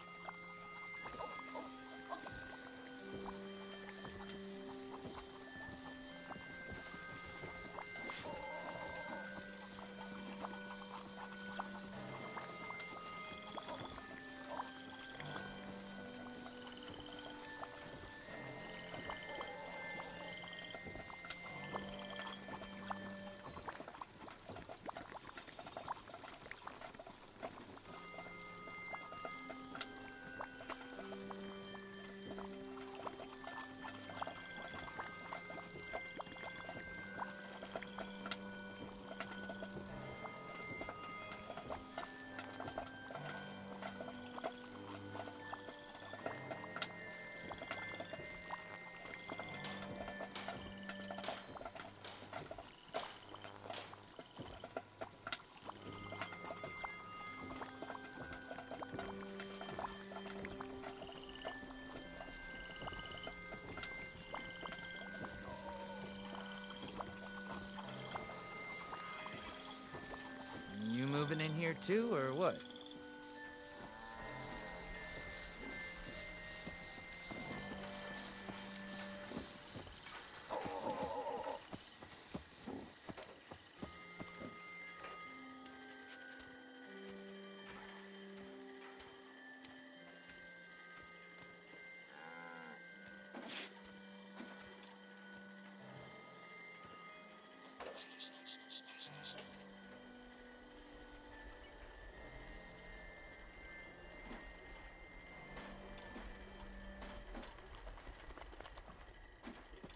here too, or what?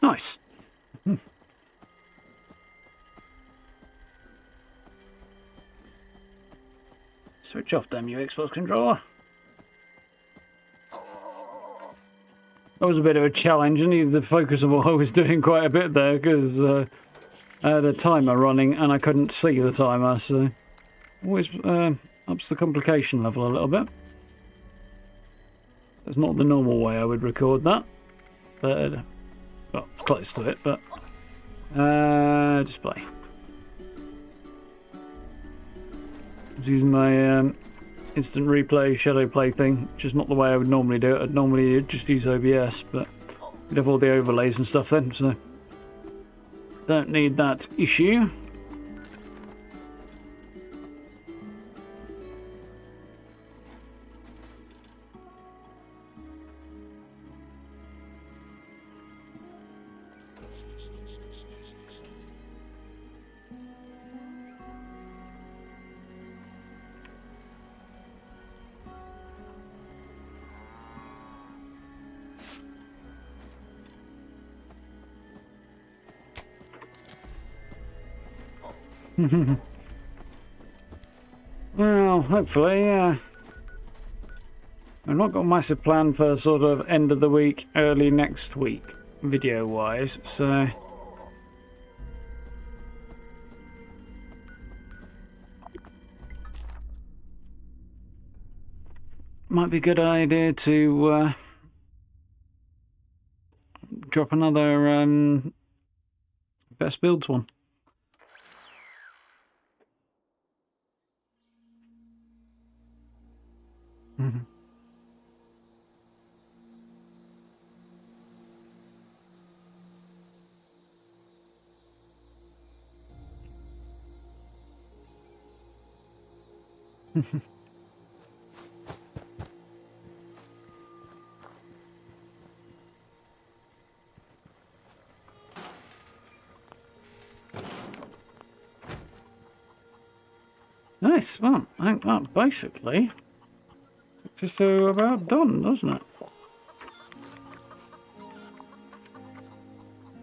Nice. Switch off, damn you, Xbox controller. That was a bit of a challenge. I needed to focus on what I was doing quite a bit there because I had a timer running and I couldn't see the timer, so always ups the complication level a little bit. So it's not the normal way I would record that, but well, it's close to it, but display. I was using my instant replay, shadow play thing, which is not the way I would normally do it. I'd normally just use OBS, but you'd have all the overlays and stuff then, so don't need that issue. Well, hopefully, I've not got a massive plan for sort of end of the week, early next week, video-wise, so might be a good idea to drop another best builds one. Nice. Well, I think that basically just about done, doesn't it?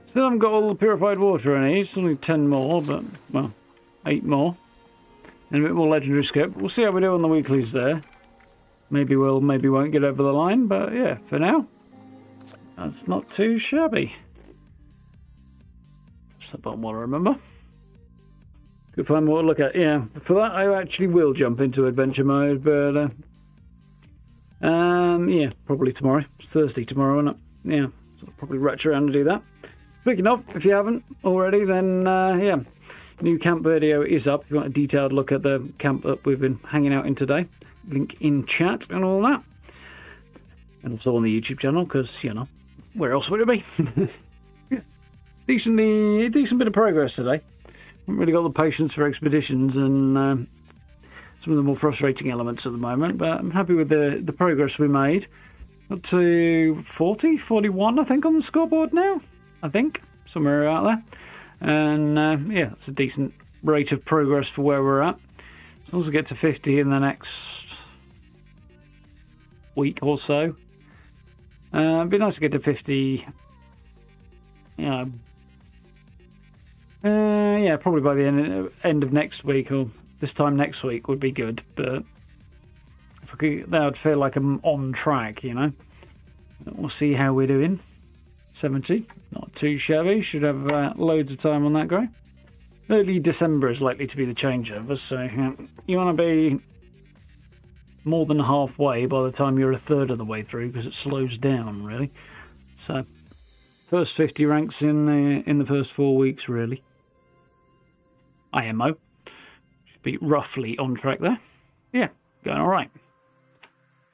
Still haven't got all the purified water I need. Still need 10 more, but, well, 8 more. And a bit more legendary scope. We'll see how we do on the weeklies there. Maybe we'll, maybe won't get over the line, but yeah, for now, that's not too shabby. Just that bottom one, I remember. Could find more to look at. Yeah, for that I actually will jump into adventure mode, but yeah, probably tomorrow. It's Thursday tomorrow, isn't it? Yeah, so I'll probably rush around to do that. Speaking of, if you haven't already, then yeah, new camp video is up. If you want a detailed look at the camp that we've been hanging out in today, link in chat and all that, and also on the YouTube channel, because you know, where else would it be? Yeah. Decent bit of progress today. Haven't really got the patience for expeditions and some of the more frustrating elements at the moment, but I'm happy with the progress we made. Up to 40, 41, I think, on the scoreboard now. I think, somewhere out there. And yeah, it's a decent rate of progress for where we're at. As long as I get to 50 in the next week or so. It'd be nice to get to 50, you know, yeah, probably by the end of next week or this time next week would be good. But if I could, that would feel like I'm on track, you know. We'll see how we're doing. 70, not too shabby. Should have loads of time on that go. Early December is likely to be the changeover, so you want to be more than halfway by the time you're a third of the way through, because it slows down really. So first 50 ranks in the first 4 weeks really. IMO should be roughly on track there. Yeah, going all right.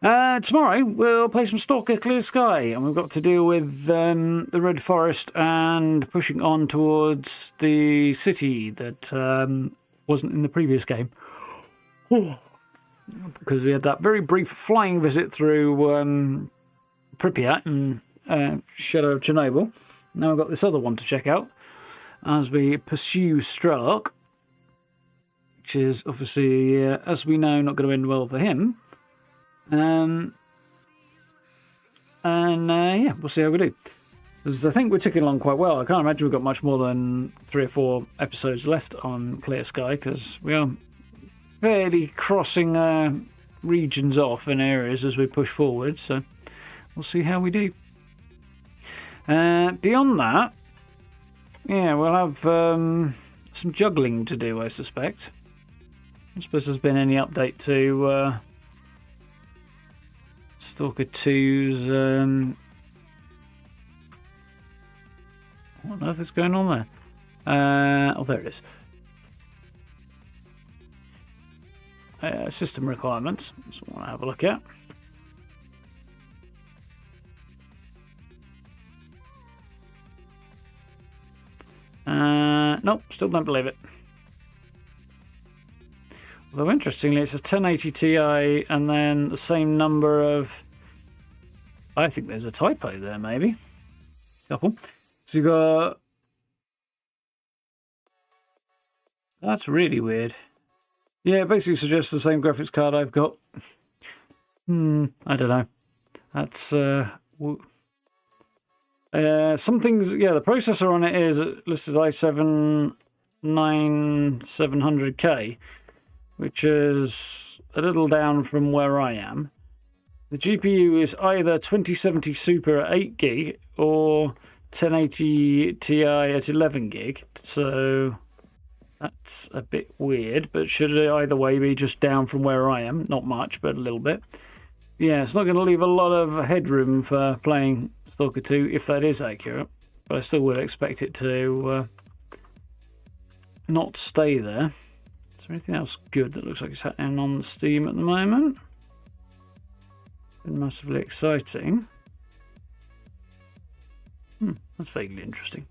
Tomorrow we'll play some Stalker Clear Sky, and we've got to deal with the Red Forest and pushing on towards the city that wasn't in the previous game. Because we had that very brief flying visit through Pripyat and Shadow of Chernobyl. Now we've got this other one to check out as we pursue Strelok, which is obviously, as we know, not going to end well for him. Yeah, we'll see how we do. Because I think we're ticking along quite well. I can't imagine we've got much more than 3 or 4 episodes left on Clear Sky, because we are fairly crossing regions off in areas as we push forward, so we'll see how we do. Beyond that, yeah, we'll have some juggling to do, I suspect. I suppose there's been any update to Stalker 2's... what on earth is going on there? Oh, there it is. System requirements. That's what I want to have a look at. Nope, still don't believe it. Although interestingly, it's a 1080 Ti and then the same number of... I think there's a typo there, maybe. Couple. So you've got... That's really weird. Yeah, it basically suggests the same graphics card I've got. I don't know. That's... some things... Yeah, the processor on it is listed i7-9700K, which is a little down from where I am. The GPU is either 2070 Super at 8 gig or 1080 Ti at 11 gig. So that's a bit weird, but should it either way be just down from where I am? Not much, but a little bit. Yeah, it's not going to leave a lot of headroom for playing Stalker 2 if that is accurate, but I still would expect it to not stay there. Is there anything else good that looks like it's happening on Steam at the moment? Been massively exciting. That's vaguely interesting.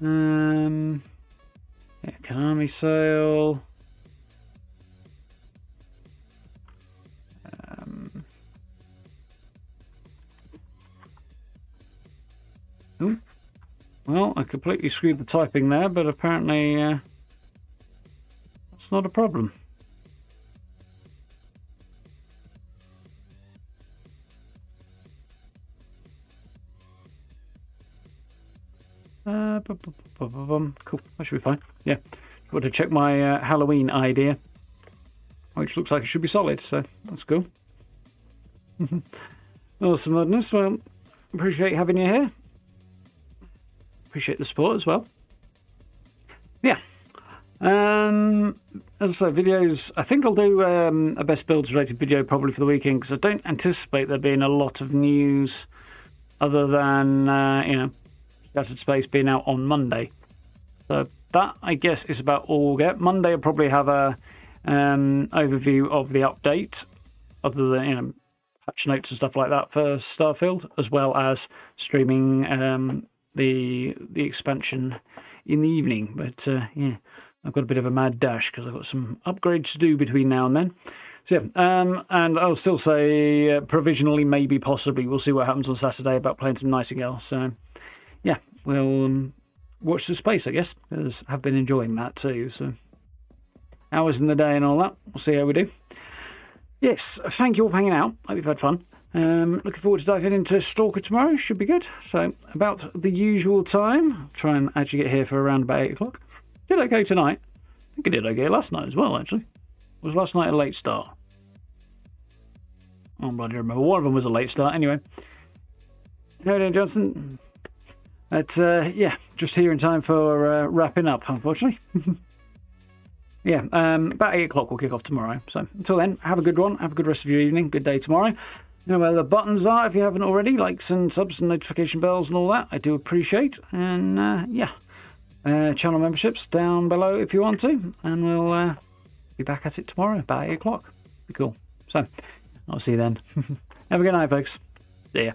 Yeah, Konami sale. Ooh. Well, I completely screwed the typing there, but apparently that's not a problem. Cool, that should be fine. Yeah, got to check my Halloween idea, which looks like it should be solid, so that's cool. Awesome, madness. Well, appreciate having you here. Appreciate the support as well. Yeah. Also, videos. I think I'll do a best builds related video probably for the weekend, because I don't anticipate there being a lot of news other than Scattered Space being out on Monday. So that, I guess, is about all we'll get. Monday I'll probably have a overview of the update, other than patch notes and stuff like that for Starfield, as well as streaming the expansion in the evening. But yeah, I've got a bit of a mad dash because I've got some upgrades to do between now and then. So yeah, and I'll still say provisionally, maybe, possibly, we'll see what happens on Saturday about playing some Nightingale. So yeah, we'll watch the space, I guess, because I've been enjoying that too. So hours in the day and all that, we'll see how we do. Yes, thank you all for hanging out. Hope you've had fun. Looking forward to diving into Stalker tomorrow. Should be good. So about the usual time. I'll try and actually get here for around about 8 o'clock. Did okay tonight. I think I did okay last night as well, actually. Was last night a late start? Oh, I'm bloody remember. One of them was a late start. Anyway. How are you doing, Johnson? But yeah, just here in time for wrapping up, unfortunately. Yeah, about 8 o'clock we'll kick off tomorrow. So until then, have a good one. Have a good rest of your evening. Good day tomorrow. You know where the buttons are if you haven't already. Likes and subs and notification bells and all that. I do appreciate. And yeah, channel memberships down below if you want to, and we'll be back at it tomorrow about 8 o'clock. Be cool. So I'll see you then. Have a good night, folks. See ya.